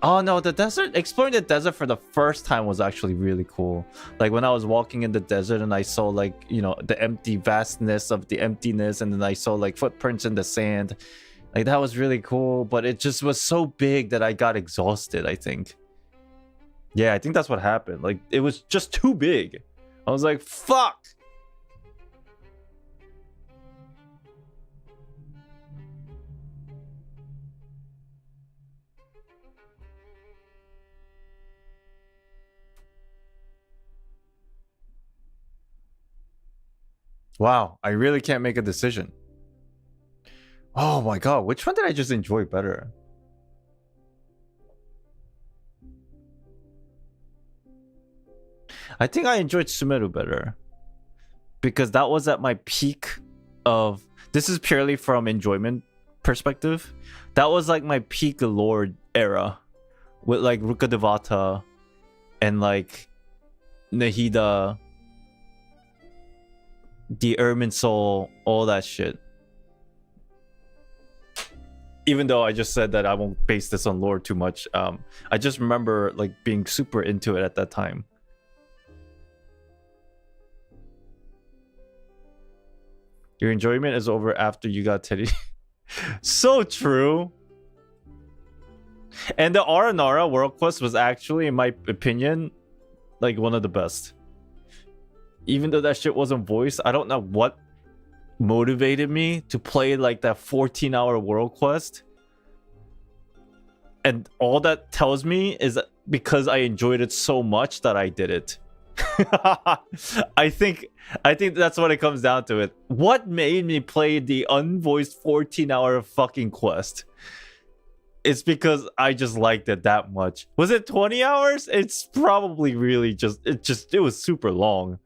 oh no, the desert, exploring the desert for the first time was actually really cool. Like when I was walking in the desert and I saw like, you know, the empty vastness of the emptiness, and then I saw like footprints in the sand. Like that was really cool, but it just was so big that I got exhausted, I think. Yeah, I think that's what happened. Like it was just too big. I was like, fuck. Wow, I really can't make a decision. Oh my god, which one did I just enjoy better? I think I enjoyed Sumeru better. Because that was at my peak of... This is purely from enjoyment perspective. That was like my peak lore era. With like Rukkhadevata and like Nahida, the Ermin Soul, all that shit. Even though I just said that I won't base this on lore too much, I just remember like being super into it at that time. Your enjoyment is over after you got Teddy. So true. And the Aranara World Quest was actually, in my opinion, like one of the best. Even though that shit wasn't voiced, I don't know what motivated me to play like that 14-hour world quest. And all that tells me is that because I enjoyed it so much that I did it. I think that's what it comes down to it. What made me play the unvoiced 14-hour fucking quest? It's because I just liked it that much. Was it 20 hours? It's probably really just it was super long.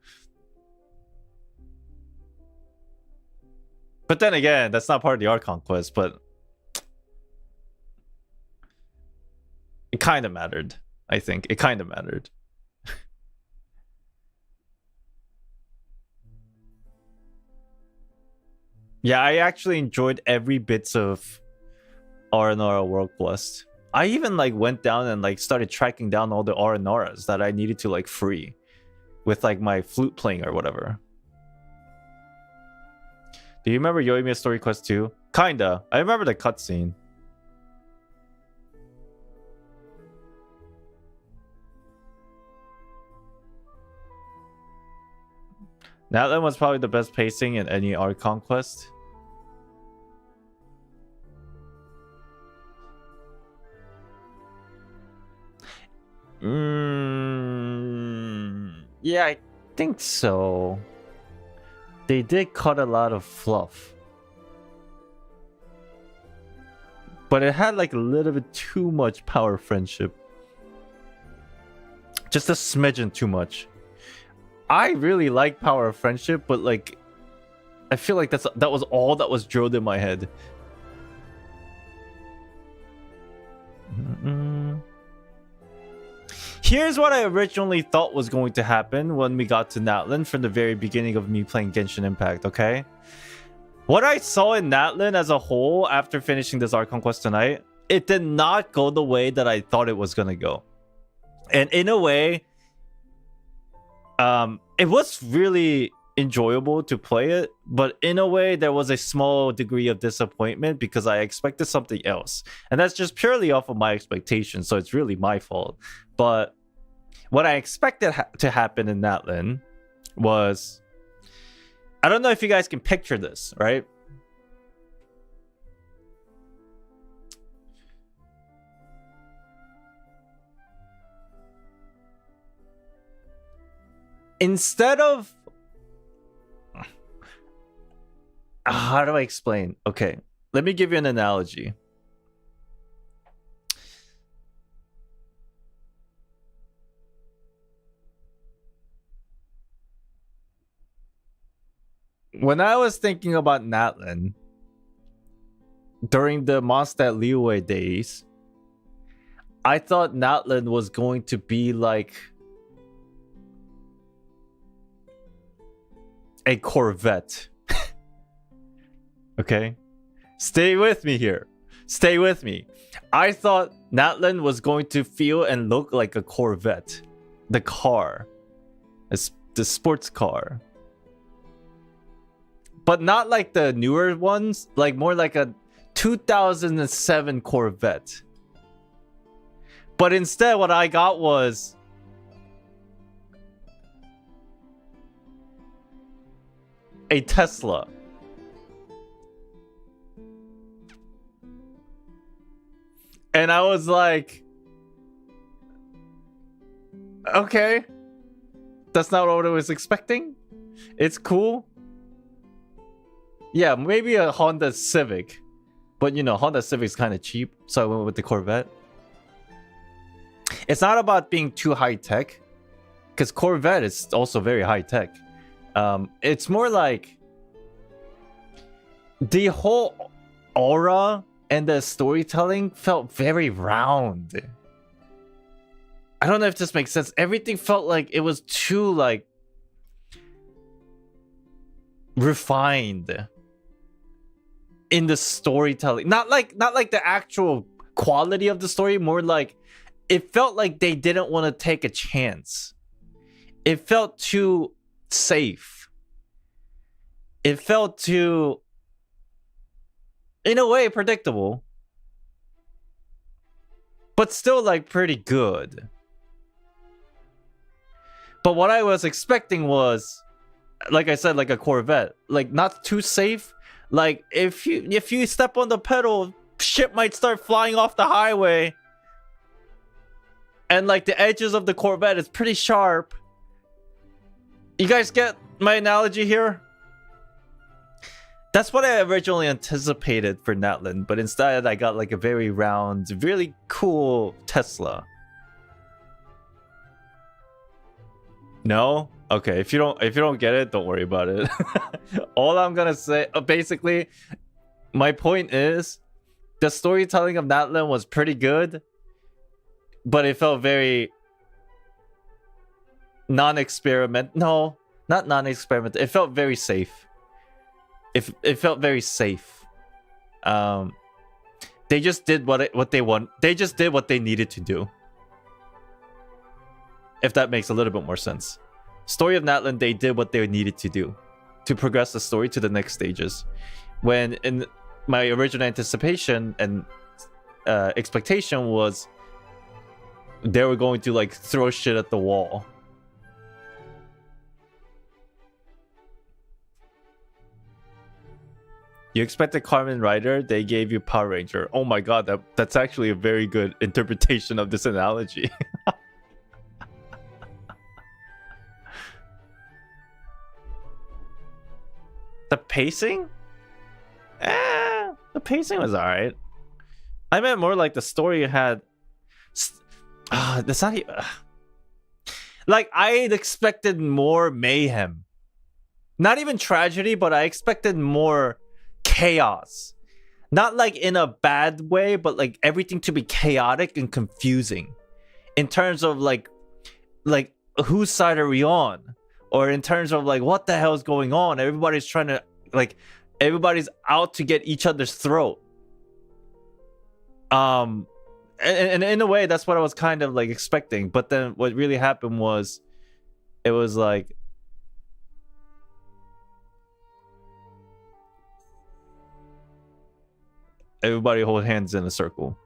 But then again, that's not part of the Archon quest, but it kind of mattered. I think it kind of mattered. Yeah, I actually enjoyed every bits of Aranara World Quest. I even like went down and like started tracking down all the Aranaras that I needed to like free with like my flute playing or whatever. Do you remember Yoimiya Story Quest 2? Kinda. I remember the cutscene. Natlan was probably the best pacing in any Archon quest. Yeah, I think so. They did cut a lot of fluff. But it had like a little bit too much power friendship. Just a smidgen too much. I really like power of friendship, but like I feel like that was all that was drilled in my head. Here's what I originally thought was going to happen when we got to Natlan from the very beginning of me playing Genshin Impact, okay? What I saw in Natlan as a whole after finishing this Archon quest tonight, it did not go the way that I thought it was gonna go. And in a way, it was really enjoyable to play it, but in a way there was a small degree of disappointment because I expected something else, and that's just purely off of my expectations, so it's really my fault. But what I expected to happen in Natlan was, I don't know if you guys can picture this, right? Instead of... How do I explain? Okay, let me give you an analogy. When I was thinking about Natlan during the Mondstadt Liyue days, I thought Natlan was going to be like a Corvette. Okay? Stay with me here. Stay with me. I thought Natlan was going to feel and look like a Corvette. The car. The sports car. But not like the newer ones. Like more like a 2007 Corvette. But instead what I got was a Tesla. And I was like, okay, that's not what I was expecting. It's cool. Yeah, maybe a Honda Civic. But you know, Honda Civic's kind of cheap, so I went with the Corvette. It's not about being too high-tech, because Corvette is also very high-tech. It's more like the whole aura and the storytelling felt very round. I don't know if this makes sense. Everything felt like it was too like refined in the storytelling. Not like the actual quality of the story, more like it felt like they didn't want to take a chance. It felt too safe. It felt too, in a way, predictable. But still like pretty good. But what I was expecting was, like I said, like a Corvette. Like not too safe. Like if you step on the pedal, shit might start flying off the highway. And like the edges of the Corvette is pretty sharp. You guys get my analogy here? That's what I originally anticipated for Natlan, but instead I got like a very round, really cool Tesla. No? Okay, if you don't get it, don't worry about it. All I'm gonna say, basically, my point is, the storytelling of Natlan was pretty good, but it felt very non-experiment. No, not non-experiment. It felt very safe. It felt very safe. They just did what they want. They just did what they needed to do. If that makes a little bit more sense. Story of Natlan, they did what they needed to do to progress the story to the next stages. When in my original anticipation and expectation was they were going to like throw shit at the wall. You expected Kamen Rider, they gave you Power Ranger. Oh my god, that's actually a very good interpretation of this analogy. The pacing? The pacing was alright. I meant more like the story had... that's not even... Like, I expected more mayhem. Not even tragedy, but I expected more chaos. Not like in a bad way, but like everything to be chaotic and confusing. In terms of like whose side are we on? Or in terms of like what the hell is going on? Everybody's trying to like everybody's out to get each other's throat. And in a way that's what I was kind of like expecting. But then what really happened was it was like everybody hold hands in a circle.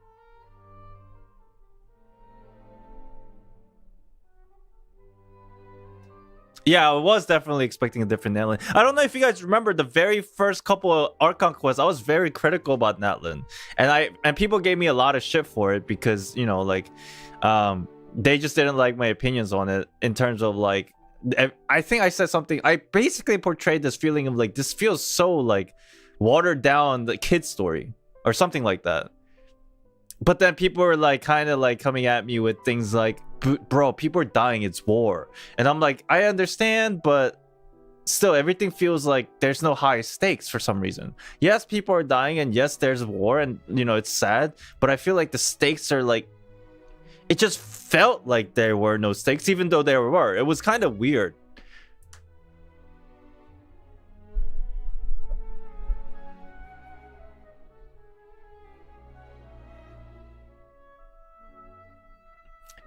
Yeah, I was definitely expecting a different Natlan. I don't know if you guys remember the very first couple of Archon quests. I was very critical about Natlan, and people gave me a lot of shit for it because, you know, like, they just didn't like my opinions on it in terms of like, I think I said something. I basically portrayed this feeling of like, this feels so like watered down, the kid story or something like that. But then people were like kind of like coming at me with things like, bro, people are dying, it's war. And I'm like, I understand, but still everything feels like there's no high stakes for some reason. Yes, people are dying, and yes, there's war, and you know, it's sad, but I feel like the stakes are like, it just felt like there were no stakes even though there were. It was kind of weird.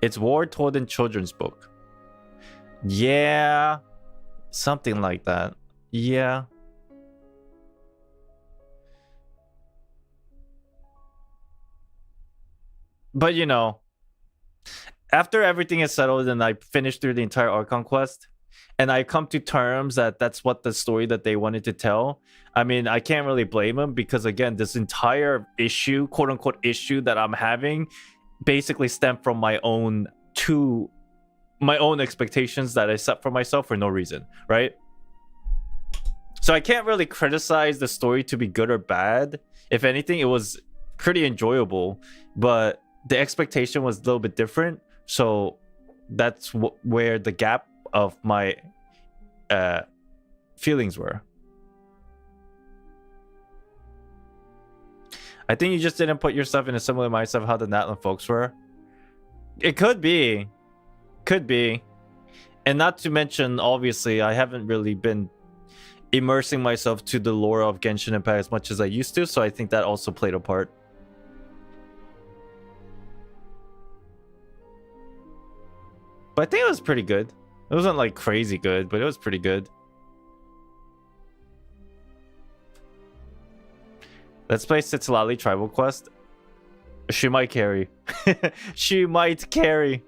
It's war told in children's book. Yeah. Something like that. Yeah. But you know, after everything is settled and I finished through the entire Archon quest, and I come to terms that that's what the story that they wanted to tell, I mean, I can't really blame them because, again, this entire issue, quote-unquote issue that I'm having basically stem from my own expectations that I set for myself for no reason, right? So I can't really criticize the story to be good or bad. If anything, it was pretty enjoyable, but the expectation was a little bit different. So that's where the gap of my feelings were. I think you just didn't put yourself in a similar mindset of how the Natlan folks were. It could be. Could be. And not to mention, obviously, I haven't really been immersing myself to the lore of Genshin Impact as much as I used to, so I think that also played a part. But I think it was pretty good. It wasn't like crazy good, but it was pretty good. Let's play Sitsalali Tribal Quest. She might carry. She might carry.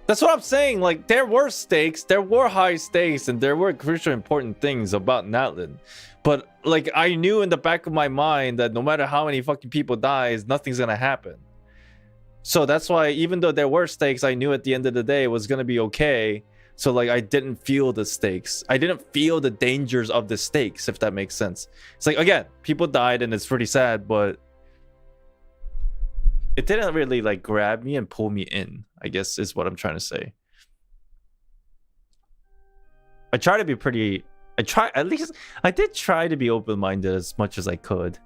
That's what I'm saying. Like, there were stakes, there were high stakes, and there were crucial important things about Natlan. But, like, I knew in the back of my mind that no matter how many fucking people dies, nothing's gonna happen. So that's why, even though there were stakes, I knew at the end of the day it was gonna be okay. So like I didn't feel the stakes. I didn't feel the dangers of the stakes, if that makes sense. It's like, again, people died and it's pretty sad, but it didn't really like grab me and pull me in, I guess is what I'm trying to say. I try to be pretty, I did try to be open-minded as much as I could.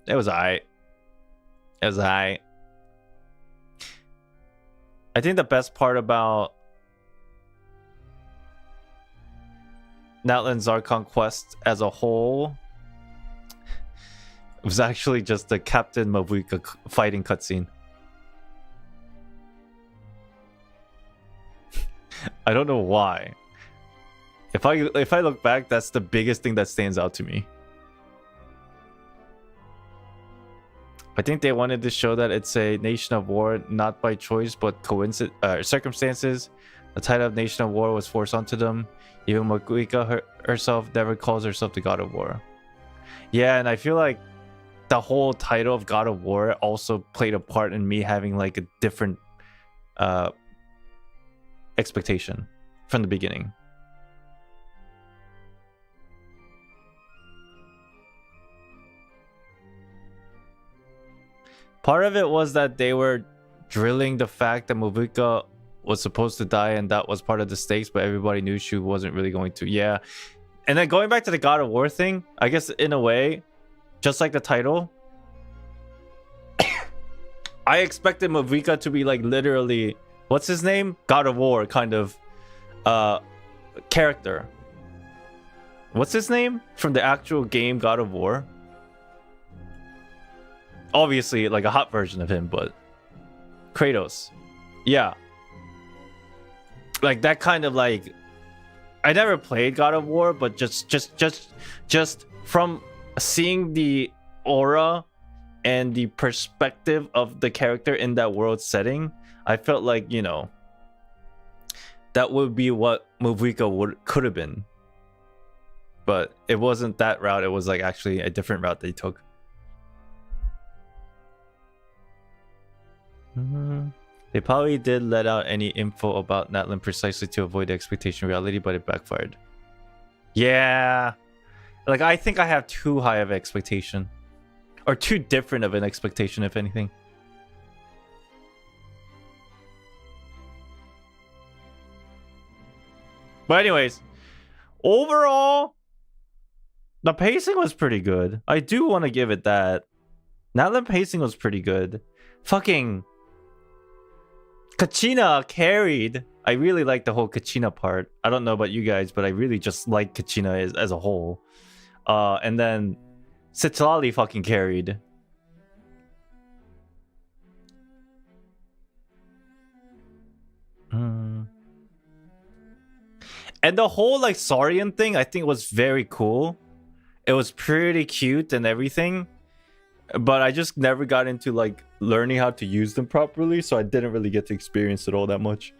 It was alright. It was alright. I think the best part about Natlan's Archon quest as a whole was actually just the Captain Mavuika fighting cutscene. I don't know why. If I look back, that's the biggest thing that stands out to me. I think they wanted to show that it's a nation of war, not by choice, but circumstances. The title of Nation of War was forced onto them. Even Mavuika herself never calls herself the God of War. Yeah, and I feel like the whole title of God of War also played a part in me having like a different expectation from the beginning. Part of it was that they were drilling the fact that Mavuika was supposed to die and that was part of the stakes, but everybody knew she wasn't really going to. Yeah. And then going back to the God of War thing, I guess in a way, just like the title, I expected Mavuika to be like literally, what's his name? God of War kind of character. What's his name from the actual game God of War? Obviously like a hot version of him, but Kratos. Yeah. Like that kind of like, I never played God of War, but just from seeing the aura and the perspective of the character in that world setting, I felt like, you know, that would be what Mavuika could have been. But it wasn't that route. It was like actually a different route they took. They probably did let out any info about Natlan precisely to avoid the expectation reality, but it backfired. Yeah. Like, I think I have too high of expectation. Or too different of an expectation, if anything. But anyways, overall, the pacing was pretty good. I do want to give it that. Natlan pacing was pretty good. Fucking Kachina carried. I really like the whole Kachina part. I don't know about you guys, but I really just like Kachina as a whole. And then Citlali fucking carried. And the whole like Saurian thing I think was very cool. It was pretty cute and everything. But I just never got into like learning how to use them properly, so I didn't really get to experience it all that much.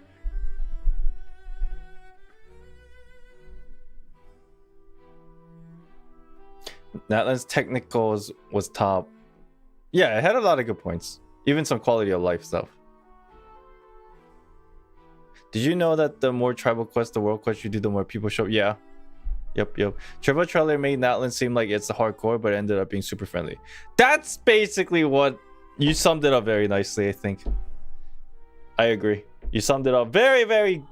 Natlan's technicals was top. Yeah, it had a lot of good points. Even some quality of life stuff. Did you know that the more tribal quests, the world quests you do, the more people show? Yeah. Yep. Turbo Trailer made Natlan seem like it's the hardcore, but it ended up being super friendly. That's basically what... You summed it up very nicely, I think. I agree. You summed it up very, very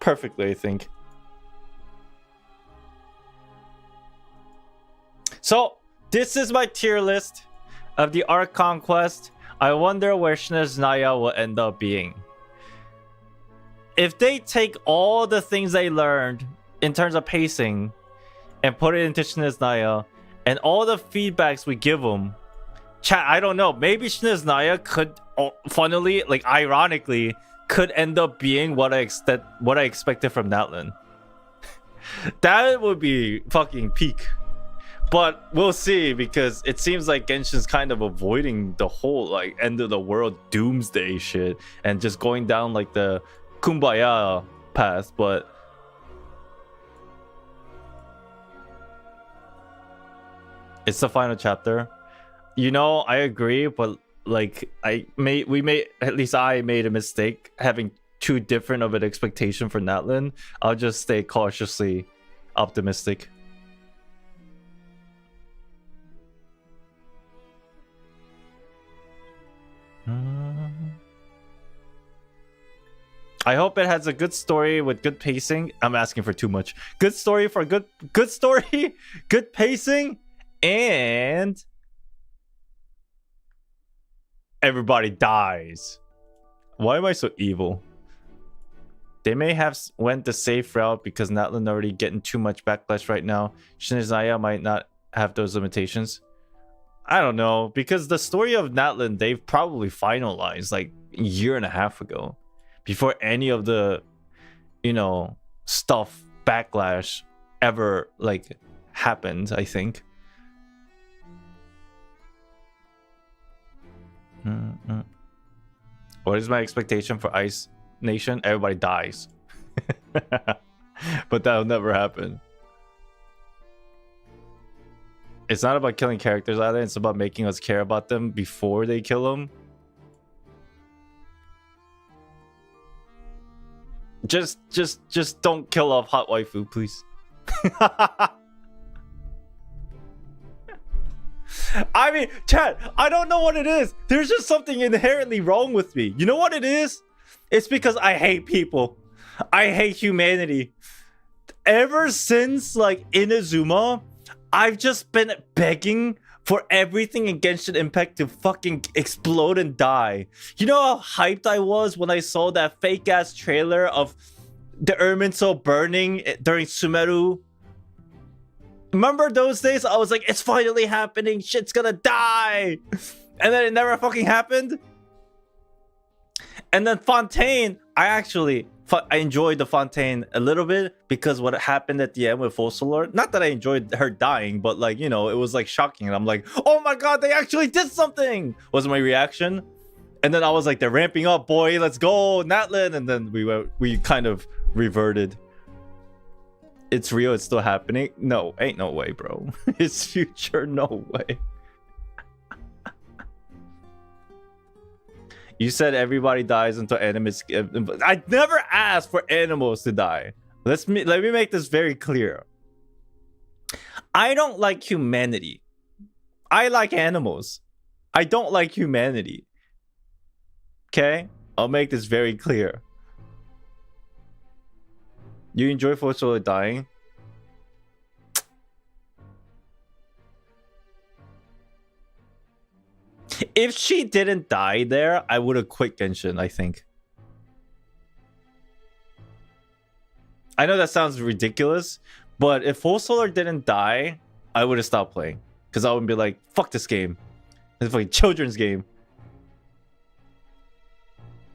perfectly, I think. So, this is my tier list of the Archon quest. I wonder where Snezhnaya will end up being. If they take all the things they learned in terms of pacing and put it into Snezhnaya and all the feedbacks we give them, chat, I don't know, maybe Snezhnaya could, funnily, like ironically, could end up being what I expected from Natlan. That would be fucking peak. But we'll see, because it seems like Genshin's kind of avoiding the whole like end of the world doomsday shit and just going down like the Kumbaya path. But it's the final chapter. You know, I agree, but like I made a mistake having too different of an expectation for Natlan. I'll just stay cautiously optimistic. I hope it has a good story with good pacing. I'm asking for too much. Good story for good story, good pacing, and everybody dies. Why am I so evil? They may have went the safe route because Natlan already getting too much backlash right now. Shinizaya might not have those limitations. I don't know, because the story of Natlan they've probably finalized like a year and a half ago, before any of the, you know, stuff backlash ever like happened, I think. What is my expectation for Ice Nation? Everybody dies. But that'll never happen. It's not about killing characters either. It's about making us care about them before they kill them. Just don't kill off hot waifu, please. I mean, chat, I don't know what it is. There's just something inherently wrong with me. You know what it is? It's because I hate people. I hate humanity. Ever since, like, Inazuma, I've just been begging for everything in Genshin Impact to fucking explode and die. You know how hyped I was when I saw that fake-ass trailer of the Erminso burning during Sumeru? Remember those days? I was like, it's finally happening. Shit's gonna die. And then it never fucking happened. And then Fontaine, I enjoyed the Fontaine a little bit because what happened at the end with Fossilor. Not that I enjoyed her dying, but like, you know, it was like shocking. And I'm like, oh my god, they actually did something, was my reaction. And then I was like, they're ramping up, boy, let's go, Natlan. And then we kind of reverted. It's real, it's still happening. No, ain't no way, bro. It's future, no way. You said everybody dies until animals. I never asked for animals to die. Let me make this very clear. I don't like humanity. I like animals. I don't like humanity. Okay? I'll make this very clear. You enjoy Fossil dying? If she didn't die there, I would have quit Genshin, I think. I know that sounds ridiculous, but if Fossil didn't die, I would have stopped playing. Because I would be like, fuck this game. It's like a children's game.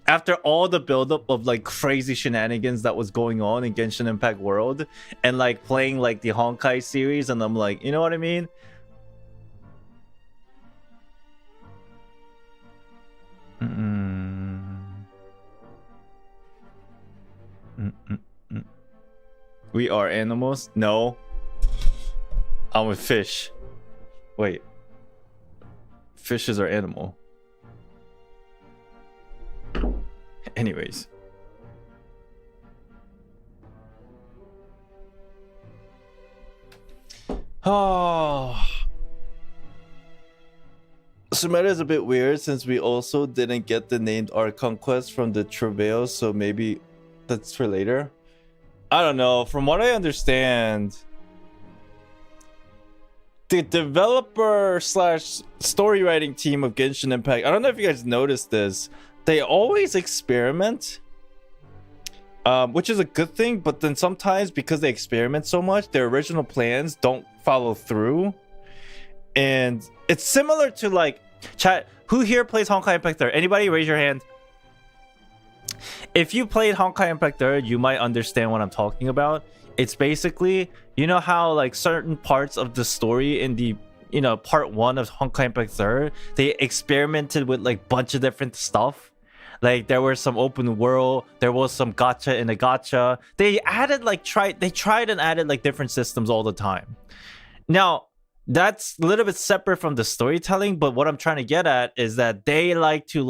After all the buildup of like crazy shenanigans that was going on in Genshin Impact World, and like playing like the Honkai series, and I'm like, you know what I mean? We are animals? No. I'm with fish. Wait. Fishes are animal. Anyways. Oh. Sumeru is a bit weird since we also didn't get the named Archon quest from the Travail, so maybe that's for later. I don't know. From what I understand, the developer slash story writing team of Genshin Impact, I don't know if you guys noticed this, they always experiment, which is a good thing, but then sometimes because they experiment so much, their original plans don't follow through. And it's similar to like, chat, who here plays Honkai Impact 3? Anybody raise your hand? If you played Honkai Impact 3, you might understand what I'm talking about. It's basically, you know how like certain parts of the story in the, you know, part 1 of Honkai Impact 3, they experimented with like bunch of different stuff. Like there was some open world, there was some gacha in a gacha. They added like tried and added like different systems all the time. Now, that's a little bit separate from the storytelling, but what I'm trying to get at is that they like to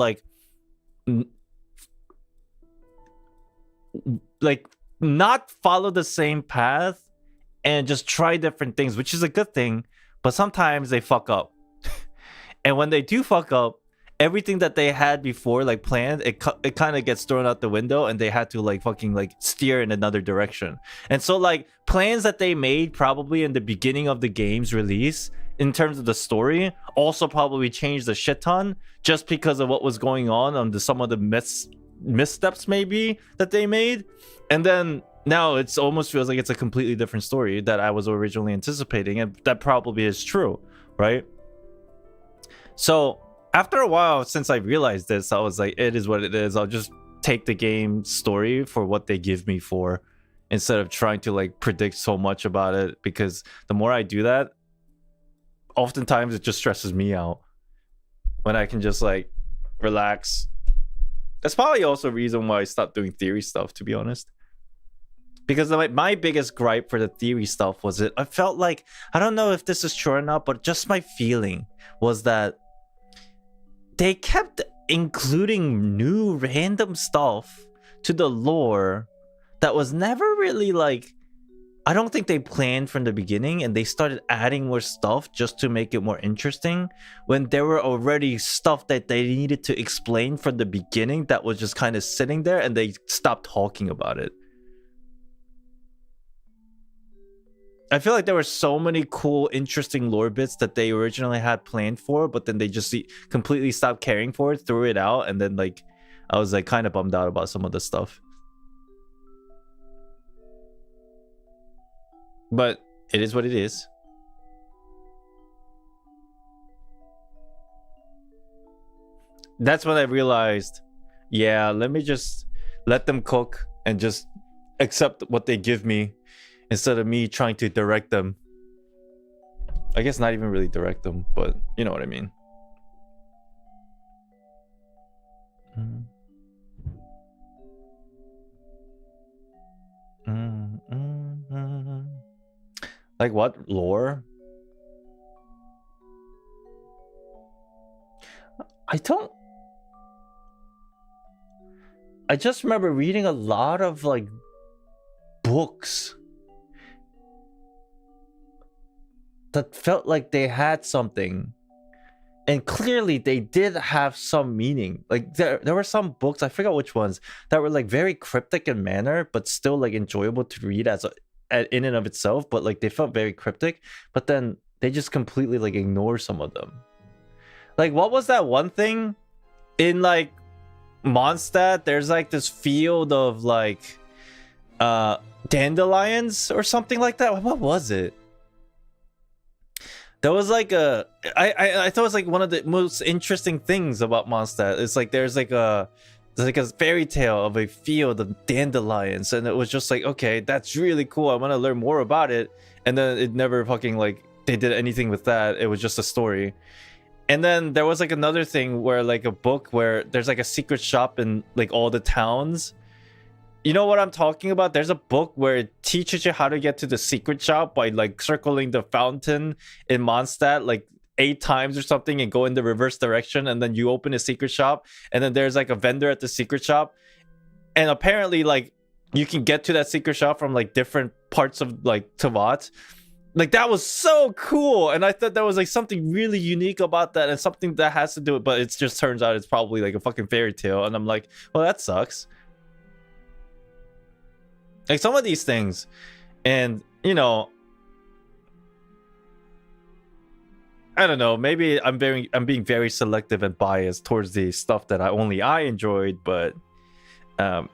not follow the same path and just try different things, which is a good thing, but sometimes they fuck up. And when they do fuck up, everything that they had before planned, it kind of gets thrown out the window, and they had to fucking steer in another direction. And so plans that they made probably in the beginning of the game's release in terms of the story also probably changed a shit ton just because of what was going on some of the missteps maybe that they made. And then now it's almost feels like it's a completely different story that I was originally anticipating, and that probably is true, right? So after a while, since I realized this, I was like, it is what it is. I'll just take the game story for what they give me for, instead of trying to predict so much about it, because the more I do that, oftentimes it just stresses me out when I can just relax. That's probably also a reason why I stopped doing theory stuff, to be honest. Because my biggest gripe for the theory stuff was I felt like, I don't know if this is true or not, but just my feeling was that they kept including new random stuff to the lore that was never really I don't think they planned from the beginning, and they started adding more stuff just to make it more interesting when there were already stuff that they needed to explain from the beginning that was just kind of sitting there, and they stopped talking about it. I feel like there were so many cool, interesting lore bits that they originally had planned for, but then they just completely stopped caring for it, threw it out, and then I was kind of bummed out about some of the stuff. But it is what it is. That's when I realized, yeah, let me just let them cook and just accept what they give me, instead of me trying to direct them. I guess not even really direct them, but you know what I mean. Like what lore? I just remember reading a lot of books that felt like they had something, and clearly they did have some meaning. There were some books, I forgot which ones, that were very cryptic in manner, but still enjoyable to read in and of itself, but they felt very cryptic, but then they just completely ignore some of them. What was that one thing in Mondstadt? There's this field of dandelions or something like that. What was it? There was I thought it was one of the most interesting things about Mondstadt. It's there's a fairy tale of a field of dandelions, and it was just okay, that's really cool, I want to learn more about it. And then it never fucking they did anything with that. It was just a story. And then there was another thing where a book where there's a secret shop in all the towns. You know what I'm talking about? There's a book where it teaches you how to get to the secret shop by circling the fountain in Mondstadt 8 times or something, and go in the reverse direction, and then you open a secret shop, and then there's a vendor at the secret shop, and apparently you can get to that secret shop from different parts of Tavat. That was so cool, and I thought there was something really unique about that, and something that has to do it, but it just turns out it's probably a fucking fairy tale, and I'm well, that sucks. Some of these things, and you know, I don't know, maybe I'm being very selective and biased towards the stuff that I enjoyed, but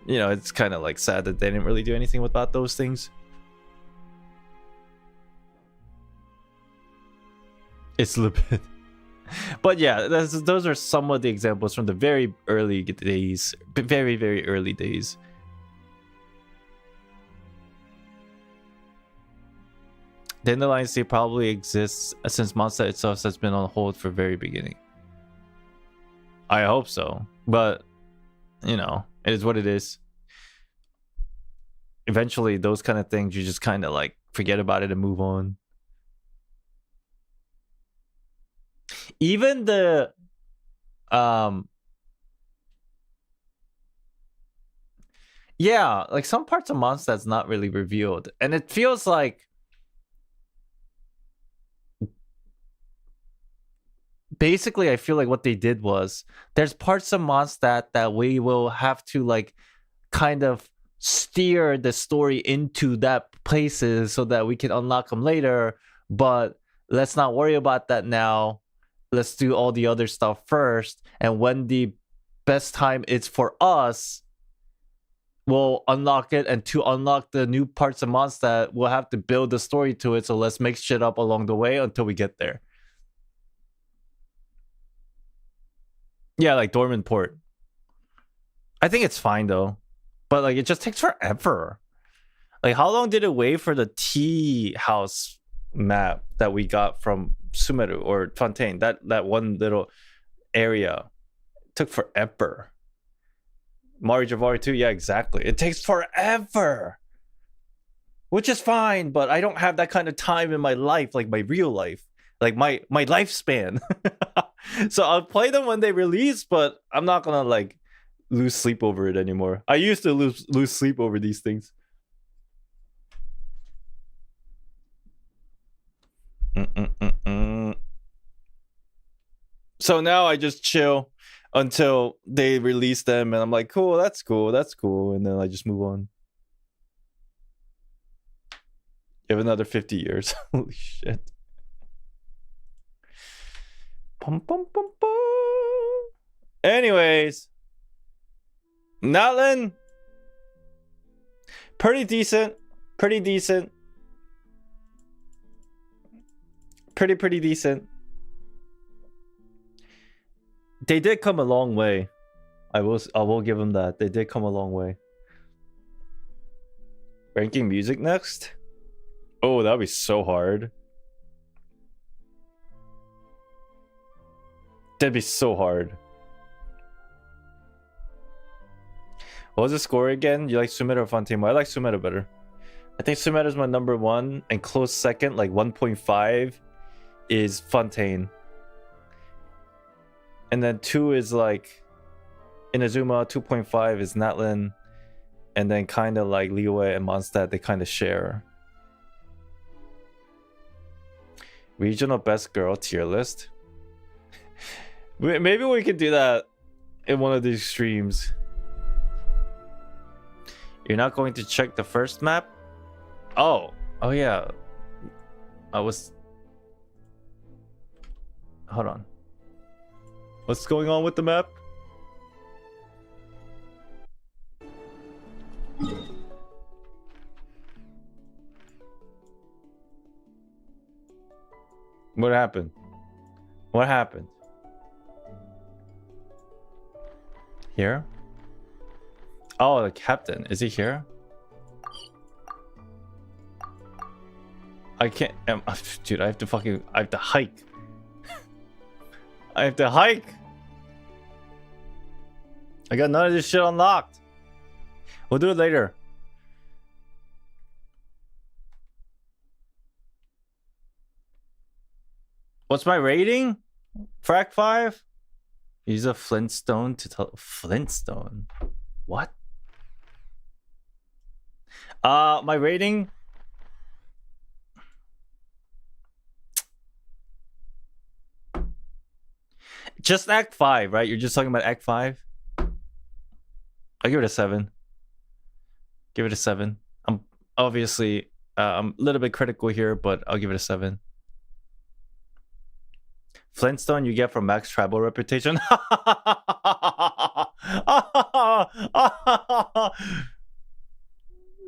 you know, it's kind of sad that they didn't really do anything about those things. It's a little bit. But yeah, those are some of the examples from the very early days, very, very early days. Dandelion Sea probably exists since Mondstadt itself has been on hold for very beginning. I hope so, but you know, it is what it is. Eventually, those kind of things, you just kind of forget about it and move on. even the yeah, like some parts of Mondstadt's not really revealed, and it feels like basically I feel like what they did was there's parts of Mondstadt that we will have to like kind of steer the story into that places so that we can unlock them later, but let's not worry about that now. Let's do all the other stuff first, and when the best time is for us, we'll unlock it. And to unlock the new parts of Mondstadt, we'll have to build the story to it, so let's make shit up along the way until we get there. Yeah, like Dormant Port. I think it's fine though, but like it just takes forever. Like, how long did it wait for the tea house map that we got from Sumeru or Fontaine? That one little area took forever. Mario Javari 2, yeah, exactly. It takes forever, which is fine, but I don't have that kind of time in my life, like my real life, like my lifespan. So I'll play them when they release, but I'm not gonna like lose sleep over it anymore. I used to lose sleep over these things. So now I just chill until they release them, and I'm like, cool, that's cool, and then I just move on. You have another 50 years. Holy shit. Pum, pum, pum, pum. Anyways, Natlan, pretty decent. Pretty decent. They did come a long way. I will give them that. They did come a long way. Ranking music next? Oh, that'd be so hard. That'd be so hard. What was the score again? You like Sumeda or Fontaine? I like Sumeda better. I think Sumeda is my number one, and close second, like 1.5, is Fontaine. And then 2 is like Inazuma, 2.5 is Natlan, and then kind of like Liyue and Mondstadt, they kind of share. Regional best girl tier list. Maybe we could do that in one of these streams. You're not going to check the first map? Oh yeah. Hold on. What's going on with the map? What happened? What happened? Here? Oh, the captain. Is he here? I can't... dude, I have to hike. I have to hike. I got none of this shit unlocked. We'll do it later. What's my rating? For Act 5? Use a Flintstone to tell... Flintstone? What? My rating... Just Act 5, right? You're just talking about Act 5? I'll give it a 7. Give it a 7. I'm obviously... I'm a little bit critical here, but I'll give it a 7. Flintstone you get from max travel reputation.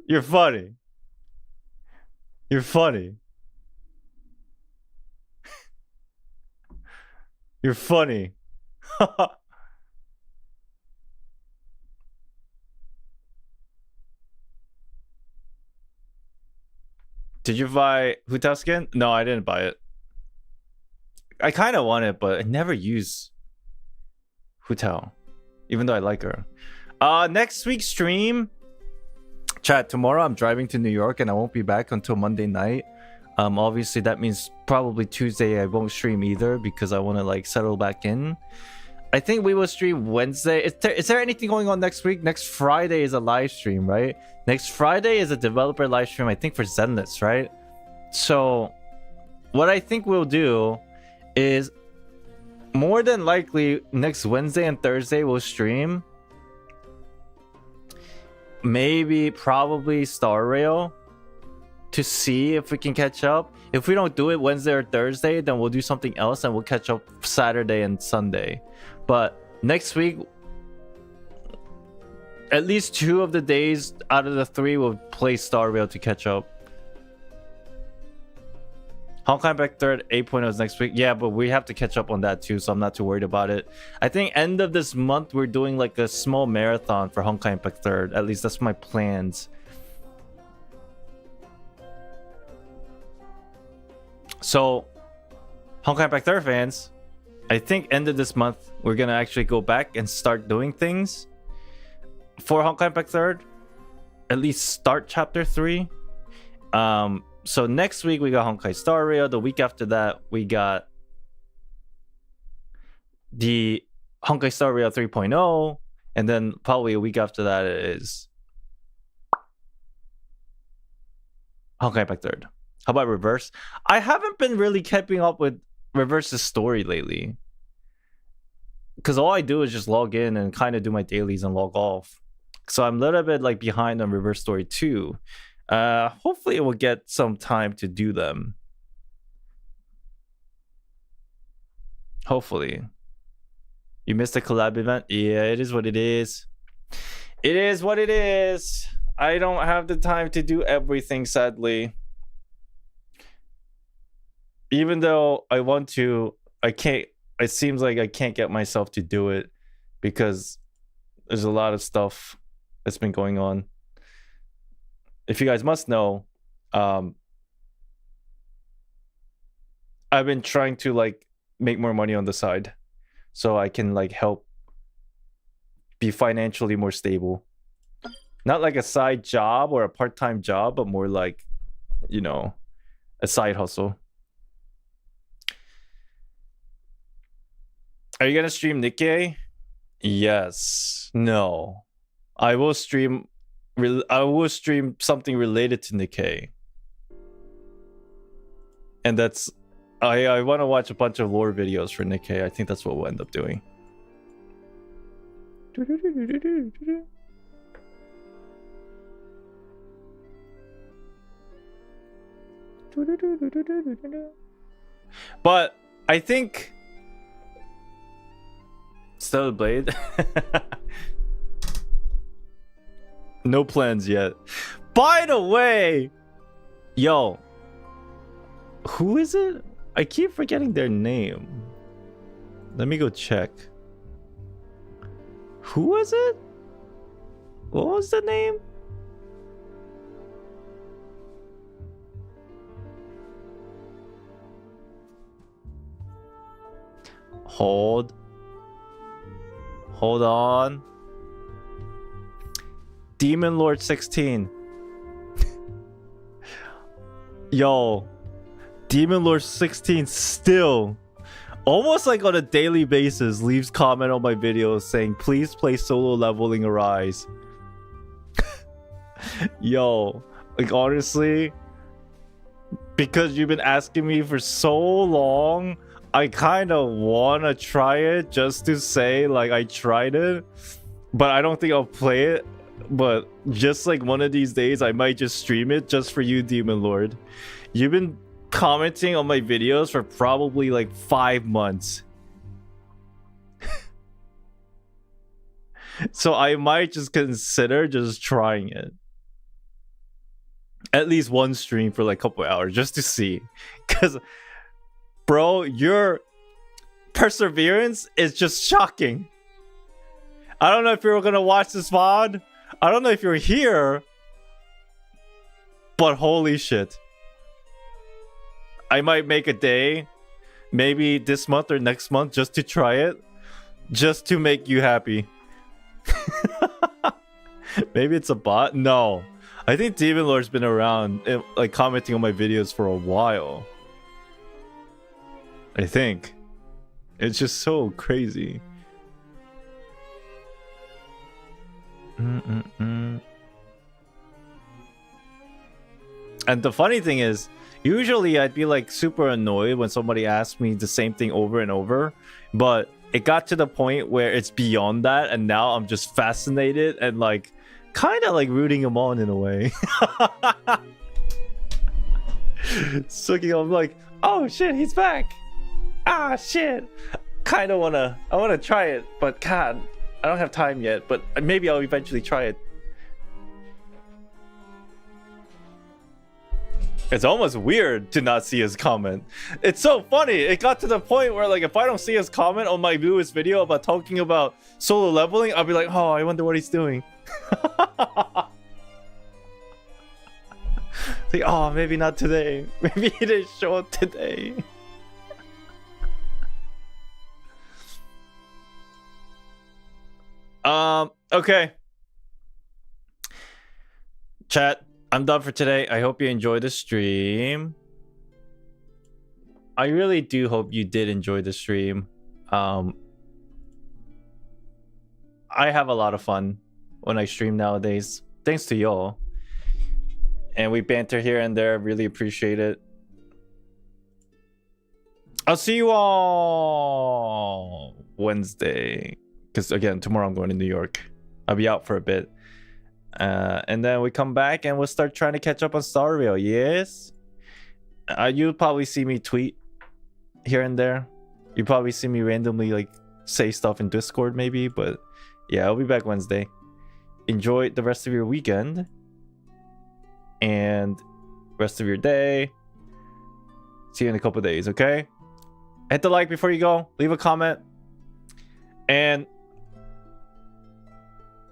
You're funny. You're funny. You're funny. Did you buy Hutao skin? No, I didn't buy it. I kind of want it, but I never use Hutao, even though I like her. Next week's stream, chat. Tomorrow I'm driving to New York and I won't be back until Monday night. Obviously that means probably Tuesday I won't stream either because I want to like settle back in. I think we will stream Wednesday. Is there anything going on next week? Next Friday is a live stream, right? Next Friday is a developer live stream, I think, for Zenless, right? So what I think we'll do is more than likely next Wednesday and Thursday we'll stream. Maybe probably Star Rail to see if we can catch up. If we don't do it Wednesday or Thursday, then we'll do something else and we'll catch up Saturday and Sunday. But next week, at least 2 of the days out of the 3 will play Star Rail to catch up. Honkai Impact 3 8.0 is next week. Yeah, but we have to catch up on that too, so I'm not too worried about it. I think end of this month, we're doing like a small marathon for Honkai Impact 3. At least that's my plans. So, Honkai Impact 3 fans, I think end of this month, we're going to actually go back and start doing things for Honkai Impact 3. At least start Chapter 3. So next week, we got Honkai Star Rail. The week after that, we got the Honkai Star Rail 3.0. And then probably a week after that is Honkai Impact 3. How about Reverse? I haven't been really keeping up with Reverse's story lately. Because all I do is just log in and kind of do my dailies and log off. So I'm a little bit like behind on Reverse Story 2. Hopefully it will get some time to do them. Hopefully. You missed the collab event? Yeah, it is what it is. It is what it is. I don't have the time to do everything, sadly. Even though I want to, I can't. It seems like I can't get myself to do it because there's a lot of stuff that's been going on. If you guys must know, I've been trying to like make more money on the side so I can like help be financially more stable. Not like a side job or a part-time job, but more like, you know, a side hustle. Are you gonna stream Nikkei? Yes. No. I will stream something related to Nikkei. And that's I want to watch a bunch of lore videos for Nikkei. I think that's what we'll end up doing. But I think Stellar Blade. No plans yet. By the way, yo, who is it? I keep forgetting their name. Let me go check. Who was it? What was the name? Hold on. Demon Lord 16. Yo, Demon Lord 16 still almost like on a daily basis leaves comment on my videos saying please play solo leveling Arise. Yo, like honestly, because you've been asking me for so long, I kind of want to try it just to say like I tried it, but I don't think I'll play it. But just like one of these days I might just stream it just for you, Demon Lord. You've been commenting on my videos for probably like 5 months. So I might just consider just trying it. At least one stream for like a couple hours just to see. Because bro, your perseverance is just shocking. I don't know if you're gonna watch this VOD. I don't know if you're here. But holy shit. I might make a day, maybe this month or next month, just to try it. Just to make you happy. Maybe it's a bot? No. I think Demon Lord's been around, like, commenting on my videos for a while. I think. It's just so crazy. And the funny thing is, usually I'd be like super annoyed when somebody asks me the same thing over and over, but it got to the point where it's beyond that, and now I'm just fascinated and like kind of like rooting him on in a way. I'm like, oh shit, he's back. Ah shit. I wanna try it, but God, I don't have time yet, but maybe I'll eventually try it. It's almost weird to not see his comment. It's so funny. It got to the point where, like, if I don't see his comment on my newest video about talking about solo leveling, I'll be like, oh, I wonder what he's doing. Like, oh, maybe not today. Maybe he didn't show up today. Okay. Chat, I'm done for today. I hope you enjoyed the stream. I really do hope you did enjoy the stream. I have a lot of fun when I stream nowadays, thanks to y'all. And we banter here and there. Really appreciate it. I'll see you all Wednesday. Because again, tomorrow I'm going to New York. I'll be out for a bit. And then we come back and we'll start trying to catch up on Starvale. Yes? You'll probably see me tweet here and there. You probably see me randomly like say stuff in Discord maybe. But yeah, I'll be back Wednesday. Enjoy the rest of your weekend. And rest of your day. See you in a couple days, okay? Hit the like before you go. Leave a comment. And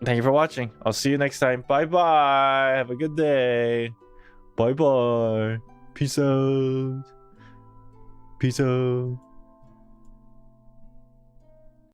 thank you for watching. I'll see you next time. Bye-bye. Have a good day. Bye-bye. Peace out. Peace out.